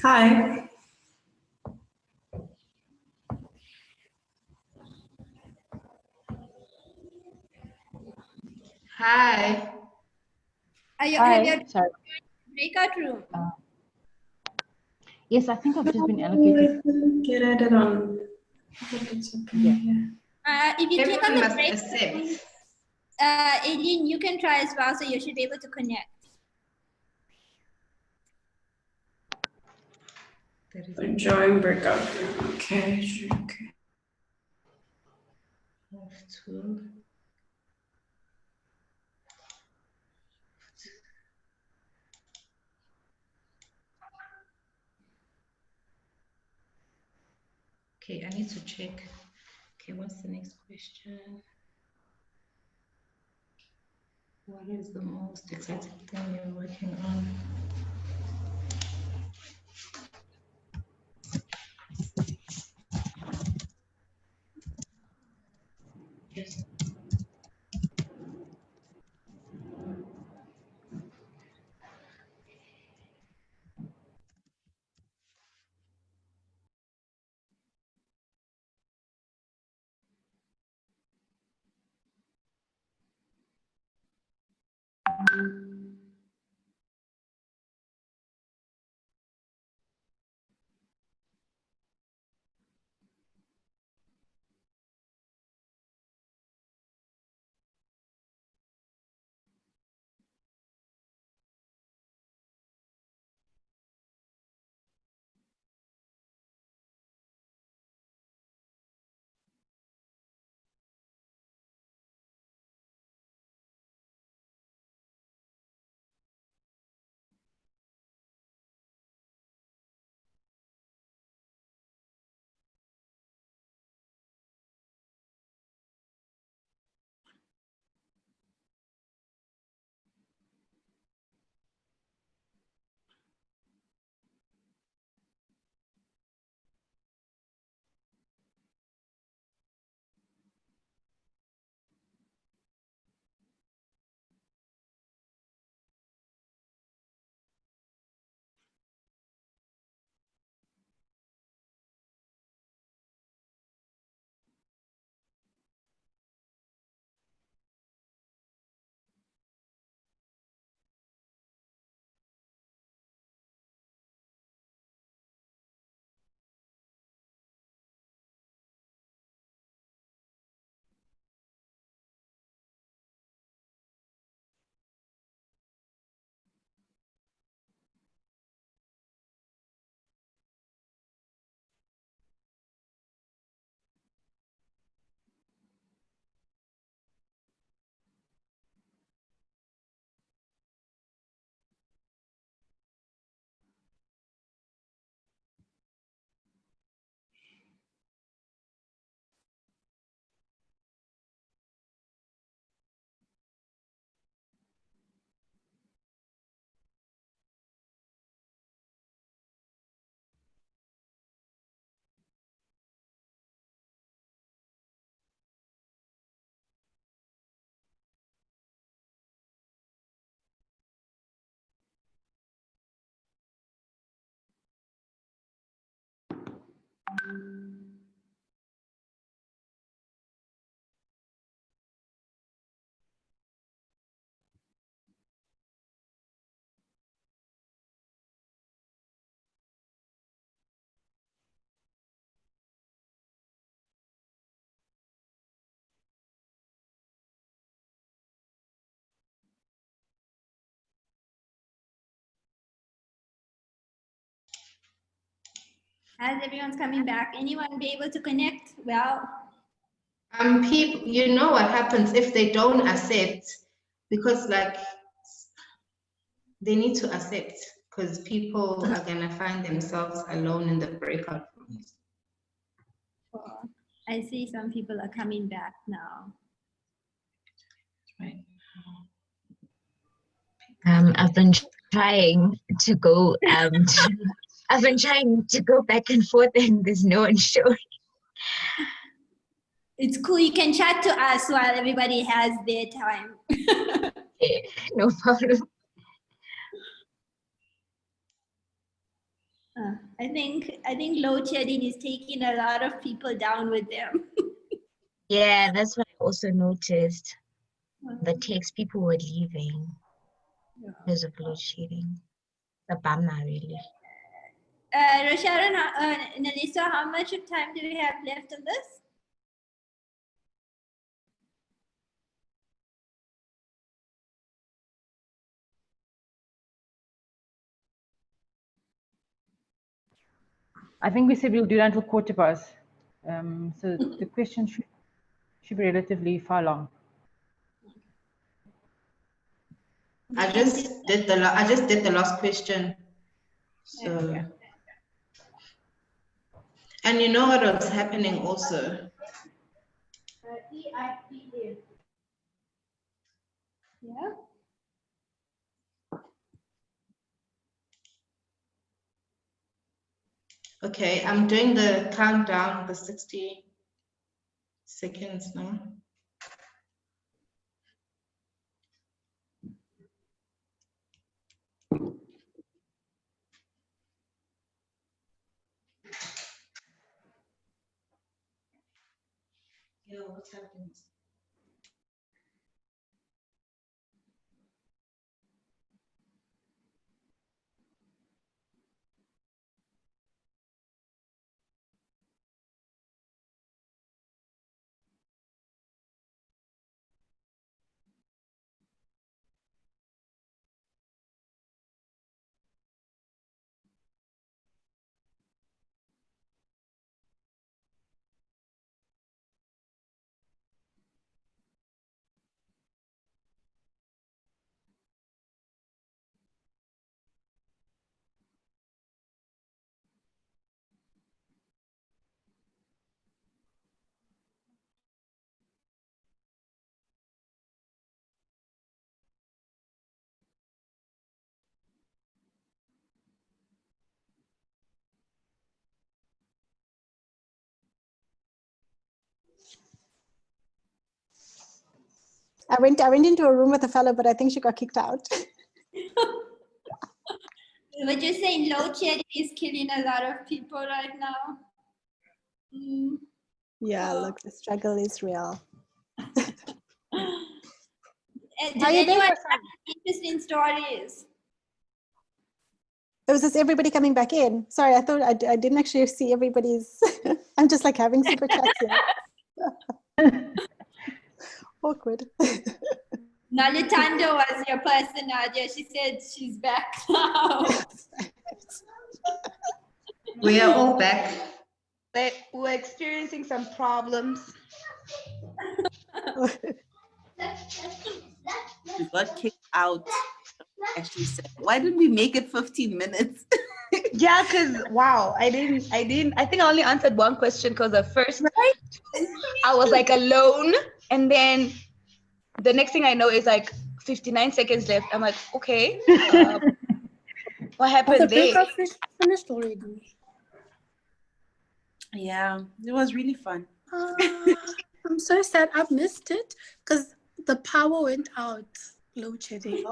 Hi. Hi. Have you Sorry. breakout room? Yes, I think I've just been allocated. Get added on. It's okay. Yeah. If you click on Everyone the must breakout accept. room, Aileen, you can try as well, so you should be able to connect. Join breakout room. Okay. Okay. Okay, I need to check. Okay, what's the next question? What is the most exciting thing you're working on? Yes. As everyone's coming back, anyone be able to connect? Well, People, you know what happens if they don't accept, because like they need to accept, because people are gonna find themselves alone in the breakout rooms. I see some people are coming back now. Right. I've been trying to go. I've been trying to go back and forth, and there's no one showing. It's cool. You can chat to us while everybody has their time. No problem. I think load shedding is taking a lot of people down with them. Yeah, that's what I also noticed. The text people were leaving because of load shedding. The bummer, really. Rosharon, Nalisa, how much of time do we have left on this? I think we said we'll do that until 15:15. So the question should be relatively far long. I just did the last question. So, and you know what was happening also? Yeah. Okay, I'm doing the countdown, the 60 seconds now. Yo, what's happening? I went into a room with a fellow, but I think she got kicked out. But you're saying load shedding is killing a lot of people right now. Yeah, look, the struggle is real. Did anyone have interesting stories? It was just everybody coming back in. Sorry, I thought I didn't actually see everybody's. I'm just like having super chats here. Awkward. Nalitando was your person, Nadia. She said she's back now. We are all back. We're experiencing some problems. We got kicked out. Actually said, why didn't we make it 15 minutes? Yeah, because wow, I think I only answered one question because the first I was like alone, and then the next thing I know is like 59 seconds left. I'm like, okay, what happened there? Finished already. Yeah, it was really fun. I'm so sad I missed it because the power went out. Load shedding.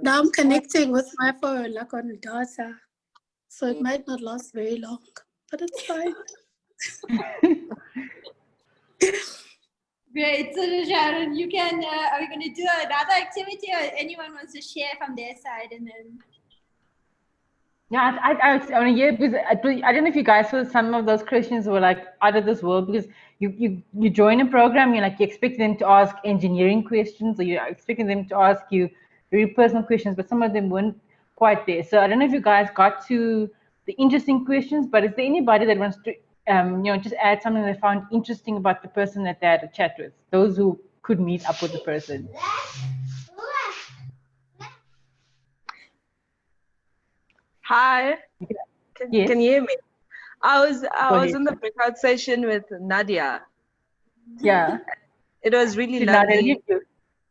Now I'm connecting with my phone like on data, so it might not last very long, but it's fine. Great. So Sharon, you can, are we going to do another activity or anyone wants to share from their side and then? Yeah, I want to hear because I don't know if you guys saw some of those questions were like out of this world because you join a program, you expect them to ask engineering questions or you're expecting them to ask you very personal questions, but some of them weren't quite there. So I don't know if you guys got to the interesting questions, but is there anybody that wants to just add something they found interesting about the person that they had a chat with? Those who could meet up with the person. Hi. Can you hear me? I was in the breakout session with Nadia. Yeah. It was really Did lovely. Nadia leave you?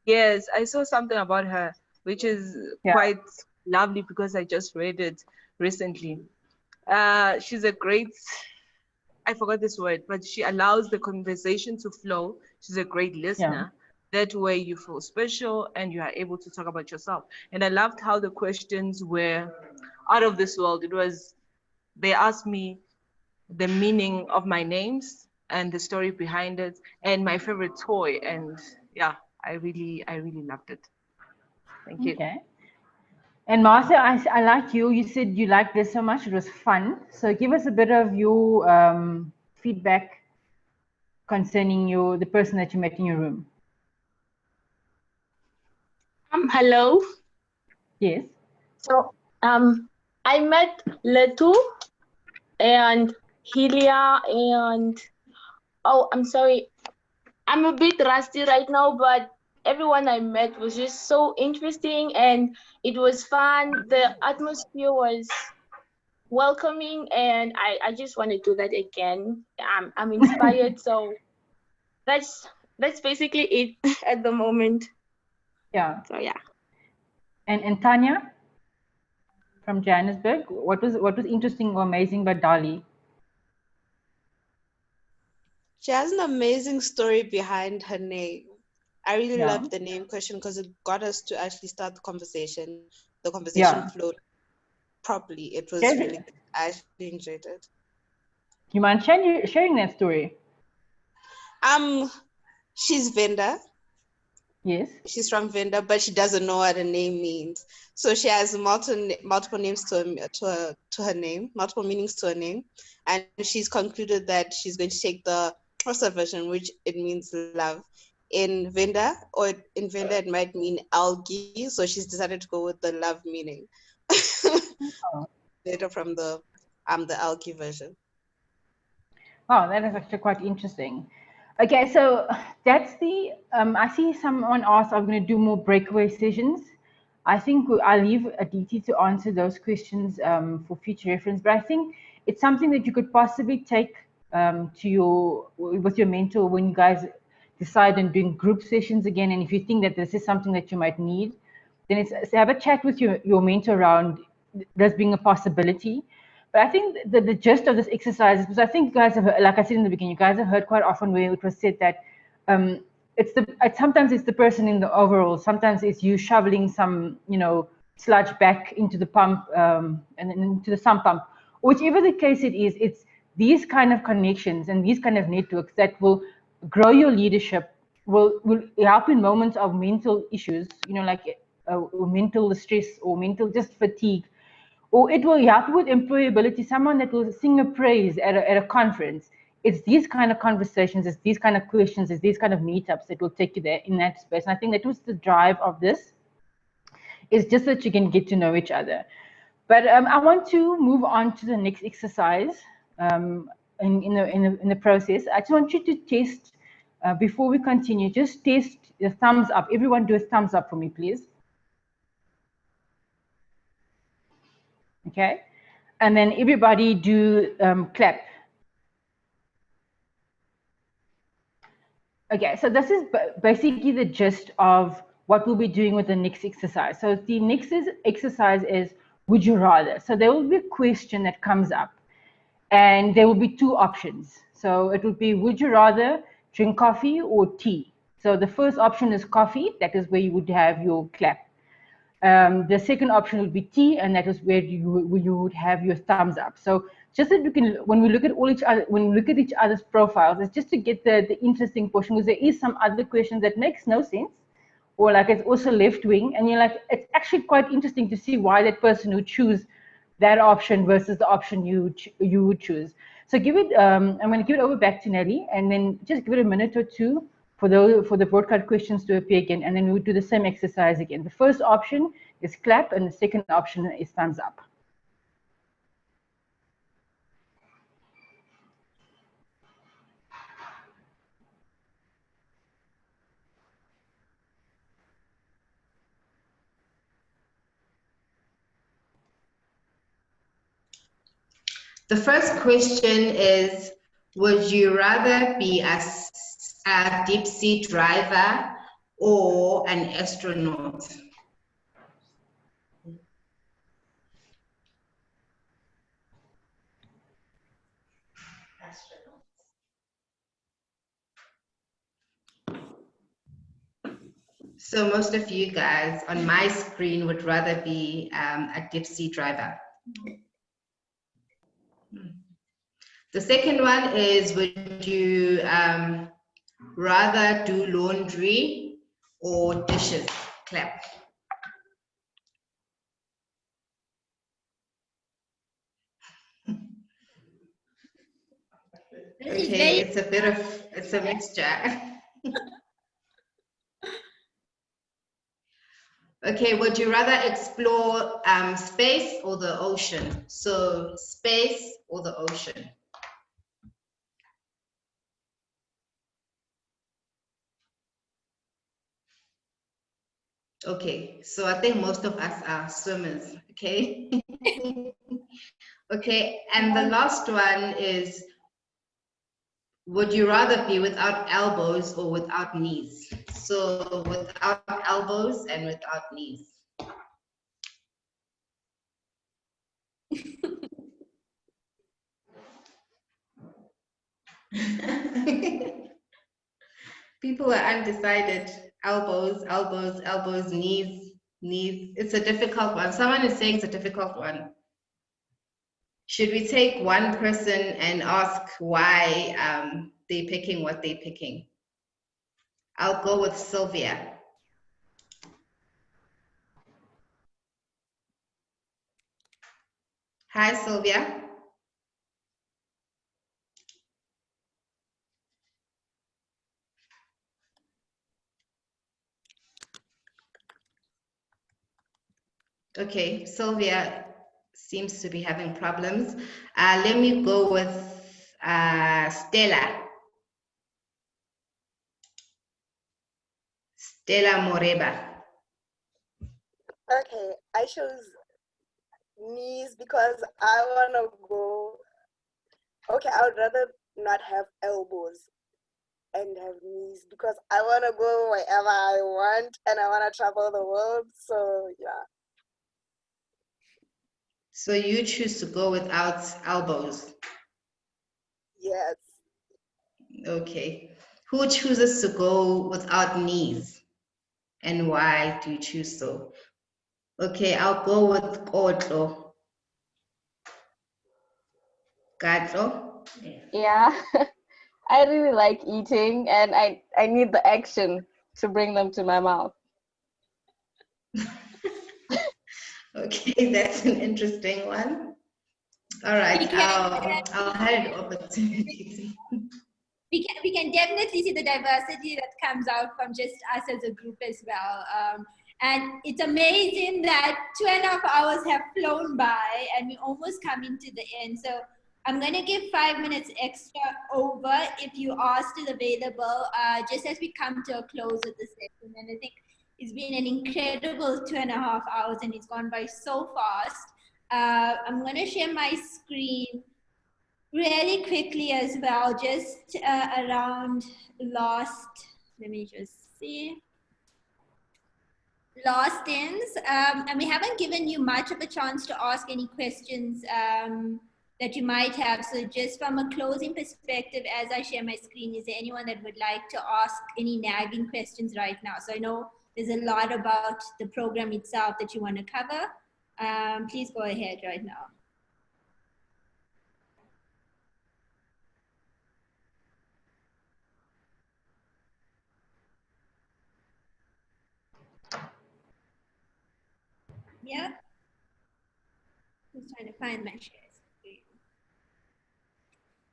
Yes, I saw something about her, which is quite lovely because I just read it recently. She's a great, I forgot this word, but she allows the conversation to flow. She's a great listener. That way you feel special and you are able to talk about yourself. And I loved how the questions were out of this world. It was they asked me the meaning of my names and the story behind it and my favorite toy. And yeah, I really loved it. Thank you. Okay. And Martha, I like you. You said you liked this so much. It was fun. So give us a bit of your feedback concerning the person that you met in your room. Hello. Yes. So I met Letu and Helia and I'm sorry. I'm a bit rusty right now, but everyone I met was just so interesting and it was fun. The atmosphere was welcoming and I just want to do that again. I'm inspired, so that's basically it at the moment. Yeah. So yeah. And Tanya from Johannesburg, what was interesting or amazing about Dali? She has an amazing story behind her name. I really Yeah. love the name question because it got us to actually start the conversation. The conversation flowed properly. It was really good. I actually enjoyed it. You mind sharing that story? She's Venda. Yes. She's from Venda, but she doesn't know what her name means. So she has multiple names to her name, multiple meanings to her name, and she's concluded that she's going to take the Xhosa version, which it means love. In Venda it might mean algae, so she's decided to go with the love meaning. Later from the algae version. Wow, that is actually quite interesting. Okay, so that's the, I see someone asked, I'm going to do more breakaway sessions. I think I'll leave Aditi to answer those questions for future reference, but I think it's something that you could possibly take with your mentor when you guys decide on doing group sessions again. And if you think that this is something that you might need, then it's have a chat with your mentor around this being a possibility. But I think the gist of this exercise is because I think you guys have, like I said in the beginning, you guys have heard quite often where it was said that sometimes it's the person in the overall, sometimes it's you shoveling some sludge back into the pump and into the sump pump. Whichever the case it is, it's these kind of connections and these kind of networks that will grow your leadership, will help in moments of mental issues, like mental stress or mental just fatigue. Or it will help with employability, someone that will sing a praise at a conference. It's these kind of conversations, it's these kind of questions, it's these kind of meetups that will take you there in that space. And I think that was the drive of this, is just that you can get to know each other. But I want to move on to the next exercise in the process. I just want you to test, before we continue, just test the thumbs up. Everyone do a thumbs up for me, please. Okay, and then everybody do clap. Okay, so this is basically the gist of what we'll be doing with the next exercise. So the next exercise is would you rather. So there will be a question that comes up and there will be two options. So it would be would you rather drink coffee or tea. So the first option is coffee, that is where you would have your clap. The second option would be tea, and that is where you would have your thumbs up. So just that we can, when we look at each other's profiles, it's just to get the interesting portion, because there is some other questions that makes no sense, or like it's also left wing, and you're like, it's actually quite interesting to see why that person would choose that option versus the option you would choose. So give it, I'm going to give it over back to Nelly, and then just give it a minute or two for the broadcast questions to appear again, and then we would do the same exercise again. The first option is clap, and the second option is thumbs up. The first question is, would you rather be a deep sea driver or an astronaut? So most of you guys on my screen would rather be a deep sea driver. The second one is, would you rather do laundry or dishes? Clap. Okay, it's a mixture. Okay, would you rather explore space or the ocean? So space or the ocean? Okay, so I think most of us are swimmers, okay? Okay, and the last one is, would you rather be without elbows or without knees? So without elbows and without knees. People are undecided. Elbows, elbows, elbows, knees, knees. It's a difficult one. Someone is saying it's a difficult one. Should we take one person and ask why they're picking what they're picking? I'll go with Sylvia. Hi, Sylvia. Okay, Sylvia seems to be having problems. Let me go with Stella. Stella Moreba. Okay, I chose knees because I want to go. Okay, I would rather not have elbows and have knees because I want to go wherever I want and I want to travel the world. So, yeah. So you choose to go without elbows? Yes. Okay. Who chooses to go without knees? And why do you choose so? Okay, I'll go with Kotlo. Katlo? Yeah. I really like eating and I need the action to bring them to my mouth. Okay, that's an interesting one. All right, I'll hand it over to you. We can definitely see the diversity that comes out from just us as a group as well. And it's amazing that 2.5 hours have flown by and we're almost coming to the end. So I'm going to give 5 minutes extra over if you are still available, just as we come to a close of the session. And I think it's been an incredible 2.5 hours and it's gone by so fast. I'm going to share my screen really quickly as well, just around last, let me just see. Last ends, and we haven't given you much of a chance to ask any questions that you might have. So just from a closing perspective, as I share my screen, is there anyone that would like to ask any nagging questions right now? So I know there's a lot about the program itself that you want to cover. Please go ahead right now. Yeah. Just trying to find my share screen.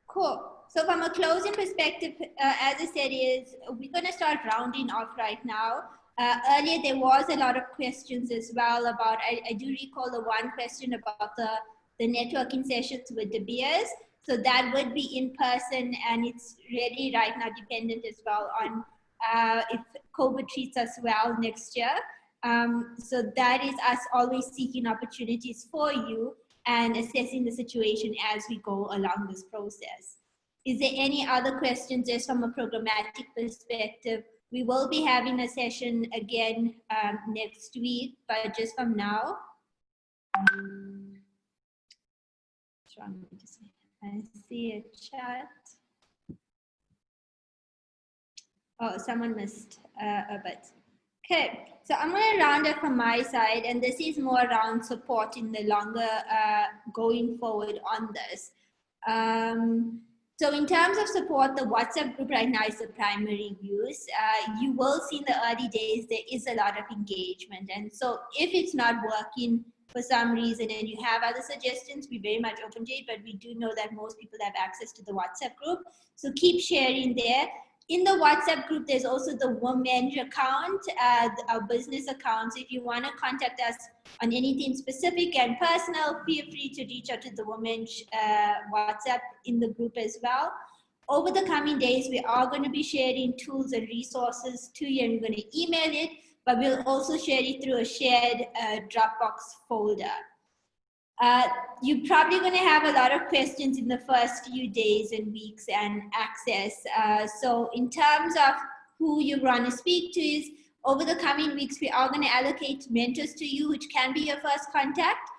Cool. So from a closing perspective, as I said, is we're going to start rounding off right now. Earlier, there was a lot of questions as well about, I do recall the one question about the networking sessions with the beers. So that would be in person, and it's really right now dependent as well on if COVID treats us well next year. So that is us always seeking opportunities for you and assessing the situation as we go along this process. Is there any other questions just from a programmatic perspective? We will be having a session again next week, but just from now. I see a chat. Oh, someone missed a bit. Okay, so I'm going to round up from my side, and this is more around supporting the longer going forward on this. So in terms of support, the WhatsApp group right now is the primary use. You will see in the early days, there is a lot of engagement. And so if it's not working for some reason and you have other suggestions, we're very much open to it, but we do know that most people have access to the WhatsApp group. So keep sharing there. In the WhatsApp group, there's also the WomEng account, our business account. So if you want to contact us on anything specific and personal, feel free to reach out to the WomEng WhatsApp in the group as well. Over the coming days, we are going to be sharing tools and resources to you, and we're going to email it, but we'll also share it through a shared Dropbox folder. You're probably going to have a lot of questions in the first few days and weeks and access. So in terms of who you want to speak to is, over the coming weeks, we are going to allocate mentors to you, which can be your first contact.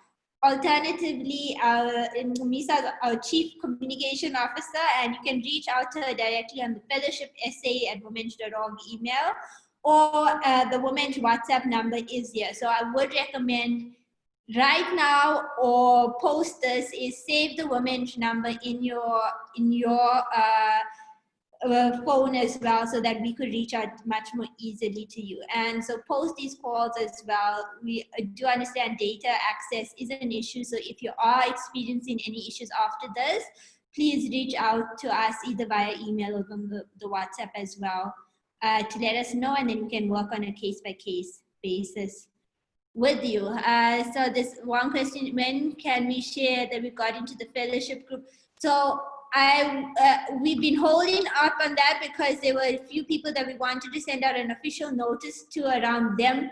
Alternatively, Misa is our Chief Communication Officer, and you can reach out to her directly on the fellowshipsa@womeng.org email, or the WomEng WhatsApp number is here. So I would recommend right now, or post this, is save the WomEng number in your phone as well, so that we could reach out much more easily to you. And so post these calls as well. We do understand data access is an issue, so if you are experiencing any issues after this, please reach out to us either via email or on the WhatsApp as well, to let us know, and then we can work on a case-by-case basis with you. So this one question, when can we share that we got into the fellowship group? So we've been holding up on that because there were a few people that we wanted to send out an official notice to around them,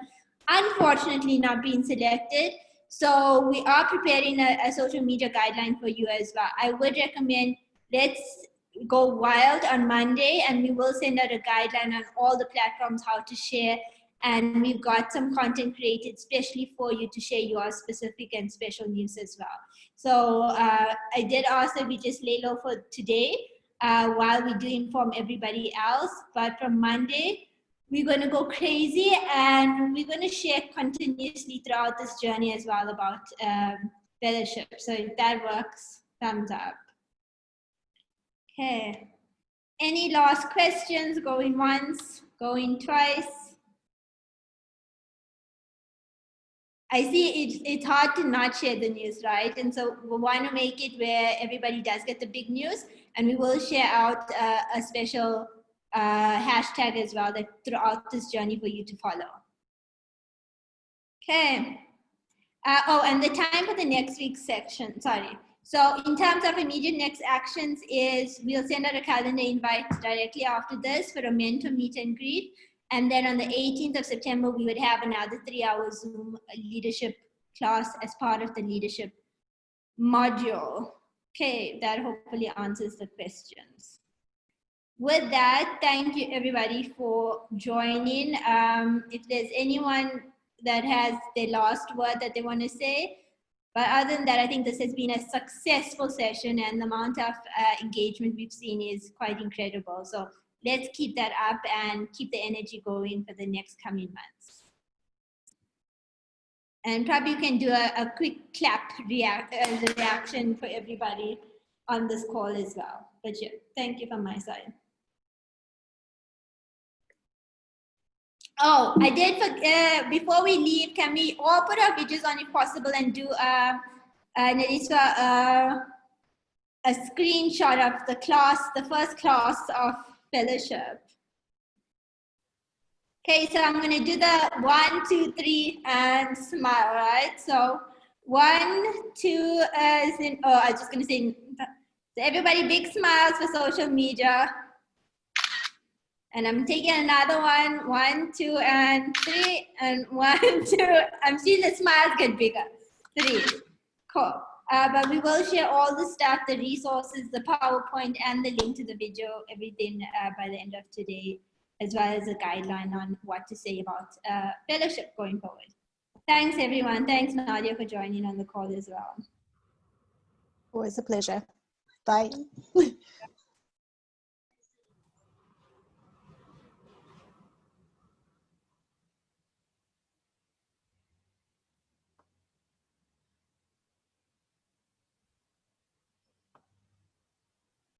unfortunately not being selected. So we are preparing a social media guideline for you as well. I would recommend, let's go wild on Monday, and we will send out a guideline on all the platforms how to share. And we've got some content created especially for you to share your specific and special news as well. So I did ask that we just lay low for today while we do inform everybody else. But from Monday, we're going to go crazy, and we're going to share continuously throughout this journey as well about fellowship. So if that works, thumbs up. Okay. Any last questions? Going once, going twice. I see it's hard to not share the news, right? And so we want to make it where everybody does get the big news, and we will share out a special hashtag as well that throughout this journey for you to follow. Okay. Oh, and the time for the next week's section, sorry. So in terms of immediate next actions is we'll send out a calendar invite directly after this for a mentor meet and greet. And then on the 18th of September, we would have another 3-hour Zoom leadership class as part of the leadership module. Okay, that hopefully answers the questions. With that, thank you everybody for joining. If there's anyone that has their last word that they want to say, but other than that, I think this has been a successful session, and the amount of engagement we've seen is quite incredible. So let's keep that up and keep the energy going for the next coming months. And probably you can do a quick clap reaction for everybody on this call as well. But yeah, thank you from my side. Oh, I did forget, before we leave, can we all put our videos on if possible and do a screenshot of the class, the first class of fellowship. Okay, so I'm going to do the 1, 2, 3 and smile, right? So 1, 2, I was just going to say, so everybody big smiles for social media. And I'm taking another one, 1, 2, and 3, and 1, 2. I'm seeing the smiles get bigger. 3, cool. But we will share all the stuff, the resources, the PowerPoint, and the link to the video, everything by the end of today, as well as a guideline on what to say about fellowship going forward. Thanks, everyone. Thanks, Nadia, for joining on the call as well. Always a pleasure. Bye.